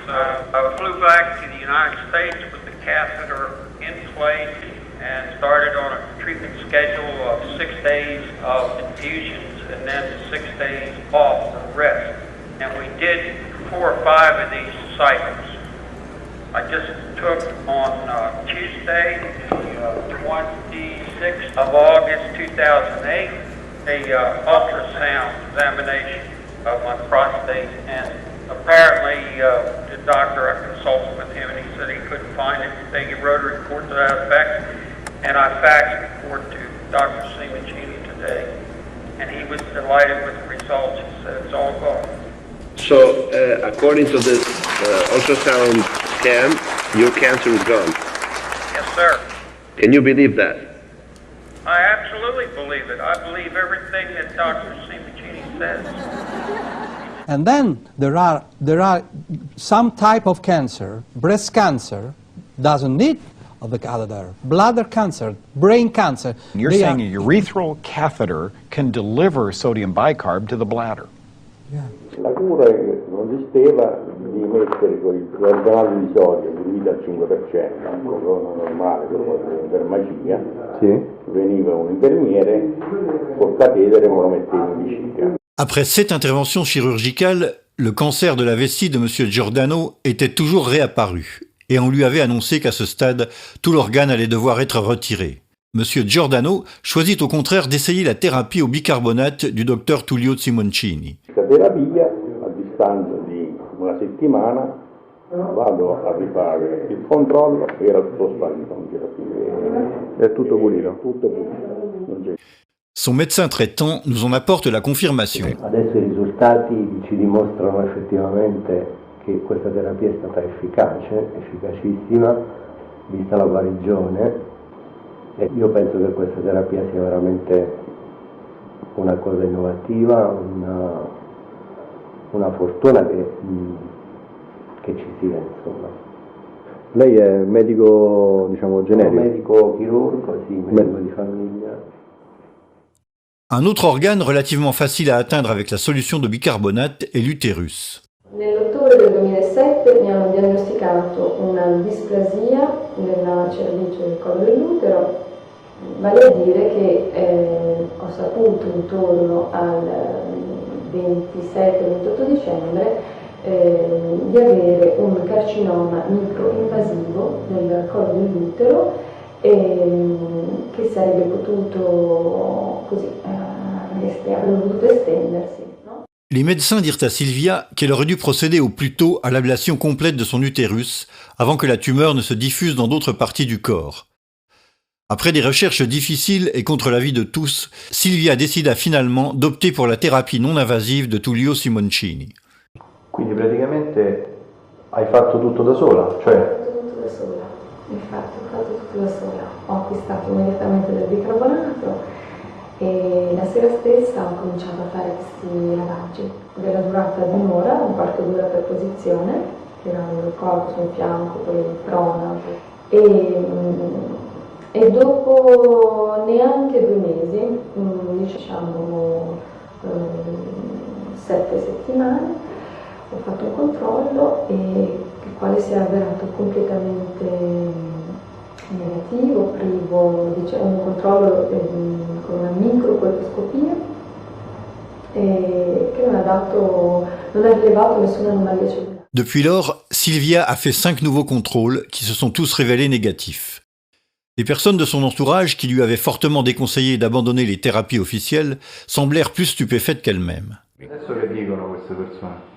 So I flew back to the United States with the catheter in place and started on a treatment schedule of 6 days of infusions and then 6 days off for rest. And we did 4 or 5 of these cycles. I just took on Tuesday, the 26th of August 2008, a ultrasound examination of my prostate, and Apparently, the doctor, I consulted with him, and he said he couldn't find anything. He wrote a report to that effect, and I faxed the report to Dr. Simancini today, and he was delighted with the results. He said it's all gone. So, according to this ultrasound scan, your cancer is gone. Yes, sir. Can you believe that? I absolutely believe it. I believe everything that Dr. Simancini says. And then there are some type of cancer, breast cancer, doesn't need of the catheter, bladder cancer, brain cancer. You're saying a urethral catheter can deliver sodium bicarb to the bladder. Yeah. La cura non esisteva di mettere quel carbonati di sodio diluito al 5%, cosa normale per magia, veniva un infermiere col catetere e me lo metteva in vescica. Après 7 interventions chirurgicales, le cancer de la vessie de M. Giordano était toujours réapparu, et on lui avait annoncé qu'à ce stade, tout l'organe allait devoir être retiré. M. Giordano choisit au contraire d'essayer la thérapie au bicarbonate du docteur Tullio Simoncini. La terapia, a distanza di una settimana, vado a rifare il controllo e era tutto sparito, non c'era più. È tutto pulito? Tutto pulito. Non c'è. Son médecin traitant nous en apporte la confirmation. Adesso i risultati ci dimostrano effettivamente che questa terapia è stata efficace, efficacissima, vista la guarigione, e io penso che questa terapia sia veramente una cosa innovativa, una fortuna che ci sia, insomma. Lei è medico, diciamo, generico? Medico chirurgo, sì, medico di famiglia. Un autre organe relativement facile à atteindre avec la solution de bicarbonate est l'utérus. Nell'ottobre del 2007 mi hanno diagnosticato una displasia nella cervice del collo dell'utero, vale a dire che ho saputo intorno al 27-28 dicembre di avere un carcinoma microinvasivo del collo dell'utero che sarebbe potuto così estendersi. No? Les médecins dirent à Sylvia qu'elle aurait dû procéder au plus tôt à l'ablation complète de son utérus avant que la tumeur ne se diffuse dans d'autres parties du corps. Après des recherches difficiles et contre l'avis de tous, Sylvia décida finalement d'opter pour la thérapie non invasive de Tullio Simoncini. Quindi praticamente hai fatto tutto da sola, cioè? Tutto da sola, infatti ho fatto tutto da sola. Ho acquistato immediatamente del bicarbonato e la sera stessa ho cominciato a fare questi lavaggi della durata di un'ora, un quarto d'ora per posizione, che erano il corpo sul fianco, poi prona, e dopo neanche 2 mesi, diciamo 7 settimane, ho fatto un controllo il quale si è avverato completamente negativo, privo, un controllo con una microcolposcopia che non ha rilevato nessuna anomalia cellulare. Depuis lors, Sylvia a fait 5 nouveaux contrôles qui se sont tous révélés négatifs. Les personnes de son entourage qui lui avaient fortement déconseillé d'abandonner les thérapies officielles semblèrent plus stupéfaites qu'elle-même. Adesso che dicono queste persone?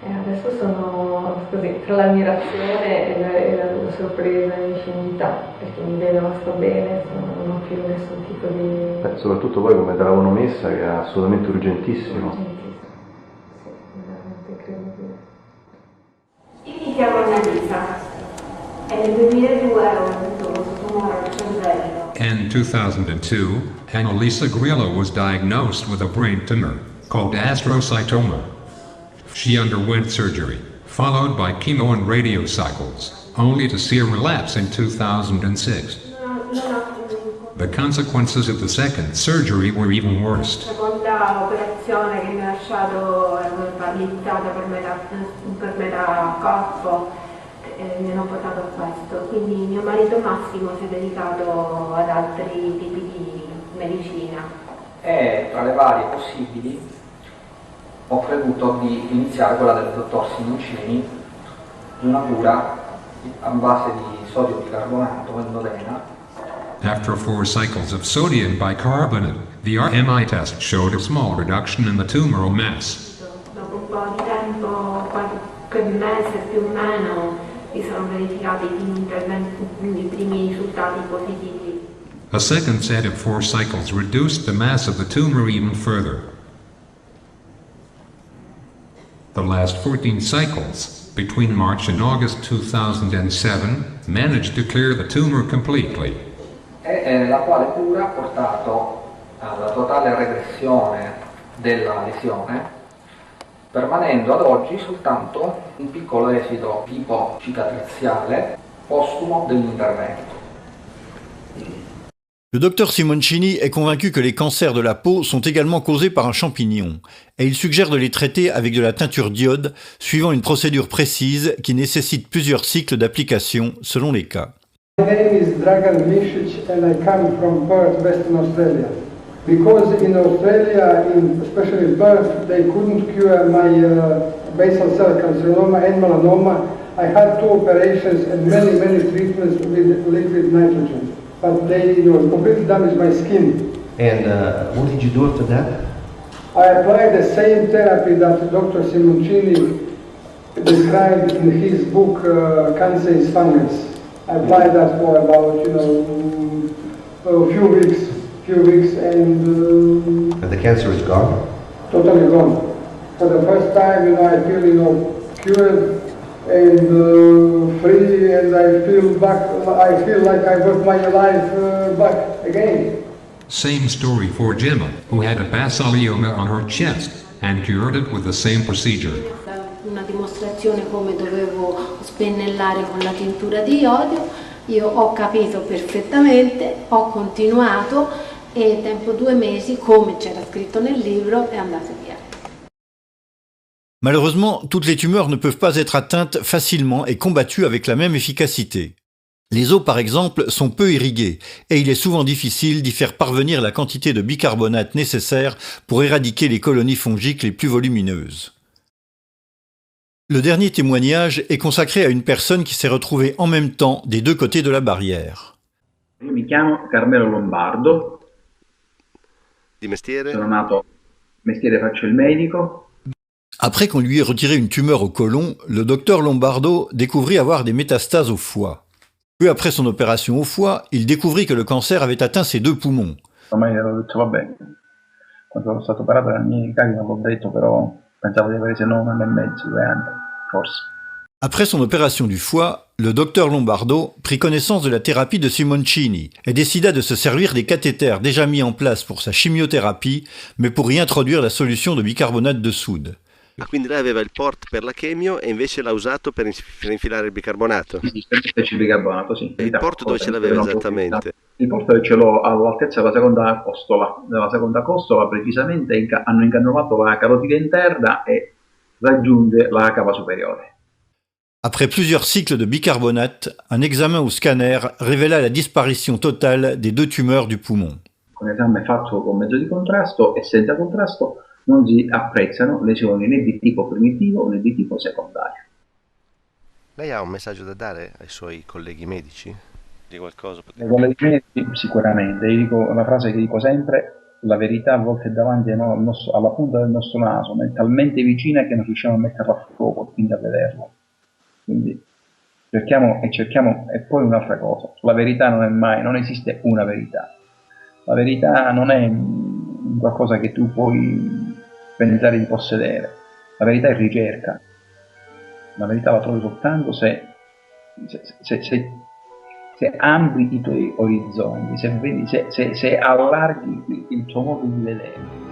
Adesso sono così, tra l'ammirazione e la sorpresa e l'ingenuità, perché mi vedono, sto bene, non ho più nessun tipo di... soprattutto poi come te l'avevano messa, che è assolutamente urgentissimo. Sì, veramente incredibile. Io mi chiamo Annalisa e nel 2002 ho avuto questo tumore al cervello. In 2002, Annalisa Grillo was diagnosed with a brain tumor called astrocytoma. She underwent surgery, followed by chemo and radio cycles, only to see a relapse in 2006. The consequences of the second surgery were even worse. La seconda operazione che mi ha lasciato paralizzata per metà corpo mi hanno portato a questo. Quindi mio marito Massimo si è dedicato ad altri tipi di medicina. E tra le varie possibili ho creduto di iniziare quella del dottor Simoncini, una cura a base di sodio bicarbonato endovena. After 4 cycles of sodium bicarbonate, the RMI test showed a small reduction in the tumoral mass. Dopo un po' di tempo quel mese più o meno si sono verificati i primi risultati positivi. A second set of 4 cycles reduced the mass of the tumor even further. The last 14 cycles, between March and August 2007, managed to clear the tumor completely. La quale cura ha portato alla totale regressione della lesione, permanendo ad oggi soltanto un piccolo esito tipo cicatriziale postumo dell'intervento. Le docteur Simoncini est convaincu que les cancers de la peau sont également causés par un champignon, et il suggère de les traiter avec de la teinture d'iode, suivant une procédure précise qui nécessite plusieurs cycles d'application selon les cas. My name is Dragan Mišić and I come from Perth, Western Australia. Because in Australia, especially in Perth, they couldn't cure my basal cell carcinoma and melanoma, I had 2 operations and many treatments with liquid nitrogen. But they completely damaged my skin. And what did you do after that? I applied the same therapy that Dr. Simoncini described in his book, Cancer is Fungus. I applied that for about, a few weeks, and the cancer is gone? Totally gone. For the first time, I feel, cured and free, and I feel like I got my life back again. Same story for Gemma, who had a basilioma on her chest and cured it with the same procedure. Una dimostrazione come dovevo spennellare con la tintura di iodio, io ho capito perfettamente, ho continuato e tempo 2 mesi, come c'era scritto nel libro, è andata via. Malheureusement, toutes les tumeurs ne peuvent pas être atteintes facilement et combattues avec la même efficacité. Les os, par exemple, sont peu irrigués et il est souvent difficile d'y faire parvenir la quantité de bicarbonate nécessaire pour éradiquer les colonies fongiques les plus volumineuses. Le dernier témoignage est consacré à une personne qui s'est retrouvée en même temps des 2 côtés de la barrière. Io mi chiamo Carmelo Lombardo. Di mestiere? Sono nato, mestiere faccio il medico. Après qu'on lui ait retiré une tumeur au côlon, le docteur Lombardo découvrit avoir des métastases au foie. Peu après son opération au foie, il découvrit que le cancer avait atteint ses 2 poumons. Ormai avevo detto vabbè, quando sono stato operato dai miei cari non l'ho detto, però pensavo di avere se no 1 anno e mezzo, 2 anni, forse. Après son opération du foie, le docteur Lombardo prit connaissance de la thérapie de Simoncini et décida de se servir des cathéters déjà mis en place pour sa chimiothérapie, mais pour y introduire la solution de bicarbonate de soude. Quindi lei aveva il port per la chemio e invece l'ha usato per infilare il bicarbonato? Il bicarbonato, sì. Il port dove ce l'aveva esattamente? Il port ce l'ho all'altezza della seconda costola, precisamente hanno incannulato la carotide interna e raggiunge la cava superiore. Après plusieurs cycles de bicarbonate, un examen au scanner révéla la disparition totale des 2 tumeurs du poumon. Con esame fatto con mezzo di contrasto e senza contrasto non si apprezzano lesioni né di tipo primitivo né di tipo secondario. Lei ha un messaggio da dare ai suoi colleghi medici? Di qualcosa? Ai colleghi medici sicuramente, io dico una frase che dico sempre: la verità a volte è davanti alla punta del nostro naso, ma è talmente vicina che non riusciamo a metterla a fuoco, quindi a vederla. Quindi cerchiamo, e poi un'altra cosa, la verità non esiste una verità. La verità non è qualcosa che tu puoi pensare di possedere. La verità è ricerca. La verità la trovi soltanto se ampi i tuoi orizzonti, se allarghi il tuo modo di vedere.